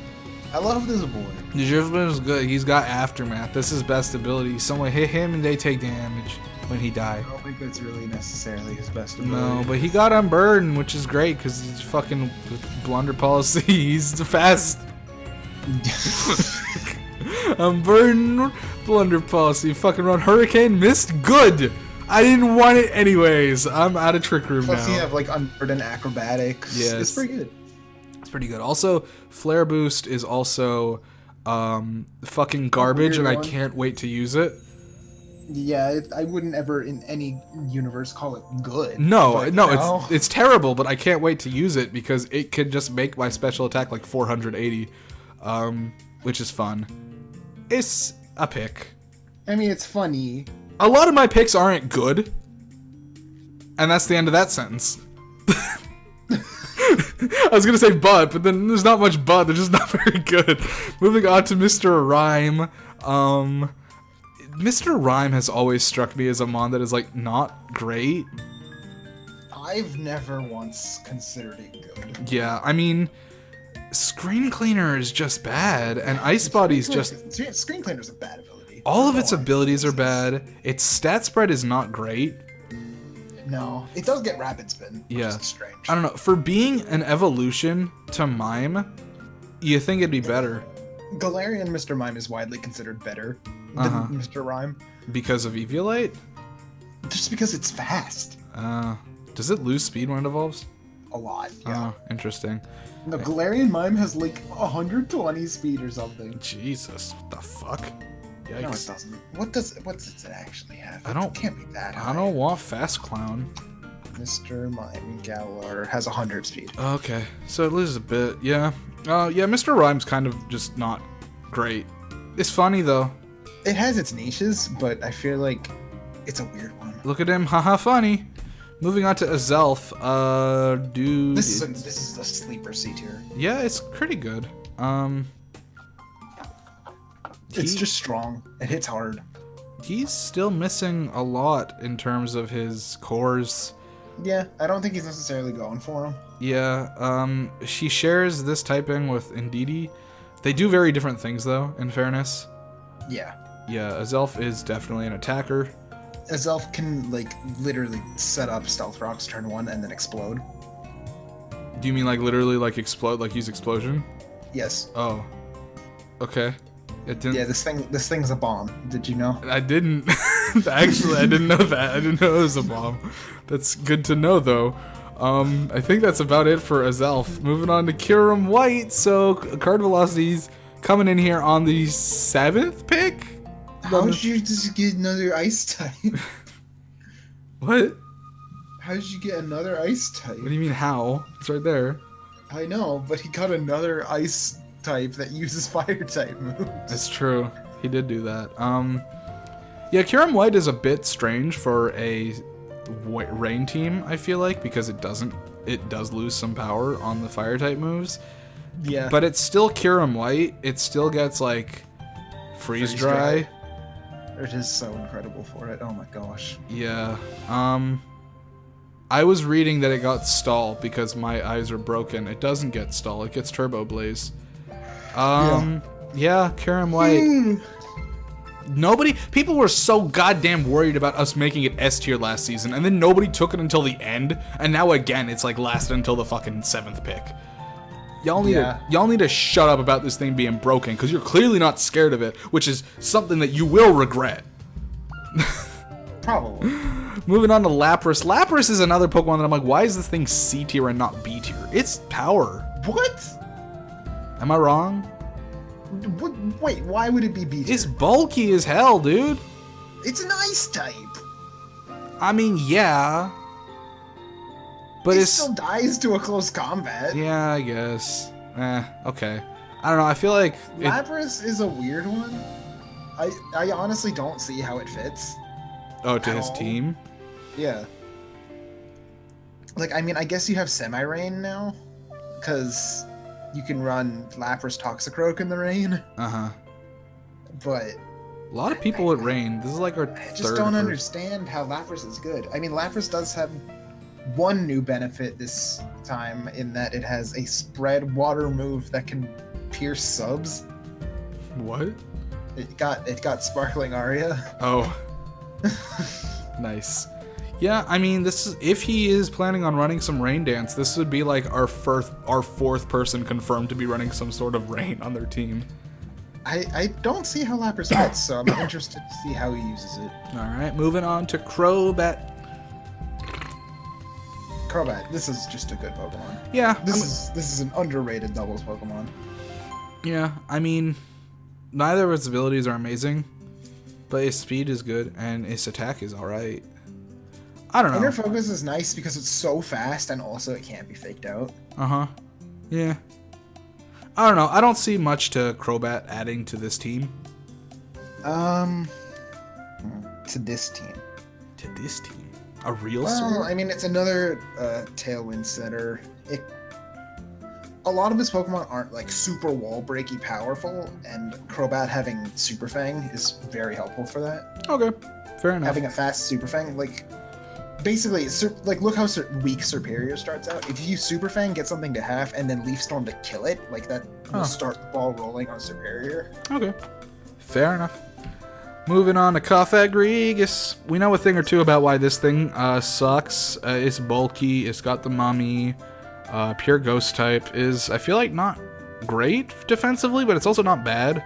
I love this boy. The Driftblam is good. He's got Aftermath. That's his best ability. Someone hit him and they take damage when he died. I don't think that's really necessarily his best ability. No, but he got Unburden, which is great because he's fucking blunder policy. He's the fast. Unburden, blunder policy. Fucking run Hurricane, missed, good. I didn't want it anyways. I'm out of Trick Room Plus now. you have like Unburden Acrobatics. Yes. It's pretty good. It's pretty good. Also, Flare Boost is also fucking garbage, and I can't wait to use it. Yeah, I wouldn't ever in any universe call it good. No, but it's terrible, but I can't wait to use it because it could just make my special attack like 480, which is fun. It's a pick. I mean, it's funny. A lot of my picks aren't good, and that's the end of that sentence. I was gonna say but then there's not much but. They're just not very good. Moving on to Mr. Rhyme. Mr. Rhyme has always struck me as a mon that is like not great. I've never once considered it good. Yeah, I mean, Screen Cleaner is just bad, and Ice Body's just... Screen Cleaner's a bad ability. All of its abilities are bad. Its stat spread is not great. No, it does get Rapid Spin, which Yeah. is strange. I don't know. For being an evolution to Mime, you think it'd be better. Galarian Mr. Mime is widely considered better than Mr. Rhyme. Because of Eviolite? Just because it's fast. Does it lose speed when it evolves? A lot, yeah. Oh, interesting. No, Galarian Mime has like 120 speed or something. Jesus, what the fuck? Yikes. No, it doesn't. What does it actually have? I don't- It can't be that high. I don't want Fast Clown. Mr. Mime Galar has 100 speed. Okay, so it loses a bit, yeah. Yeah, Mr. Rhyme's kind of just not great. It's funny, though. It has its niches, but I feel like it's a weird one. Look at him, haha, funny. Moving on to Azelf, dude. This is a sleeper C tier. Yeah, it's pretty good. It's just strong. It hits hard. He's still missing a lot in terms of his cores. Yeah, I don't think he's necessarily going for him. Yeah, she shares this typing with Indeedee. They do very different things, though, in fairness. Yeah. Yeah, Azelf is definitely an attacker. Azelf can, like, literally set up Stealth Rocks turn 1 and then explode. Do you mean, like, literally, like, explode, like, use explosion? Yes. Oh. Okay. It didn't... Yeah, this thing's a bomb. Did you know? I didn't. Actually, I didn't know that. I didn't know it was a bomb. That's good to know, though. I think that's about it for Azelf. Moving on to Kyurem White. So, card velocity's coming in here on the 7th pick? How did you just get another ice type? What? How did you get another ice type? What do you mean, how? It's right there. I know, but he got another ice type that uses fire type moves. It's true. He did do that. Yeah, Kyurem White is a bit strange for a rain team, I feel like, because it does lose some power on the fire type moves. Yeah. But it's still Kyurem White. It still gets like freeze dry. It is so incredible for it. Oh my gosh. Yeah. I was reading that it got stall because my eyes are broken. It doesn't get stall. It gets turbo blaze. Yeah, Kyurem White. People were so goddamn worried about us making it S tier last season, and then nobody took it until the end, and now again it's like lasted until the fucking 7th pick. Y'all need to shut up about this thing being broken, because you're clearly not scared of it, which is something that you will regret. Probably. Moving on to Lapras. Lapras is another Pokemon that I'm like, why is this thing C tier and not B tier? It's power. What? Am I wrong? Wait, why would it be B tier? It's bulky as hell, dude. It's an ice type. I mean, yeah. But it it still dies to a close combat. Yeah, I guess. Okay. I don't know, I feel like... Lapras is a weird one. I honestly don't see how it fits. Oh, to his team? Yeah. Like, I mean, I guess you have Semi-Rain now. Because you can run Lapras Toxicroak in the rain. Uh-huh. But... a lot of people with rain. This is like our third. I just don't understand how Lapras is good. I mean, Lapras does have one new benefit this time in that it has a spread water move that can pierce subs. What? It got Sparkling Aria. Oh. Nice. Yeah, I mean, this is, if he is planning on running some rain dance, this would be like our fourth person confirmed to be running some sort of rain on their team. I don't see how Lapras fits, so I'm interested to see how he uses it. Alright, moving on to Crobat. Crobat, this is just a good Pokemon. Yeah. This is an underrated doubles Pokemon. Yeah, I mean, neither of its abilities are amazing, but its speed is good, and its attack is alright. I don't know. Inner Focus is nice because it's so fast, and also it can't be faked out. Uh-huh. Yeah. I don't know. I don't see much to Crobat adding to this team. To this team. To this team? A real Well, sword? I mean, it's another Tailwind setter. A lot of his Pokemon aren't like super wall breaky powerful, and Crobat having Super Fang is very helpful for that. Okay, fair enough. Having a fast Super Fang, like, basically, like, look how weak Superior starts out. If you use Super Fang, get something to half, and then Leaf Storm to kill it, like, that will start the ball rolling on Superior. Okay, fair enough. Moving on to Cofagrigus. We know a thing or two about why this thing sucks. It's bulky, it's got the mummy. Pure Ghost type is, I feel like, not great defensively, but it's also not bad.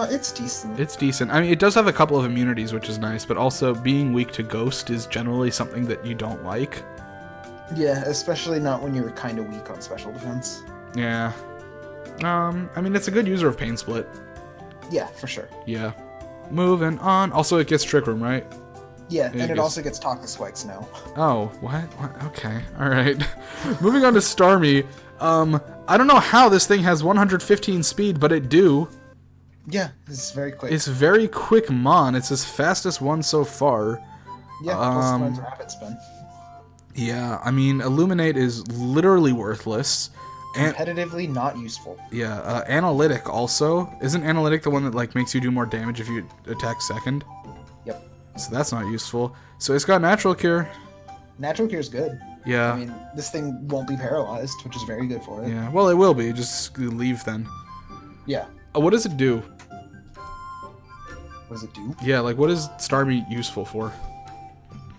It's decent. It's decent. I mean, it does have a couple of immunities, which is nice, but also being weak to Ghost is generally something that you don't like. Yeah, especially not when you're kind of weak on special defense. Yeah. I mean, it's a good user of Pain Split. Yeah, for sure. Yeah. Moving on. Also, it gets Trick Room, right? Yeah, and it also gets Talk to Spikes now. Oh, what? Okay, alright. Moving on to Starmie. I don't know how this thing has 115 speed, but it do. Yeah, it's very quick. It's very quick Mon. It's his fastest one so far. Yeah, plus it learns Rapid Spin. Yeah, I mean, Illuminate is literally worthless. Competitively not useful. Yeah, Analytic also. Isn't Analytic the one that like makes you do more damage if you attack second? Yep. So that's not useful. So it's got Natural Cure. Natural Cure is good. Yeah. I mean, this thing won't be paralyzed, which is very good for it. Yeah, well, it will be. Just leave then. Yeah. What does it do? What does it do? Yeah, like what is Starmie useful for?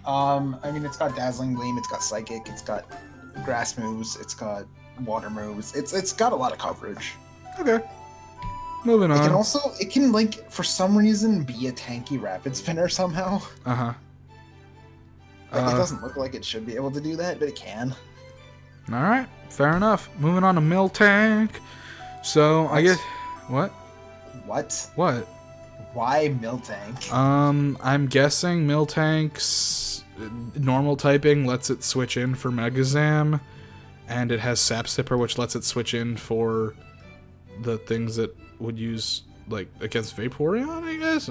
I mean, it's got Dazzling Gleam, it's got Psychic, it's got Grass moves, it's got Water moves. It's got a lot of coverage. Okay. Moving on. It can like for some reason be a tanky Rapid Spinner somehow. Uh-huh. Like, it doesn't look like it should be able to do that, but it can. Alright, fair enough. Moving on to Miltank. So, I guess... What? What? What? Why Miltank? I'm guessing Miltank's normal typing lets it switch in for Megazam, and it has Sap Sipper, which lets it switch in for the things that would use, like, against Vaporeon, I guess?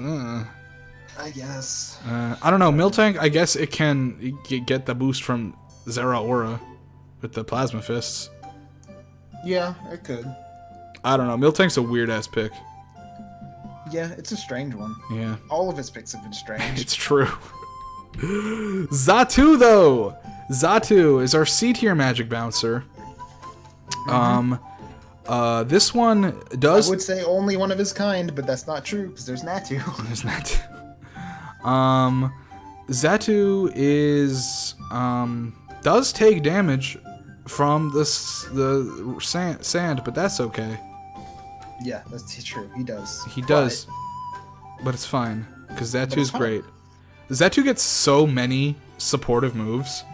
I guess. I don't know. Miltank, I guess it can get the boost from Zeraora with the Plasma Fists. Yeah, it could. I don't know. Miltank's a weird-ass pick. Yeah, it's a strange one. Yeah. All of his picks have been strange. It's true. Xatu, though! Xatu is our C-tier magic bouncer. This one I does. would say only one of his kind, but that's not true because there's Natu. There's Natu. Xatu is does take damage from the sand, but that's okay. Yeah, that's true. He does. He does, but it's fine because Xatu's great. Xatu gets so many supportive moves.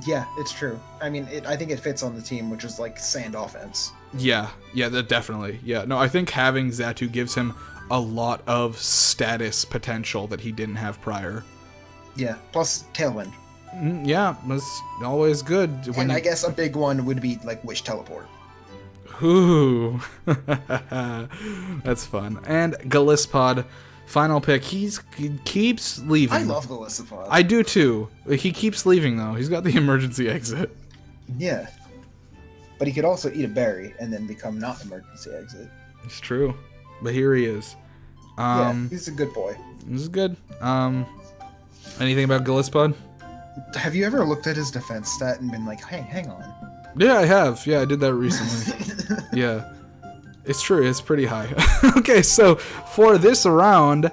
Yeah, it's true. I mean, I think it fits on the team, which is like sand offense. Yeah, that definitely. Yeah, no, I think having Xatu gives him a lot of status potential that he didn't have prior. Yeah, plus Tailwind. Yeah, that's always good. And I guess a big one would be like Wish Teleport. Ooh, that's fun. And Gallispod, final pick. He keeps leaving. I love Gallispod. I do too. He keeps leaving though. He's got the emergency exit. Yeah, but he could also eat a berry and then become not emergency exit. It's true, but here he is. Yeah, he's a good boy. This is good. Anything about Gallispod? Have you ever looked at his defense stat and been like, hey, hang on? Yeah, I have. Yeah, I did that recently. Yeah. It's true, it's pretty high. Okay, so for this round,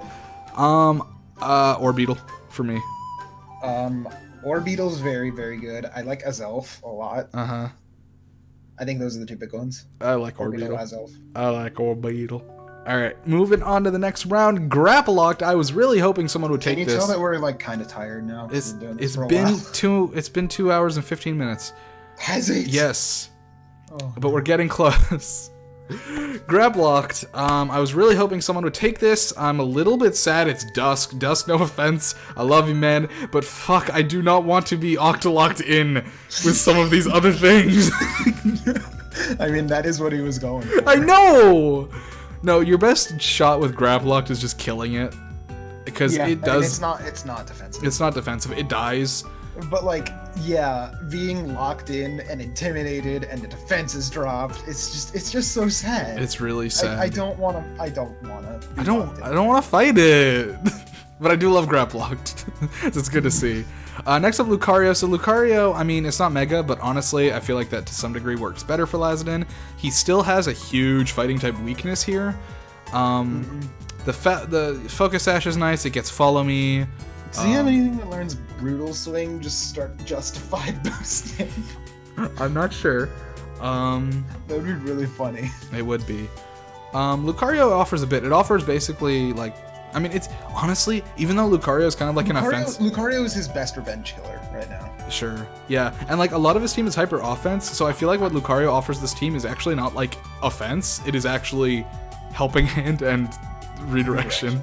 Orbeetle for me. Orbeetle's very, very good. I like Azelf a lot. Uh-huh. I think those are the two big ones. I like Orbeetle. Azelf. I like Orbeetle. Alright, moving on to the next round. Grapple Locked. I was really hoping someone would take this. Can you tell that we're like kind of tired now? It's been 2 hours and 15 minutes. Has it? Yes. Oh. But we're getting close. Grab Locked. I was really hoping someone would take this. I'm a little bit sad it's Dusk. Dusk, no offense. I love you, man. But fuck, I do not want to be Octolocked in with some of these other things. I mean, that is what he was going for. I know! No, your best shot with Grab Locked is just killing it. Because it does... I mean, it's not defensive. It's not defensive. It dies. But like, yeah, being locked in and intimidated and the defense is dropped, it's just so sad. It's really sad. I don't want to I don't want to fight it. But I do love Grab Locked. It's good to see. Next up, Lucario. So Lucario, I mean, it's not Mega, but honestly, I feel like that to some degree works better for Lazadin. He still has a huge fighting type weakness here. The Focus Sash is nice. It gets Follow Me. Does he have anything that learns Brutal Swing? Just start Justified boosting. I'm not sure. That would be really funny. It would be. Lucario offers a bit. It offers basically like, I mean, it's honestly, even though Lucario is kind of like an offense. Lucario is his best revenge killer right now. Sure. Yeah. And like a lot of his team is hyper offense. So I feel like what Lucario offers this team is actually not like offense. It is actually helping hand and redirection.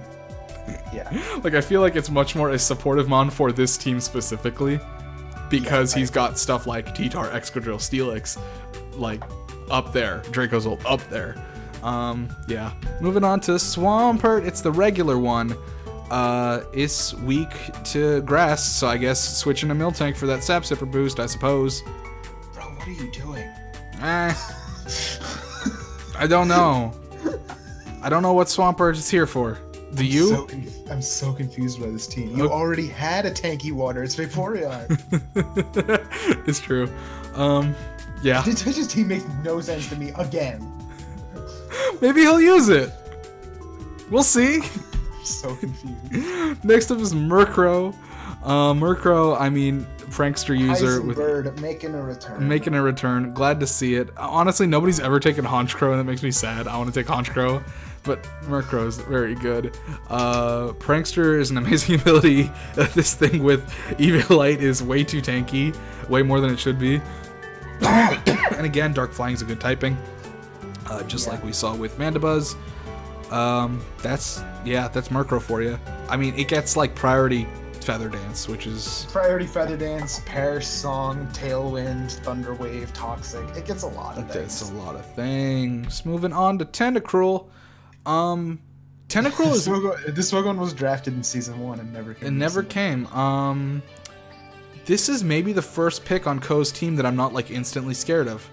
Yeah. Like I feel like it's much more a supportive mon for this team specifically. Because he's got stuff like T-Tar, Excadrill, Steelix, like up there. Draco's ult up there. Yeah. Moving on to Swampert. It's the regular one. It's weak to grass, so I guess switching to Miltank for that Sap Sipper boost, I suppose. Bro, what are you doing? I don't know. I don't know what Swampert is here for. Do you? I'm so confused by this team. You already had a tanky water. It's Vaporeon. It's true. Yeah. This team makes no sense to me again. Maybe he'll use it. We'll see. I'm so confused. Next up is Murkrow. Murkrow, I mean, prankster user with making a return. Making a return. Glad to see it. Honestly, nobody's ever taken Honchkrow, and that makes me sad. I want to take Honchkrow. But Murkrow is very good. Prankster is an amazing ability. This thing with Eviolite is way too tanky. Way more than it should be. And again, Dark Flying is a good typing. Just like we saw with Mandibuzz. That's Murkrow for you. I mean, it gets like priority Feather Dance, which is... Priority Feather Dance, Perish Song, Tailwind, Thunder Wave, Toxic. It gets a lot of things. It gets a lot of things. Moving on to Tentacruel. Tentacruel is... This one was drafted in Season 1 and never came. It never came. This is maybe the first pick on Ko's team that I'm not, like, instantly scared of.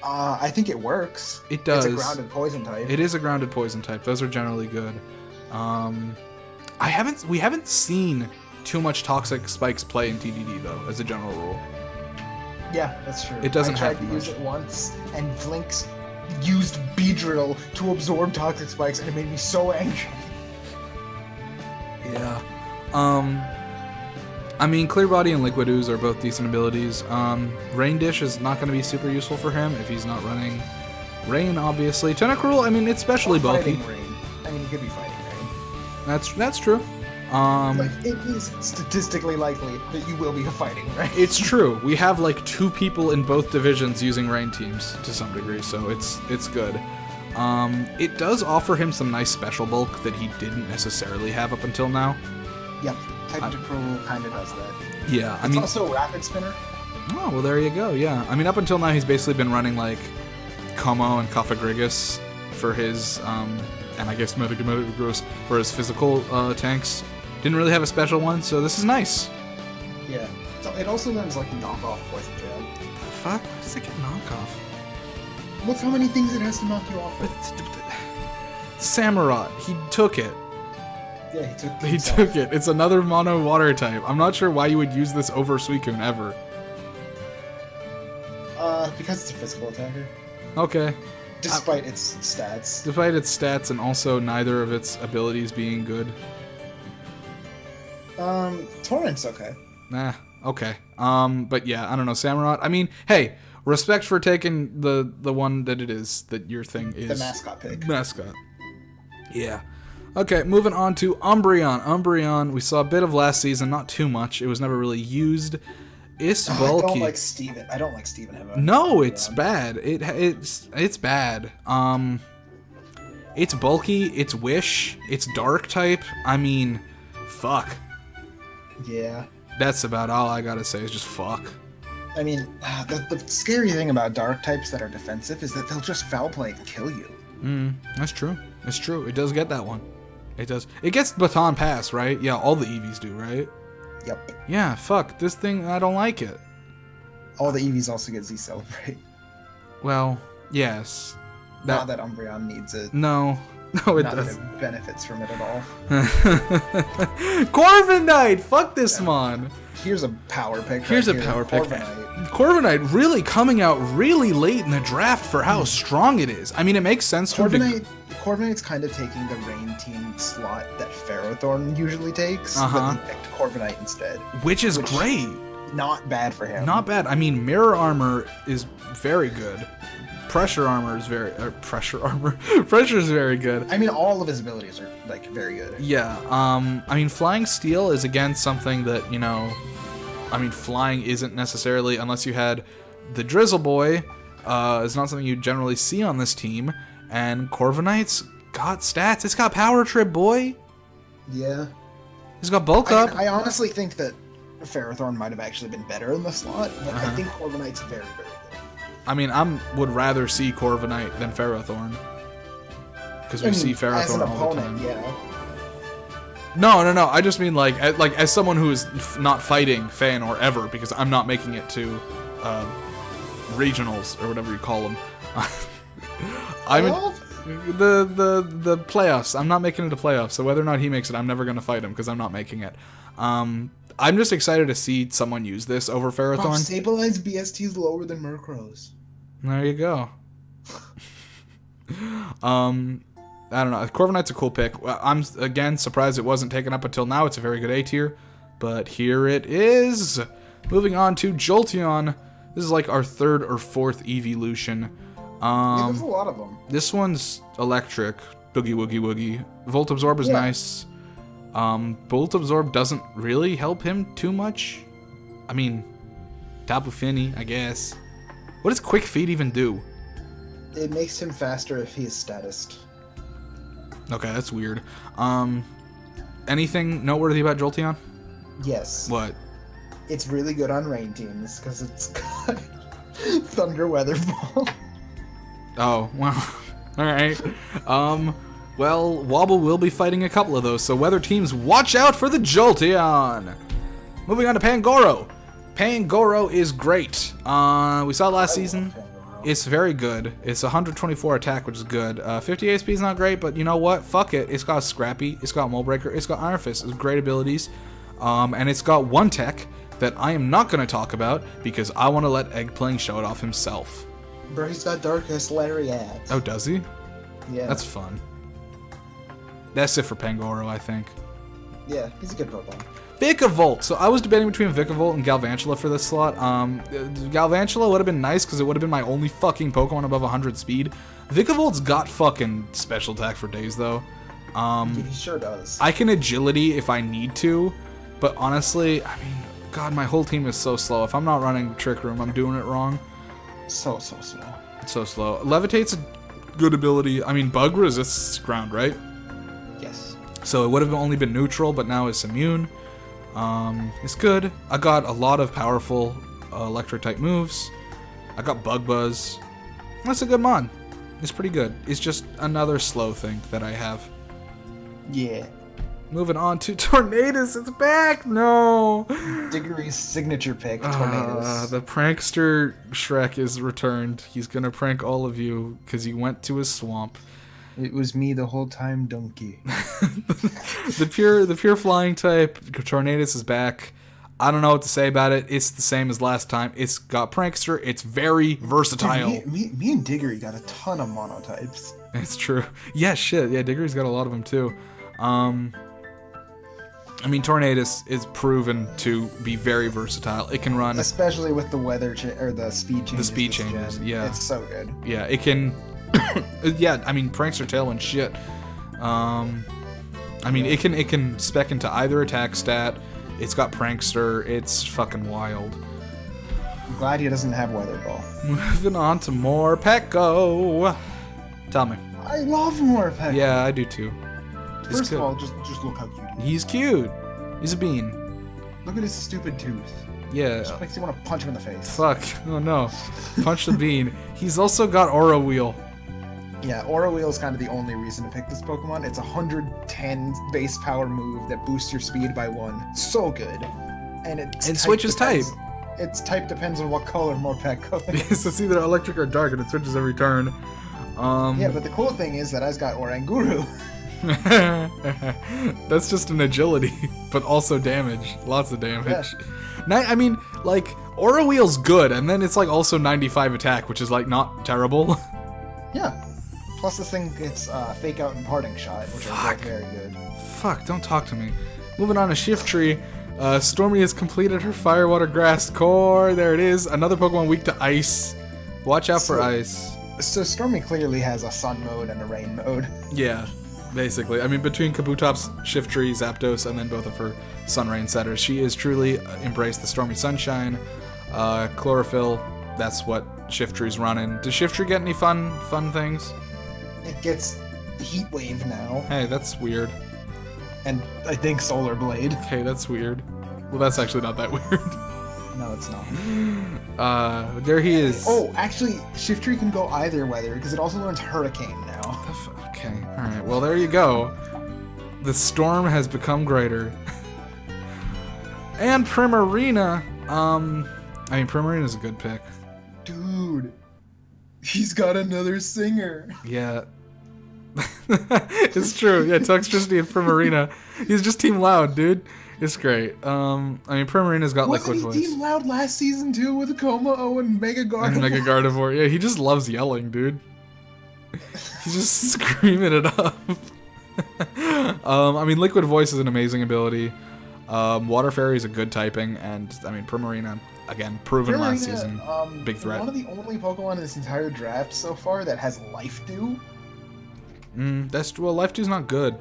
I think it works. It does. It's a grounded poison type. It is a grounded poison type. Those are generally good. We haven't seen too much Toxic Spikes play in TDD, though, as a general rule. Yeah, that's true. It doesn't I tried happen to use much. it once, and Flinks used Beedrill to absorb Toxic Spikes, and it made me so angry. Yeah. I mean, Clear Body and Liquid Ooze are both decent abilities. Rain Dish is not going to be super useful for him if he's not running Rain, obviously. Tentacruel, I mean, it's especially bulky. Fighting Rain. I mean, you could be fighting Rain. That's true. Like, it is statistically likely that you will be fighting Rain. It's true. We have like 2 people in both divisions using Rain teams to some degree, so it's good. It does offer him some nice special bulk that he didn't necessarily have up until now. Yep, Tentacruel kind of does that. Yeah, I It's mean, also Rapid Spinner. oh well, there you go. Yeah, I mean, up until now he's basically been running like Como and Kafagrigus for his and I guess Metagross for his physical tanks. Didn't really have a special one, so this is nice. Yeah. So it also learns like knockoff Poison Jab. The fuck? Why does it get knockoff? Look how many things it has to knock you off. But Samurott, he took it. Yeah, he took. He himself. took it. It's another mono water type. I'm not sure why you would use this over Suicune ever. Because it's a physical attacker. Okay. Despite its stats. Despite its stats and also neither of its abilities being good. Torrent's okay. Nah, okay. But yeah, I don't know, Samurott. I mean, hey, respect for taking the one that it is, that your thing is. The mascot pick. Mascot. Yeah. Okay, moving on to Umbreon. Umbreon, we saw a bit of last season, not too much. It was never really used. It's bulky. I don't like Steven. I don't like Steven Heaven. No, it's bad. It's bad. It's bulky, it's Wish, it's Dark type. I mean, fuck. Yeah. That's about all I gotta say is just fuck. I mean, the scary thing about dark types that are defensive is that they'll just foul play and kill you. That's true. It's true. It does get that one. It does. It gets Baton Pass, right? Yeah, all the Eevees do, right? Yep. Yeah, fuck. This thing, I don't like it. All the Eevees also get Z Celebrate. Well, yes. Not that Umbreon needs it. No, it Not that doesn't. it benefits from it at all. Corviknight! Fuck this mon! Here's a power pick. Here's a right power here. pick. Corviknight. Corviknight really coming out really late in the draft for how strong it is. I mean, it makes sense for Corviknight's kind of taking the Rain team slot that Ferrothorn usually takes, Uh-huh. but he picked Corviknight instead. which is great. Not bad for him. Not bad. I mean, Mirror Armor is very good. Pressure Armor is Pressure Armor. Pressure is very good. I mean, all of his abilities are like very good. Yeah. I mean, Flying Steel is again something that, you know, I mean, flying isn't necessarily, unless you had the Drizzle Boy, is not something you generally see on this team. And Corviknight's got stats. It's got Power Trip, boy. Yeah. He's got Bulk Up. I honestly think that Ferrothorn might have actually been better in the slot, but I think Corviknight's very, very good. I mean, would rather see Corviknight than Ferrothorn. Because we see Ferrothorn as an all the time. opponent, yeah. No. I just mean like as someone who is not fighting Fan or ever, because I'm not making it to regionals or whatever you call them. I'm the playoffs. I'm not making it to playoffs, so whether or not he makes it, I'm never gonna fight him because I'm not making it. I'm just excited to see someone use this over Ferrothorn. Stabilized BST is lower than Murkrow's. There you go. I don't know. Corviknight's a cool pick. I'm, again, surprised it wasn't taken up until now. It's a very good A tier. But here it is. Moving on to Jolteon. This is like our 3rd or 4th evolution. Yeah, there's a lot of them. This one's electric. Boogie Woogie Woogie. Volt Absorb is nice. Bolt Absorb doesn't really help him too much. I mean, Tapu Fini, I guess. What does Quick Feet even do? It makes him faster if he is statused. Okay, that's weird. Anything noteworthy about Jolteon? Yes. What? It's really good on rain teams because it's got Thunder Weather Ball. Oh, well, alright. Well, Wobble will be fighting a couple of those, so weather teams, watch out for the Jolteon! Moving on to Pangoro. Pangoro is great. We saw it last season. It's very good. It's 124 attack, which is good. 50 HP is not great, but you know what? Fuck it. It's got Scrappy, it's got Mole Breaker, it's got Iron Fist. It's great abilities. And it's got one tech that I am not going to talk about because I want to let Eggplaying show it off himself. Bro, he's got Darkest Lariat. Oh, does he? Yeah. That's fun. That's it for Pangoro, I think. Yeah, he's a good Pokemon. Vikavolt! So I was debating between Vikavolt and Galvantula for this slot. Galvantula would have been nice because it would have been my only fucking Pokemon above 100 speed. Vikavolt's got fucking special attack for days, though. He sure does. I can agility if I need to, but honestly, I mean, God, my whole team is so slow. If I'm not running Trick Room, I'm doing it wrong. So slow. It's so slow. Levitate's a good ability. I mean, Bug resists ground, right? Yes. So it would have only been neutral, but now it's immune. It's good. I got a lot of powerful electric type moves. I got Bug Buzz. That's a good mon. It's pretty good. It's just another slow thing that I have. Yeah. Moving on to Tornadus. It's back. No. Diggory's signature pick, Tornadus. The prankster Shrek is returned. He's gonna prank all of you because he went to his swamp. It was me the whole time, donkey. The pure flying type Tornadus is back. I don't know what to say about it. It's the same as last time. It's got prankster. It's very versatile. Dude, me and Diggory got a ton of monotypes. It's true. Yeah, shit. Yeah, Diggory's got a lot of them too. I mean, Tornadus is proven to be very versatile. It can run, especially with the weather or the speed changes. The speed changes, yeah. It's so good. Yeah, it can. Yeah, I mean, prankster tailwind shit. I mean, it can spec into either attack stat. It's got prankster. It's fucking wild. I'm glad he doesn't have weather ball. Moving on to more Pecco. Tell me. I love Morpeko. Yeah, I do too. First of all, just look how cute he is. He's cute. He's a bean. Look at his stupid tooth. Yeah. Just makes you want to punch him in the face. Fuck. Oh no. Punch the bean. He's also got Aura Wheel. Yeah, Aura Wheel is kind of the only reason to pick this Pokemon. It's a 110 base power move that boosts your speed by 1. So good. And it switches type. Its type depends on what color Morpeko is. So it's either electric or dark, and it switches every turn. Yeah, but the cool thing is that I've got Oranguru. That's just an agility, but also damage. Lots of damage. Yeah. I mean, like, Aura Wheel's good, and then it's like also 95 attack, which is like not terrible. Yeah. Plus this thing gets Fake Out and Parting Shot, which are both very good. Fuck, don't talk to me. Moving on to Shiftry. Stormy has completed her Fire, Water, Grass core. There it is. Another Pokemon weak to Ice. Watch out for Ice. So Stormy clearly has a Sun mode and a Rain mode. Yeah, basically. I mean, between Kabutops, Shiftry, Zapdos, and then both of her Sun Rain setters, she is truly embraced the Stormy Sunshine. Chlorophyll, that's what Shiftry's running. Does Shiftry get any fun things? It gets Heat Wave now. Hey, that's weird. And I think Solar Blade. Okay, that's weird. Well, that's actually not that weird. No, it's not. There he is. Oh, actually, Shiftry can go either weather because it also learns Hurricane now. Okay, alright. Well, there you go. The storm has become greater. And Primarina. I mean, Primarina's a good pick. Dude, he's got another singer. Yeah. It's true. Yeah, Toxtricity and Primarina. He's just Team Loud, dude. It's great. I mean, Primarina's got Liquid Voice. Wasn't he Team Loud last season too with Como and Mega Gardevoir? And Mega Gardevoir. Yeah, he just loves yelling, dude. He's just screaming it up. I mean, Liquid Voice is an amazing ability. Water Fairy is a good typing, and I mean, Primarina, again, proven last season. Big threat. One of the only Pokemon in this entire draft so far that has Life Dew. Well, Life Dew's not good.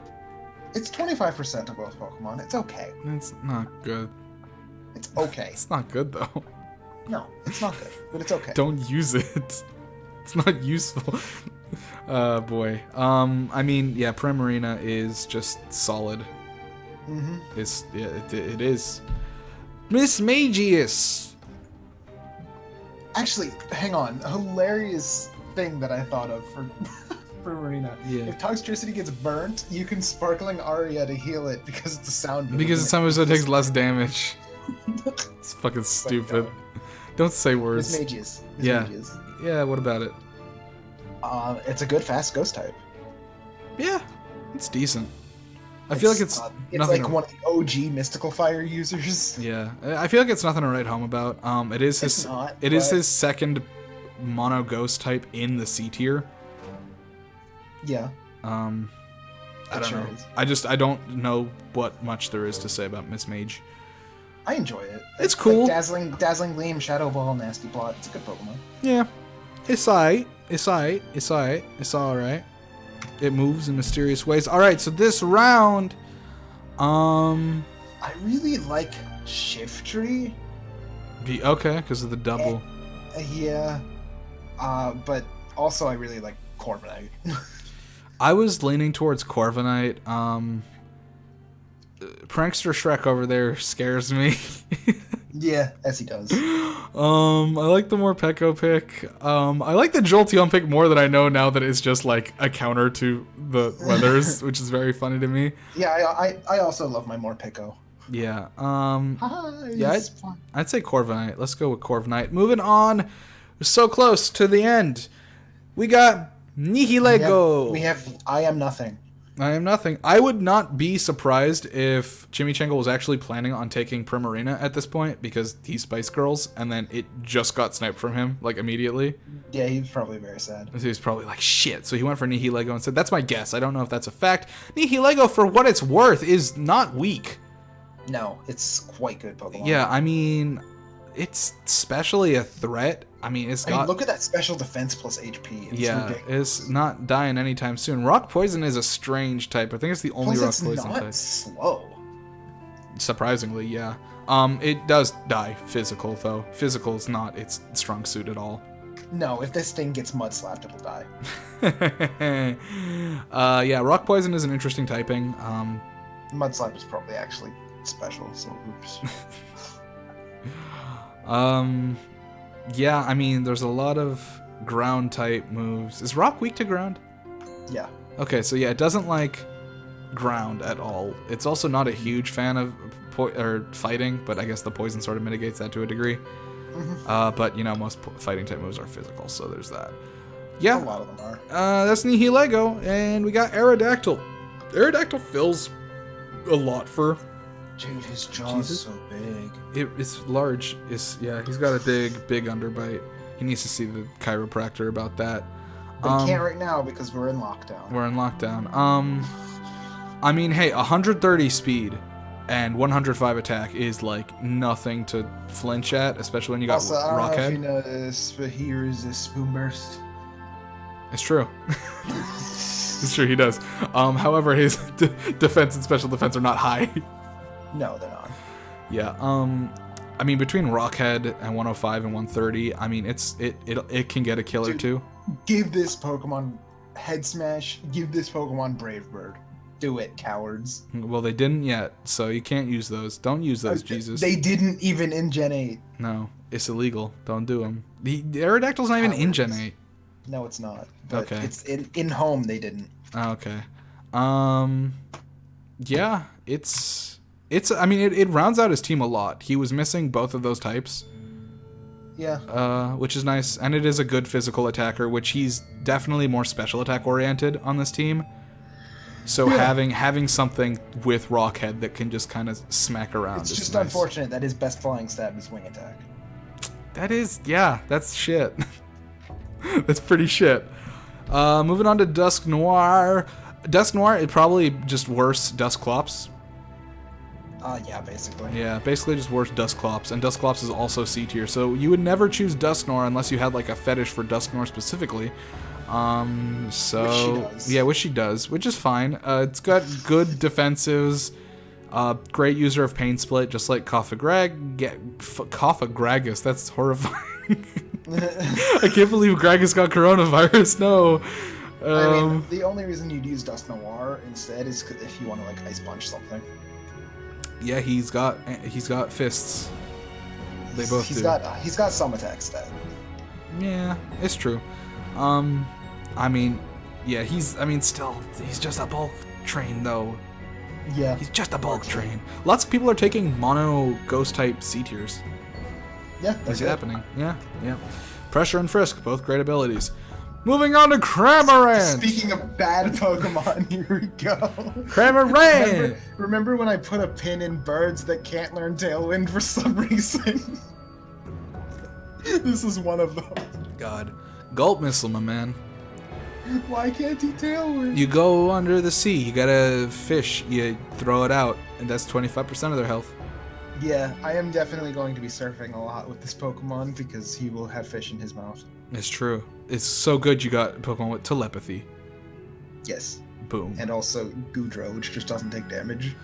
It's 25% of both Pokemon. It's okay. It's not good. It's okay. It's not good, though. No, it's not good, but it's okay. Don't use it. It's not useful. Boy. I mean, yeah, Primarina is just solid. Mm-hmm. It is. Miss Magius! Actually, hang on. A hilarious thing that I thought of for Primarina. Yeah. If Toxtricity gets burnt, you can Sparkling Aria to heal it because it's a sound. Because it's something that takes less damage. It's fucking stupid. Don't say words. Miss Magius. Yeah, what about it? It's a good fast ghost type. Yeah, it's decent. I feel like it's nothing. like one of the OG mystical fire users. Yeah, I feel like it's nothing to write home about. It is his. It is his second mono ghost type in the C tier. Yeah. I don't know. I don't know what much there is to say about Miss Mage. I enjoy it. It's cool. Like dazzling gleam, shadow ball, nasty plot. It's a good Pokemon. Yeah, it's alright. It's alright. It moves in mysterious ways. All right, so this round, I really like Shiftry. Okay, because of the double. Yeah. But also I really like Corviknight. I was leaning towards Corviknight. Prankster Shrek over there scares me. Yeah, as he does. I like the Morpeko pick. I like the Jolteon pick more than I know now that it's just like a counter to the weathers, which is very funny to me. Yeah, I also love my Morpeko. Yeah. Yeah, I'd say Corviknight. Let's go with Corviknight. Moving on. We're so close to the end. We got Nihilego. We have I Am Nothing. I Am Nothing. I would not be surprised if Chimichango was actually planning on taking Primarina at this point because he's Spice Girls, and then it just got sniped from him, like, immediately. Yeah, he was probably very sad. So he was probably like, shit. So he went for Nihilego and said, that's my guess. I don't know if that's a fact. Nihilego, for what it's worth, is not weak. No, it's quite good Pokemon. Yeah, I mean, it's especially a threat. I mean, look at that special defense plus HP. It's not dying anytime soon. Rock Poison is a strange type. I think it's the only Rock Poison type. It's not slow. Surprisingly, yeah. It does die physical, though. Physical is not its strong suit at all. No, if this thing gets mud slapped, it'll die. Yeah, Rock Poison is an interesting typing. Mud slap is probably actually special, so oops. Yeah, I mean, there's a lot of ground type moves. Is Rock weak to ground? Yeah. Okay, so yeah, it doesn't like ground at all. It's also not a huge fan of fighting, but I guess the poison sort of mitigates that to a degree. Mm-hmm. But you know, most fighting type moves are physical, so there's that. Yeah, a lot of them are. That's Nihilego, and we got Aerodactyl. Aerodactyl fills a lot for. Dude, his jaw's so big. It's large. Yeah, he's got a big underbite. He needs to see the chiropractor about that. But he can't right now because we're in lockdown. We're in lockdown. I mean, hey, 130 speed and 105 attack is like nothing to flinch at, especially when you got also, I don't know Rockhead. if you know this, but he resists Spoon Burst. It's true. It's true, he does. However, his defense and special defense are not high. No, they're not. Yeah. I mean, between Rockhead and 105 and 130, I mean, it can get a kill or two. Give this Pokemon Head Smash. Give this Pokemon Brave Bird. Do it, cowards. Well, they didn't yet, so you can't use those. Don't use those, Jesus. They didn't even in Gen 8. No, it's illegal. Don't do them. The Aerodactyl's not even in Gen 8. No, it's not. But okay. It's in home. They didn't. Okay. Yeah, I mean, it rounds out his team a lot. He was missing both of those types. Yeah. Which is nice, and it is a good physical attacker, which he's definitely more special attack oriented on this team. So having something with Rockhead that can just kind of smack around. It's is just nice. Unfortunate that his best flying stat is wing attack. That is, yeah, that's shit. That's pretty shit. Moving on to Dusknoir. Dusknoir is probably just worse Dusclops. Yeah, basically. Yeah, basically just worse Dusclops, and Dusclops is also C tier, so you would never choose Dusknoir unless you had like a fetish for Dusknoir specifically. Which she does. Yeah, which she does, which is fine. It's got good defensives, great user of Pain Split, just like Coffagragus. That's horrifying. I can't believe Gragas got coronavirus. No. I mean, the only reason you'd use Dusknoir instead is if you want to like Ice Punch something. Yeah, he's got fists. They both do. He's got some attack stat. Yeah, it's true. I mean, yeah, he's just a bulk train though. Yeah. He's just a bulk train. Lots of people are taking mono ghost type C tiers. Yeah, that's happening. Yeah. Pressure and Frisk, both great abilities. Moving on to Cramorant. Speaking of bad Pokemon, here we go. Cramorant. Remember when I put a pin in birds that can't learn Tailwind for some reason? This is one of them. God. Gulp Missile, my man. Why can't he Tailwind? You go under the sea, you got a fish, you throw it out, and that's 25% of their health. Yeah, I am definitely going to be surfing a lot with this Pokemon because he will have fish in his mouth. It's true. It's so good you got Pokemon with telepathy. Yes. Boom. And also Goodra, which just doesn't take damage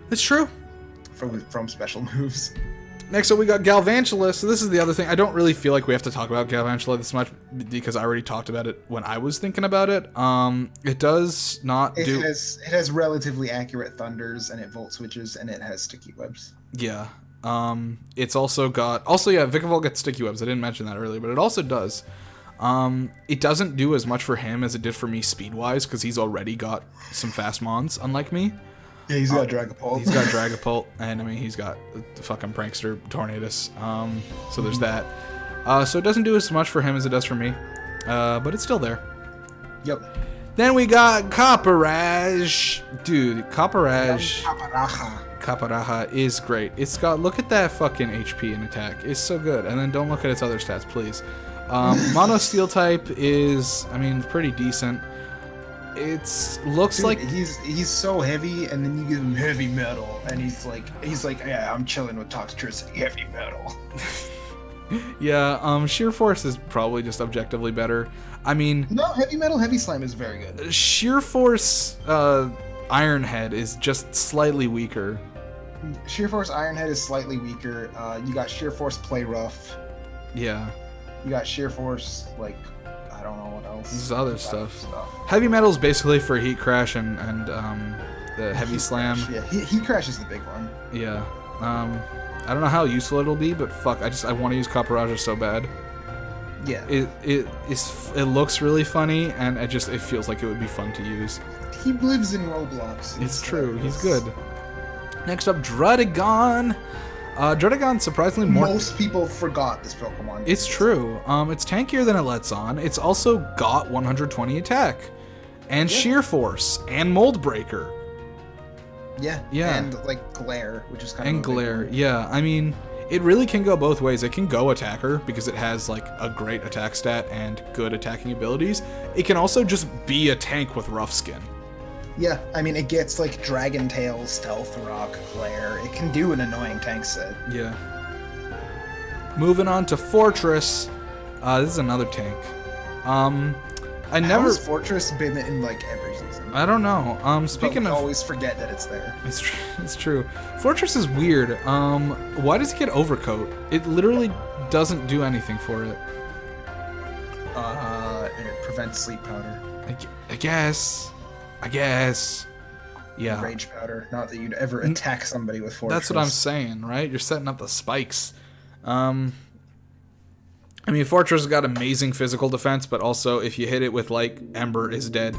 It's true. from special moves. Next up, we got Galvantula. So this is the other thing. I don't really feel like we have to talk about Galvantula this much because I already talked about it when I was thinking about it. It does not do... It has relatively accurate thunders, and it volt switches, and it has sticky webs. Yeah. It's also got... Also, yeah, Vikavolt gets sticky webs. I didn't mention that earlier, but it also does. It doesn't do as much for him as it did for me speed-wise because he's already got some fast mons, unlike me. Yeah, he's got Dragapult. He's got Dragapult, and I mean, he's got the fucking prankster Tornadus. So there's that. So it doesn't do as much for him as it does for me, but it's still there. Yep. Then we got Copperage. Dude, Copperage. Caparaja is great. It's got, look at that fucking HP and attack. It's so good. And then don't look at its other stats, please. Mono Steel type is, I mean, pretty decent. It looks Dude, like he's so heavy, and then you give him heavy metal, and he's like, yeah, I'm chilling with Toxtricity, heavy metal. yeah. Sheer Force is probably just objectively better. I mean, No, heavy metal, heavy slime is very good. Sheer Force Iron Head is just slightly weaker. Sheer Force Ironhead is slightly weaker. You got Sheer Force Play Rough. Yeah. You got Sheer Force, like, I don't know what else. There's other stuff. Heavy Metal is basically for Heat Crash and the Heavy Slam. Yeah, Heat Crash is the big one. Yeah. I don't know how useful it'll be, but fuck, I want to use Copperage so bad. Yeah. It looks really funny, and it feels like it would be fun to use. He lives in Roblox. It's true. He's good. Next up, Druddigon. Druddigon surprisingly more... Most people forgot this Pokemon. It's true. It's tankier than it lets on. It's also got 120 attack. And Sheer Force. And Mold Breaker. Yeah. Yeah. And, like, Glare, which is kind of... And Glare. Yeah, I mean, it really can go both ways. It can go attacker, because it has, like, a great attack stat and good attacking abilities. It can also just be a tank with rough skin. Yeah, I mean, it gets, like, Dragon Tail, Stealth Rock, Glare. It can do an annoying tank set. Yeah. Moving on to Fortress. This is another tank. How has Fortress been in, like, every season? I don't know. Speaking of... always forget that it's there. It's true. Fortress is weird. Why does it get Overcoat? It literally doesn't do anything for it. It prevents Sleep Powder. I guess. Yeah. Rage Powder. Not that you'd ever attack somebody with Fortress. That's what I'm saying, right? You're setting up the spikes. I mean, Fortress has got amazing physical defense, but also if you hit it with, like, Ember is dead.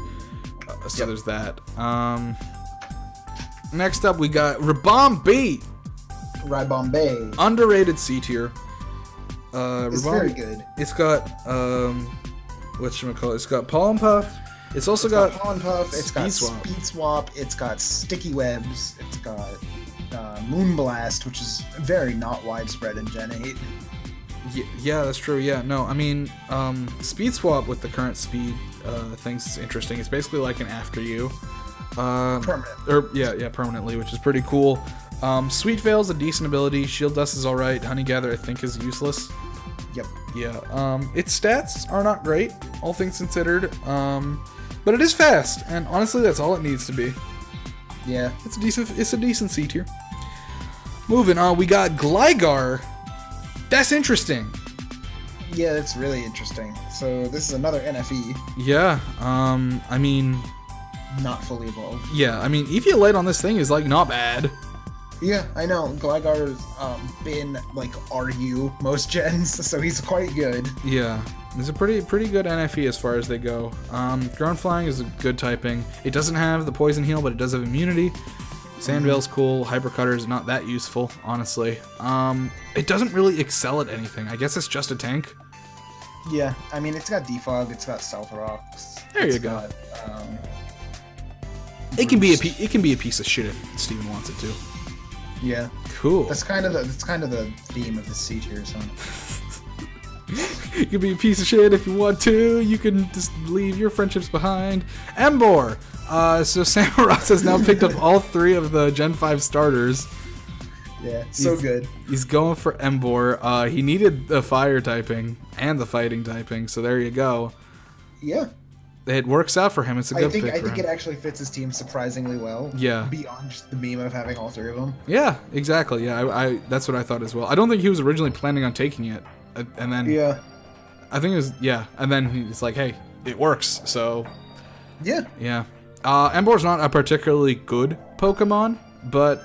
So there's that. Next up, we got Ribombay. Ribombay. Underrated C tier. It's very good. It's got, whatchamacallit? It's got Pollen Puff. It's also got Pollen Puff, it's got Swap. Speed Swap, it's got Sticky Webs, it's got Moonblast, which is very not widespread in Gen 8. Yeah, that's true. Yeah, no, I mean, Speed Swap with the current speed things is interesting. It's basically like an After You. Permanent. Permanently, which is pretty cool. Sweet Veil's a decent ability. Shield Dust is alright. Honey Gather, I think, is useless. Yep. Yeah, its stats are not great, all things considered. But it is fast, and honestly, that's all it needs to be. Yeah. It's a decent C tier. Moving on, we got Gligar. That's interesting. Yeah, that's really interesting. So this is another NFE. Yeah, I mean... Not fully evolved. Yeah, I mean, Eviolite on this thing is, like, not bad. Yeah, I know. Gligar's been, like, RU most gens, so he's quite good. Yeah, he's a pretty good NFE as far as they go. Ground Flying is a good typing. It doesn't have the Poison Heal, but it does have immunity. Sandveil's cool. Hyper Cutter is not that useful, honestly. It doesn't really excel at anything. I guess it's just a tank. Yeah, I mean, it's got defog, it's got stealth rocks. There you it's go. Got, It can be boost. it can be a piece of shit if Steven wants it to. Yeah, Cool. that's kind of the theme of the C tier, so. You can be a piece of shit if you want to. You can just leave your friendships behind. Embor. So Samurott has now picked up all 3 of the Gen 5 starters. Yeah, so good. He's going for Embor. He needed the fire typing and the fighting typing, so there you go. Yeah. It works out for him. It's a good pick for I think him. it actually fits his team surprisingly well. Yeah. Beyond just the meme of having all 3 of them. Yeah, exactly. Yeah, I that's what I thought as well. I don't think he was originally planning on taking it, and then Yeah. I think it was and then he's like, hey, it works. So Yeah. yeah. Embor's not a particularly good Pokemon, but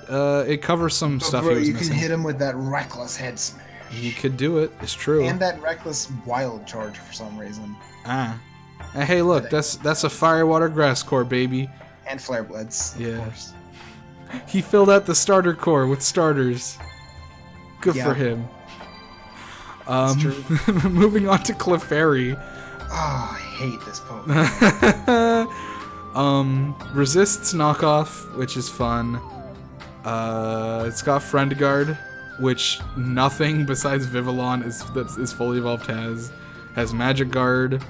it covers some stuff Bro, he was you missing. can hit him with that reckless head smash. He could do it. It's true. And that reckless wild charge for some reason. Hey, look, that's a fire water grass core, baby. And flare bloods, Yeah. of course. He filled out the starter core with starters. Good for him. It's true. Moving on to Clefairy. Oh, I hate this Pokemon. Resists knockoff, which is fun. It's got Friend Guard, which nothing besides Vivillon is fully evolved has Magic Guard.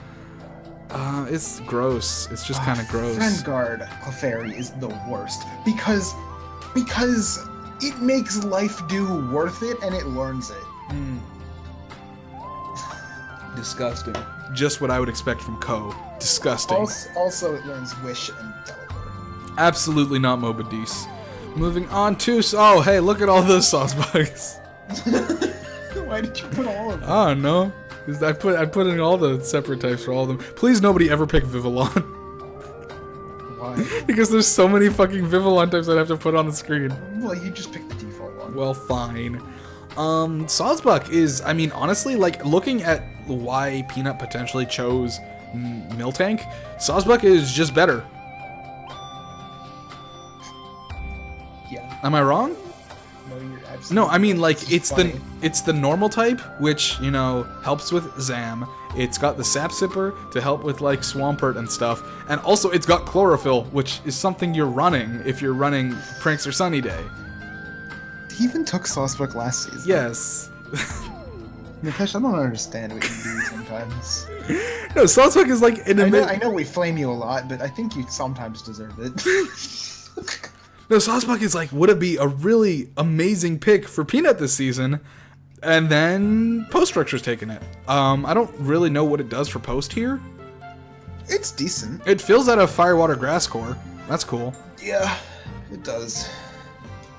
It's gross. It's just kind of gross. Friend Guard Clefairy is the worst because it makes life do worth it and it learns it. Disgusting. Just what I would expect from Ko. Disgusting. Also, it learns Wish and Teleport. Absolutely not Mobadis. Moving on to... Oh, hey, look at all those sauce bugs. Why did you put all of them? I don't know. 'Cause I put in all the separate types for all of them. Please nobody ever pick Vivillon. Why? Because there's so many fucking Vivillon types I'd have to put on the screen. Well, you just picked the default one. Well, fine. Sawsbuck is, I mean, honestly, like, looking at why Peanut potentially chose Miltank, Sawsbuck is just better. Yeah. Am I wrong? No, you're absolutely. No, I mean, like, It's funny. it's the normal type, which, you know, helps with Zam. It's got the Sap Sipper to help with, like, Swampert and stuff. And also, it's got Chlorophyll, which is something you're running if you're running Prankster Sunny Day. He even took Sawsbuck last season. Yes. Nitesh, I don't understand what you do sometimes. No, Sawsbuck is, like, an I know we flame you a lot, but I think you sometimes deserve it. No, Sawsbuck is like would it be a really amazing pick for Peanut this season, and then Post Structure's taking it. I don't really know what it does for Post here. It's decent. It fills out a Firewater Grass core. That's cool. Yeah, it does.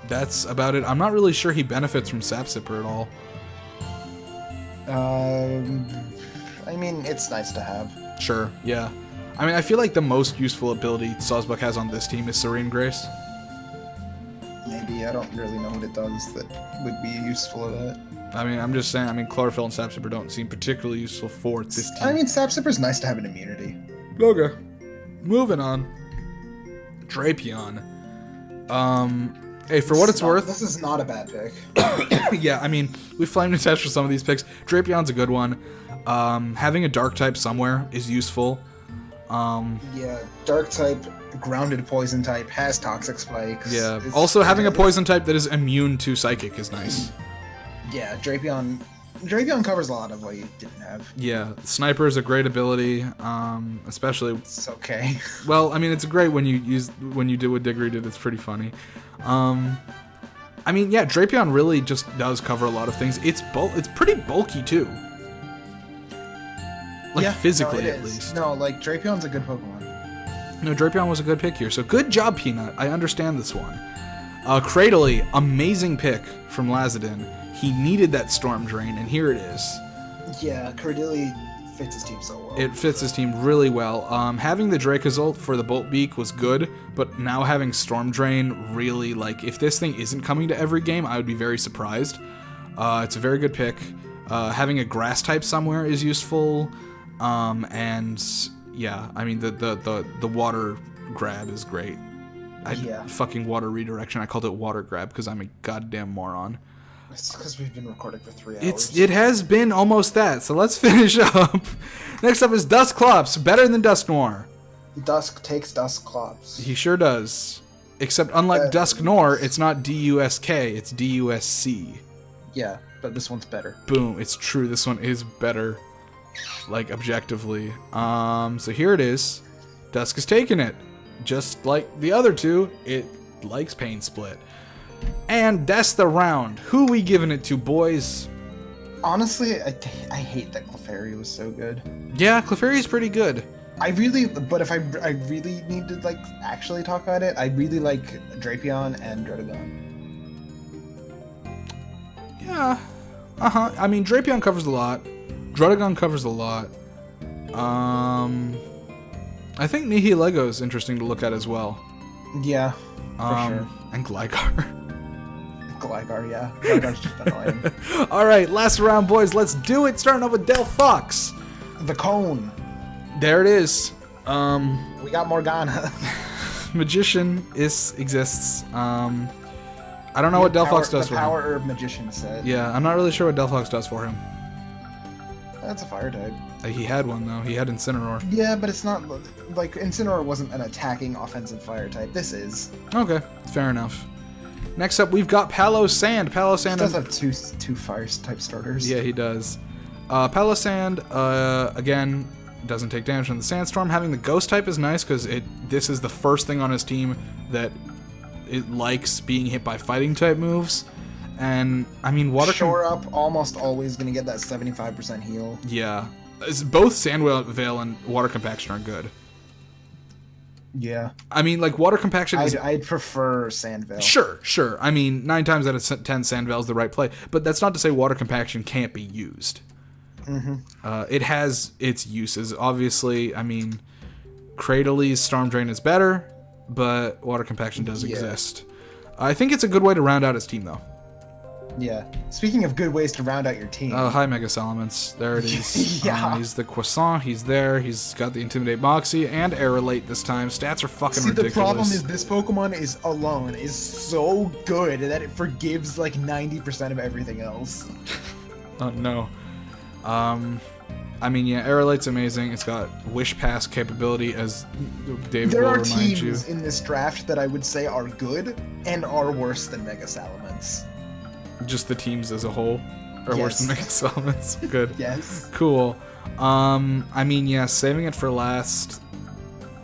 That's about it. I'm not really sure he benefits from Sap Sipper at all. I mean, it's nice to have. Sure, yeah. I mean, I feel like the most useful ability Sawsbuck has on this team is Serene Grace. Maybe, I don't really know what it does that would be useful of that. I mean, I'm just saying, I mean, Chlorophyll and Sap Sipper don't seem particularly useful for this team. I mean, Sap Sipper's nice to have an immunity. Okay. Moving on. Drapion. Hey, for what it's worth... This is not a bad pick. Yeah, I mean, we flamed and test for some of these picks. Drapion's a good one. Having a dark type somewhere is useful. Yeah, dark type, grounded poison type, has toxic spikes. Yeah. It's- Also, having a poison type that is immune to psychic is nice. Yeah, Drapion covers a lot of what you didn't have. Yeah, Sniper is a great ability, especially... It's okay. Well, I mean, it's great when you do what Diggory did. It's pretty funny. I mean, yeah, Drapion really just does cover a lot of things. It's pretty bulky too. Like Yeah, physically, no, it at is. least. No, like Drapion's a good Pokemon. No, Drapion was a good pick here. So good job, Peanut. I understand this one. Cradily, amazing pick from Lazadin. He needed that Storm Drain, and here it is. Yeah, Cordilli fits his team so well. It fits his team really well. Having the Dracozolt for the Bolt Beak was good, but now having Storm Drain really, like, if this thing isn't coming to every game, I would be very surprised. It's a very good pick. Having a Grass type somewhere is useful. And yeah, I mean the Water Grab is great. Yeah. Fucking Water Redirection. I called it Water Grab because I'm a goddamn moron. It's because we've been recording for 3 hours. It has been almost that, so let's finish up. Next up is Dusclops, better than Dusk Noir. Dusk takes Dusclops. He sure does. Except unlike Dusk Noir, it's not DUSK, it's DUSC. Yeah, but this one's better. Boom, it's true, this one is better. Like, objectively. So here it is. Dusk is taking it. Just like the other two, it likes Pain Split. And that's the round. Who we giving it to, boys? Honestly, I hate that Clefairy was so good. Yeah, Clefairy's pretty good. But if I really need to, like, actually talk about it, I really like Drapion and Drotagon. Yeah. Uh-huh. I mean, Drapion covers a lot. Drotagon covers a lot. I think Nihilego is interesting to look at as well. Yeah, for sure. And Gligar. Gligar, yeah. Gligar's just annoying. Alright, last round, boys. Let's do it. Starting off with Delphox. The cone. There it is. We got Morgana. Magician exists. I don't know what Delphox does for him. The Power Herb Magician said. Yeah, I'm not really sure what Delphox does for him. That's a fire type. He had one, though. He had Incineroar. Yeah, but it's not... Like, Incineroar wasn't an attacking offensive fire type. This is. Okay, fair enough. Next up, we've got Palossand. Palossand does have two fire type starters. Yeah, he does. Palossand, again, doesn't take damage from the Sandstorm. Having the Ghost type is nice because this is the first thing on his team that it likes being hit by fighting type moves. And, I mean, Water... Shore Up, almost always going to get that 75% heal. Yeah. Both Sandveil and Water Compaction are good. Yeah. I mean, like, Water Compaction is... I'd prefer Sandveil. Sure. I mean, 9 times out of 10, Sandveil is the right play. But that's not to say Water Compaction can't be used. Mm-hmm. It has its uses. Obviously, I mean, Cradley's Storm Drain is better, but Water Compaction does exist. I think it's a good way to round out his team, though. Yeah. Speaking of good ways to round out your team. Oh, hi, Mega Salamence. There it is. Yeah. He's the Croissant. He's there. He's got the Intimidate Moxie and Aerolate this time. Stats are fucking ridiculous. The problem is this Pokemon is so good that it forgives like 90% of everything else. Oh, no. I mean, yeah, Aerolate's amazing. It's got Wish Pass capability, as David will remind you. There are teams in this draft that I would say are good and are worse than Mega Salamence. Just the teams as a whole are worse than Mega Salamence. Good. Yes. Cool. I mean, yeah, saving it for last,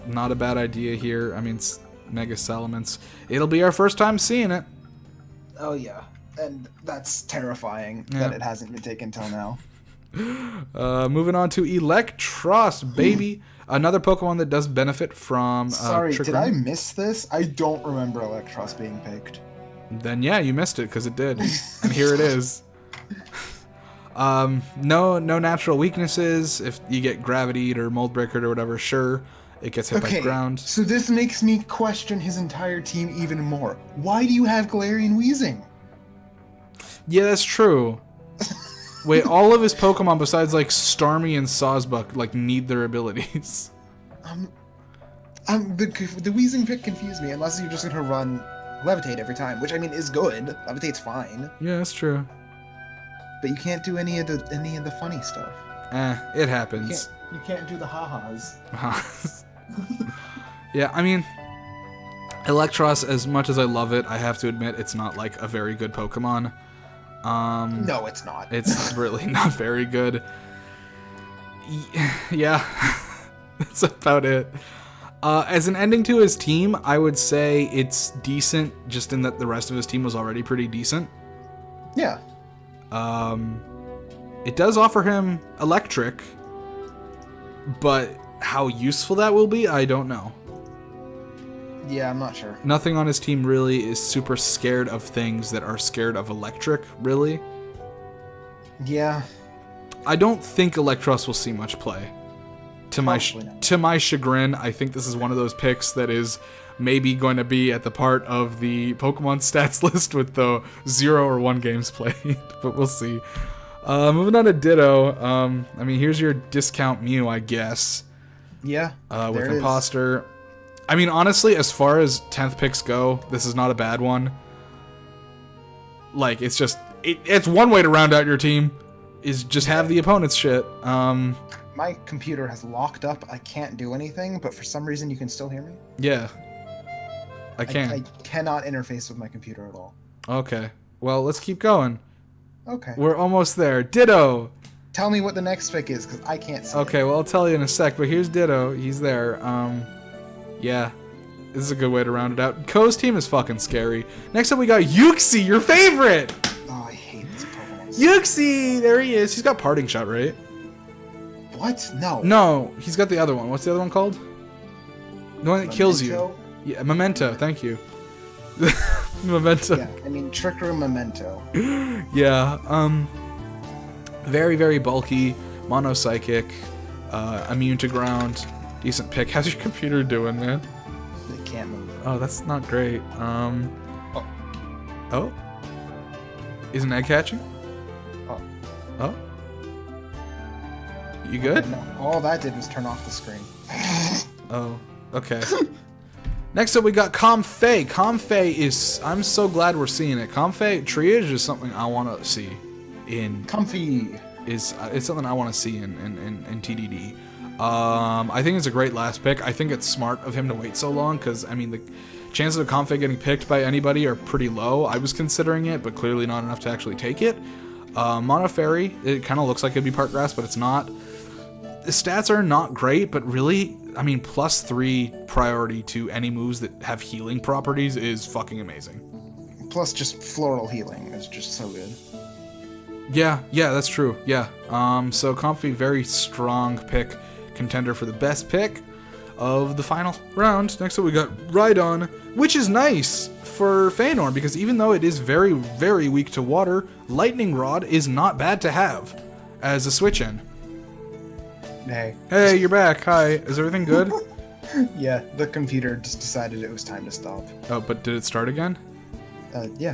not a bad idea here. I mean, it's Mega Salamence. It'll be our first time seeing it. Oh, yeah. And that's terrifying that it hasn't been taken till now. Moving on to Electros, baby. Another Pokemon that does benefit from Sorry, Trick did Room. I miss this? I don't remember Electros being picked. Then yeah, you missed it because it did. And here it is. No natural weaknesses. If you get Gravitied or Mold Breaker or whatever, sure, it gets hit by ground. So this makes me question his entire team even more. Why do you have Galarian Weezing? Yeah, that's true. Wait, all of his Pokemon besides like Starmie and Sawsbuck like need their abilities. The Weezing pick confused me unless you're just gonna run Levitate every time, which I mean is good. Levitate's fine. Yeah, that's true. But you can't do any of the funny stuff. It happens. You can't do the ha-has. Yeah, I mean, Electros, as much as I love it, I have to admit it's not like a very good Pokemon. No, it's not. It's really not very good. Yeah, that's about it. As an ending to his team, I would say it's decent, just in that the rest of his team was already pretty decent. Yeah. It does offer him Electric, but how useful that will be, I don't know. Yeah, I'm not sure. Nothing on his team really is super scared of things that are scared of Electric, really. Yeah. I don't think Electros will see much play. To my chagrin, I think this is one of those picks that is maybe going to be at the part of the Pokemon stats list with the 0 or 1 games played, but we'll see. Moving on to Ditto. I mean, here's your discount Mew, I guess. Yeah. With Imposter. I mean, honestly, as far as 10th picks go, this is not a bad one. Like, it's just, it's one way to round out your team, is just have the opponent's shit. My computer has locked up. I can't do anything, but for some reason you can still hear me. Yeah. I can. I cannot interface with my computer at all. Okay. Well, let's keep going. Okay. We're almost there. Ditto. Tell me what the next pick is, because I can't see Okay, it. well, I'll tell you in a sec, but here's Ditto. He's there. Yeah. This is a good way to round it out. Ko's team is fucking scary. Next up, we got Yuxi, your favorite! Oh, I hate this Pokemon. Yuxi! There he is. He's got Parting Shot, right? What? No. No, he's got the other one. What's the other one called? The one that kills you. Memento? Yeah, Memento. Thank you. Memento. Yeah, I mean, Trick Room Memento. Yeah, very, very bulky, monopsychic, immune to ground, decent pick. How's your computer doing, man? It can't move. Oh, that's not great. Oh? Is an egg hatching? Oh. Oh? You good? No, all that did was turn off the screen. Oh, okay. Next up, we got Comfey. Comfey is... I'm so glad we're seeing it. Comfey, Triage is something I want to see in... Comfy. It's something I want to see in TDD. I think it's a great last pick. I think it's smart of him to wait so long, because, I mean, the chances of Comfey getting picked by anybody are pretty low. I was considering it, but clearly not enough to actually take it. Mono Fairy, it kind of looks like it'd be Part Grass, but it's not. The stats are not great, but really, I mean, +3 priority to any moves that have healing properties is fucking amazing. Plus, just floral healing is just so good. Yeah, that's true. Yeah. So Comfy, very strong pick, contender for the best pick of the final round. Next up, we got Rhydon, which is nice for Feanor, because even though it is very, very weak to water, Lightning Rod is not bad to have as a switch-in. Hey, you're back. Hi. Is everything good? Yeah, the computer just decided it was time to stop. Oh, but did it start again? Yeah.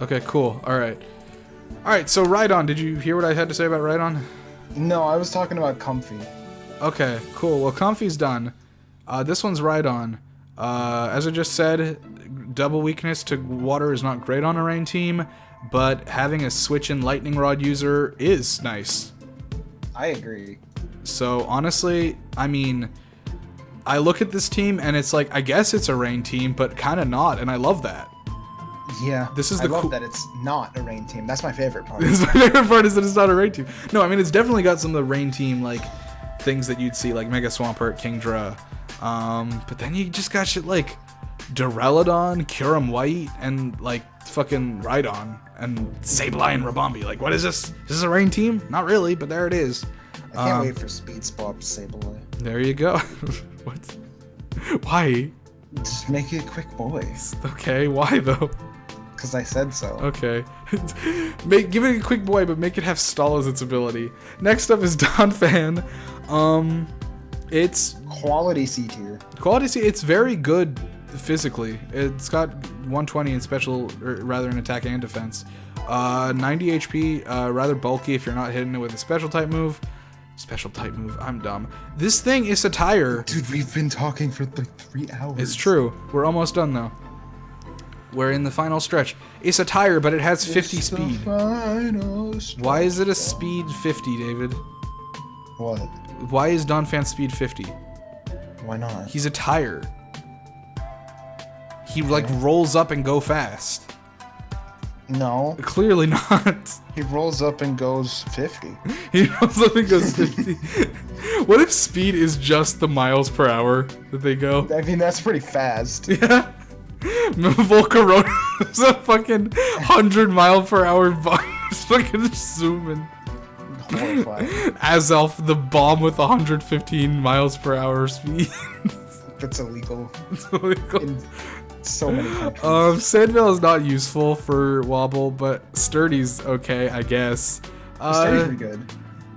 Okay, cool. Alright, so Rhydon, did you hear what I had to say about Rhydon? No, I was talking about Comfy. Okay, cool. Well, Comfy's done. This one's Rhydon. As I just said, double weakness to water is not great on a rain team, but having a switch-in Lightning Rod user is nice. I agree. So, honestly, I mean, I look at this team and it's like, I guess it's a rain team, but kind of not, and I love that. Yeah, I love that it's not a rain team. That's my favorite part. My favorite part is that it's not a rain team. No, I mean, it's definitely got some of the rain team, like, things that you'd see, like Mega Swampert, Kingdra. But then you just got shit like Duraludon, Kyurem White, and, like, fucking Rhydon, and Sableye and Rabombi. Like, what is this? Is this a rain team? Not really, but there it is. I can't wait for Speed Swap Sableye. There you go. What? Why? Just make it a quick boy. Okay, why though? Because I said so. Okay. Give it a quick boy, but make it have stall as its ability. Next up is Donphan. It's quality C tier. Quality C. It's very good physically. It's got 120 in special, or rather in attack and defense. 90 HP. Rather bulky if you're not hitting it with a special type move. Special type move. I'm dumb. This thing is a tire. Dude, we've been talking for like 3 hours. It's true. We're almost done though. We're in the final stretch. It's a tire, but it has 50 speed. Why is it a speed 50, David? What? Why is Donphan speed 50? Why not? He's a tire. He like rolls up and go fast. No. Clearly not. He rolls up and goes 50. He rolls up and goes 50. What if speed is just the miles per hour that they go? I mean, that's pretty fast. Yeah. Volcarona is a fucking 100-mile-per-hour fucking zooming. Horrifying. Azelf, the bomb with 115 miles per hour speed. That's illegal. It's illegal. In so many countries. Sandville is not useful for Wobble, but Sturdy's okay, I guess. Sturdy's pretty good.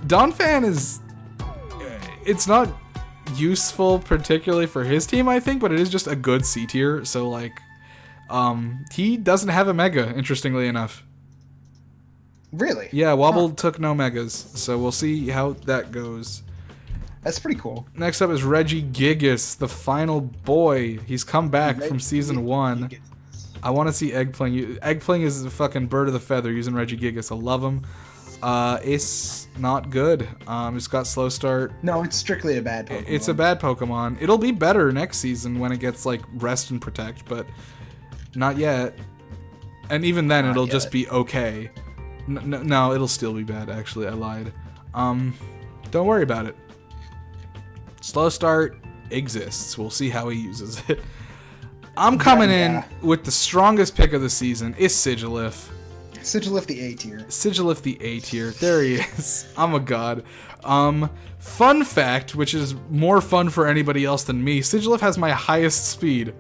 Donphan is... It's not useful particularly for his team, I think, but it is just a good C tier, so, like... he doesn't have a Mega, interestingly enough. Really? Yeah, Wobble took no Megas, so we'll see how that goes. That's pretty cool. Next up is Regigigas, the final boy. He's come back from Season 1. I want to see Eggpling. Eggpling is a fucking bird of the feather using Regigigas. I love him. It's not good. It's got slow start. No, it's strictly a bad Pokemon. It's a bad Pokemon. It'll be better next season when it gets like rest and protect, but not yet. And even then, it'll just be okay. No, it'll still be bad. Actually, I lied. Don't worry about it. Slow start exists. We'll see how he uses it. I'm coming in with the strongest pick of the season. It's Sigilyph. Sigilyph the A tier. Sigilyph the A tier. There he is. I'm a god. Fun fact, which is more fun for anybody else than me, Sigilyph has my highest speed.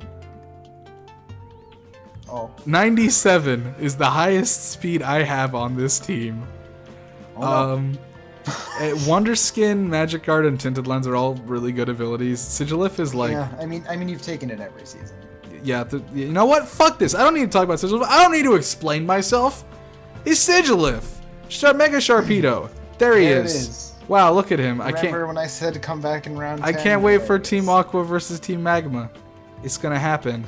Oh. 97 is the highest speed I have on this team. Oh, no. Wonderskin, Magic Guard, and Tinted Lens are all really good abilities. Sigilyph is like... Yeah, I mean, you've taken it every season. Yeah, you know what? Fuck this. I don't need to talk about Sigilyph. I don't need to explain myself. It's Sigilyph. Mega Sharpedo. There he is. Wow, look at him. Remember when I said to come back in round 10? I can't wait for Team Aqua versus Team Magma. It's gonna happen.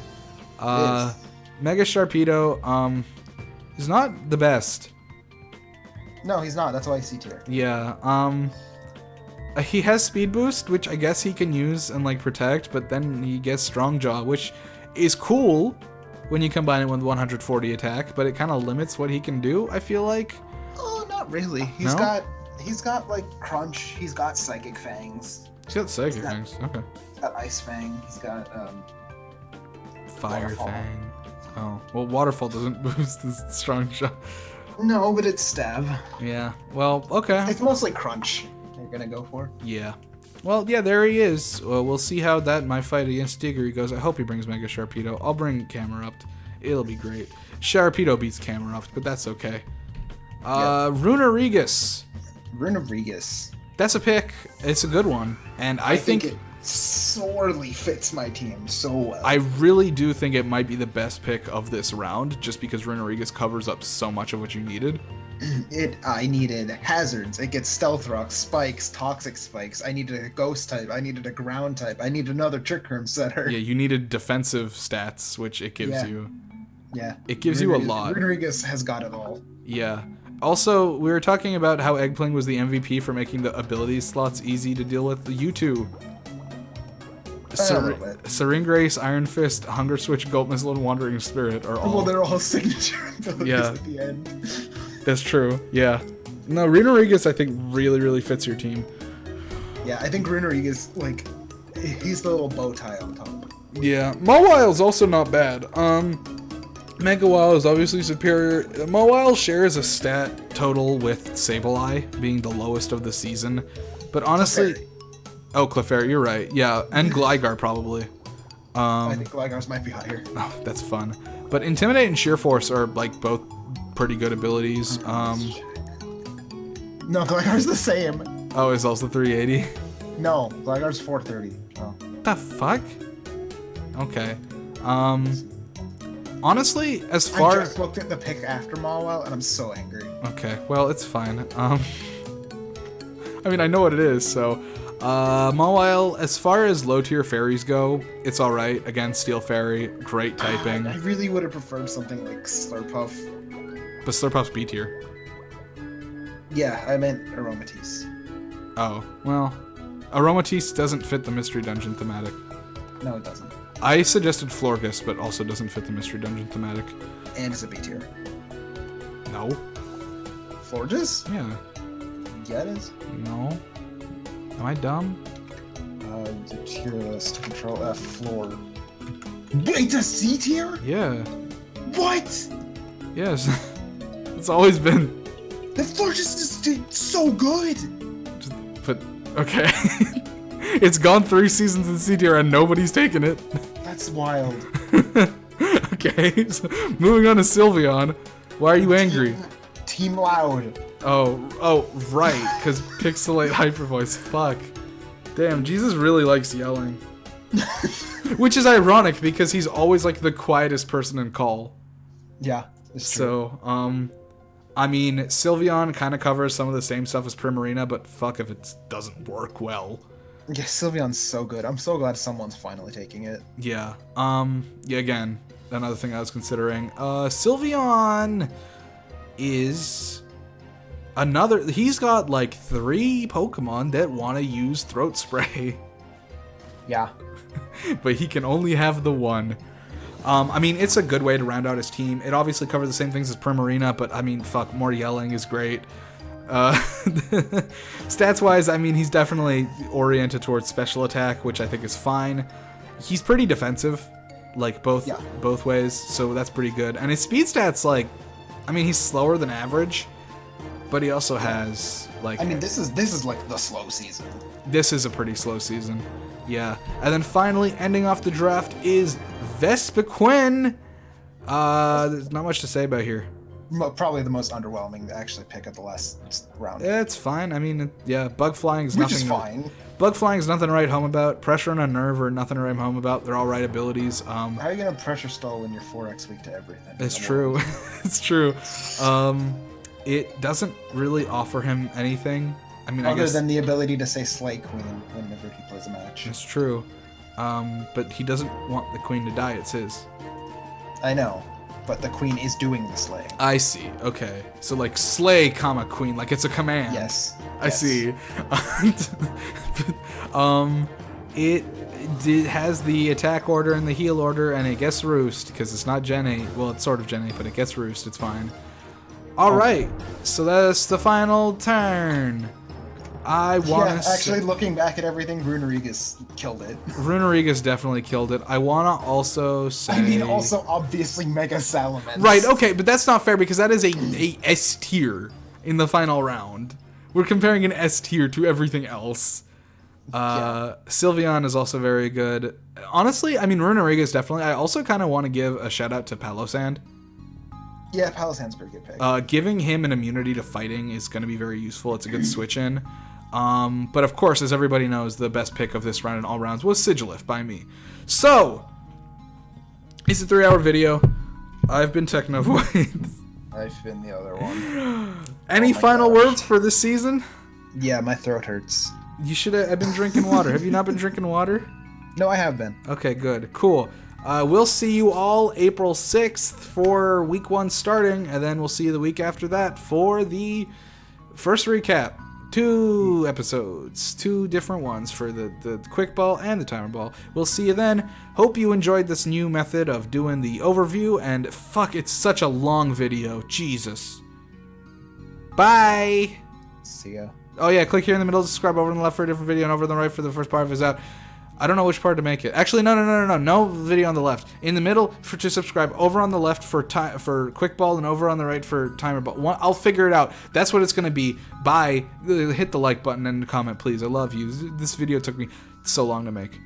Mega Sharpedo, is not the best. No, he's not. That's why he's C tier. Yeah, he has Speed Boost, which I guess he can use and, like, protect, but then he gets Strong Jaw, which is cool when you combine it with 140 attack, but it kind of limits what he can do, I feel like. Oh, not really. He's got, like, Crunch. He's got Psychic Fangs. He's got Psychic Fangs, okay. He's got Ice Fang. He's got, Fire Waterfall. Fang. Oh, well, Waterfall doesn't boost his Strong Jaw. No, but it's Stab. Yeah, well, okay. It's mostly Crunch they're gonna go for. Yeah. Well, yeah, there he is. Well, we'll see how my fight against Diggory goes. I hope he brings Mega Sharpedo. I'll bring Camerupt. It'll be great. Sharpedo beats Camerupt, but that's okay. Runerigus. Runerigus. That's a pick. It's a good one. And I think it sorely fits my team so well. I really do think it might be the best pick of this round, just because Runerigus covers up so much of what you needed. I needed hazards. It gets stealth rocks, spikes, toxic spikes. I needed a ghost type. I needed a ground type. I needed another trick room setter. Yeah, you needed defensive stats, which it gives you. Yeah. It gives you a lot. Runerigus has got it all. Yeah. Also, we were talking about how Eggpling was the MVP for making the ability slots easy to deal with. You two. Serene Iron Fist, Hunger Switch, Gulp Missile, and Wandering Spirit are all... Well, they're all signature abilities at the end. That's true, yeah. No, Runerigus, I think, really, really fits your team. Yeah, I think Runerigus, like, he's the little bow tie on top. Yeah, Mawile's also not bad. Megawile is obviously superior. Mawile shares a stat total with Sableye, being the lowest of the season. But honestly... Clefairy. Oh, Clefairy, you're right. Yeah, and Gligar probably. I think Gligar's might be higher. Oh, that's fun. But Intimidate and Sheer Force are, like, both pretty good abilities. No, Gligar's the same. Oh, it's also 380? No, Gligar's 430. Oh. What the fuck? Okay. Honestly, as far... I just looked at the pick after Mawile, and I'm so angry. Okay, well, it's fine. I mean, I know what it is, so... Mawile, as far as low-tier fairies go, it's alright. Again, Steel Fairy, great typing. I really would have preferred something like Slurpuff. But Slurpuff's B tier. Yeah, I meant Aromatisse. Oh, well... Aromatisse doesn't fit the Mystery Dungeon thematic. No, it doesn't. I suggested Florges, but also doesn't fit the Mystery Dungeon thematic. And it's a B tier. No. Florges? Yeah. Yeah, it is. No. Am I dumb? The tier list, Control F, Floor. Wait, a C tier? Yeah. What? Yes. It's always been. The Florges is so good! But, okay. It's gone 3 seasons in C tier and nobody's taken it. That's wild. Okay, so moving on to Sylveon. Why are you angry? Team Loud. Oh, right, because Pixelate Hyper Voice. Fuck. Damn, Jesus really likes yelling. Which is ironic because he's always like the quietest person in call. Yeah, it's true. So, I mean, Sylveon kind of covers some of the same stuff as Primarina, but fuck if it doesn't work well. Yeah, Sylveon's so good. I'm so glad someone's finally taking it. Yeah. Yeah, again, another thing I was considering. Sylveon is another. He's got like 3 Pokemon that want to use Throat Spray. Yeah. But he can only have the one. I mean, it's a good way to round out his team. It obviously covers the same things as Primarina, but I mean, fuck, more yelling is great. Stats-wise, I mean, he's definitely oriented towards special attack, which I think is fine. He's pretty defensive, like both ways, so that's pretty good. And his speed stats, like, I mean, he's slower than average, but he also has like. I mean, this is like the slow season. This is a pretty slow season, yeah. And then finally, ending off the draft is Vespiquen. There's not much to say about here. Probably the most underwhelming actually pick at the last round. It's fine. I mean, yeah, bug flying is Which nothing. is fine. Bug flying is nothing to write home about. Pressure and Unnerve are nothing to write home about. They're all right abilities. How are you gonna pressure stall when you're 4x weak to everything? It's true. It's true. It doesn't really offer him anything. I mean, other than the ability to say Slay Queen whenever he plays a match. It's true. But he doesn't want the queen to die. It's his. I know. But the queen is doing the slaying. I see. Okay. So like slay, comma, queen, like it's a command. Yes. I see. It has the attack order and the heal order, and it gets roost because it's not Gen 8. Well, it's sort of Gen 8, but it gets roost. It's fine. All right. So that's the final turn. I want to actually, looking back at everything, Runerigus killed it. Runerigus definitely killed it. I want to also say... I mean, also, obviously, Mega Salamence. Right, okay, but that's not fair because that is a S tier in the final round. We're comparing an S tier to everything else. Sylveon is also very good. Honestly, I mean, Runerigus definitely. I also kind of want to give a shout out to Palosand. Yeah, Palosand's a pretty good pick. Giving him an immunity to fighting is going to be very useful. It's a good switch in. But of course, as everybody knows, the best pick of this round in all rounds was Sigilif by me. So, it's a 3-hour video. I've been Technovoid. I've been the other one. Any final words for this season? Yeah, my throat hurts. You should have been drinking water. Have you not been drinking water? No, I have been. Okay, good. Cool. We'll see you all April 6th for week 1 starting, and then we'll see you the week after that for the first recap. 2 episodes, 2 different ones for the quick ball and the timer ball. We'll see you then. Hope you enjoyed this new method of doing the overview, and fuck, it's such a long video. Jesus. Bye. See ya. Oh yeah, click here in the middle to subscribe, over on the left for a different video, and over on the right for the first part of his out. I don't know which part to make it. Actually, no video on the left. In the middle to subscribe, over on the left for quick ball, and over on the right for timer ball. I'll figure it out. That's what it's gonna be. Bye. Hit the like button and comment, please. I love you. This video took me so long to make.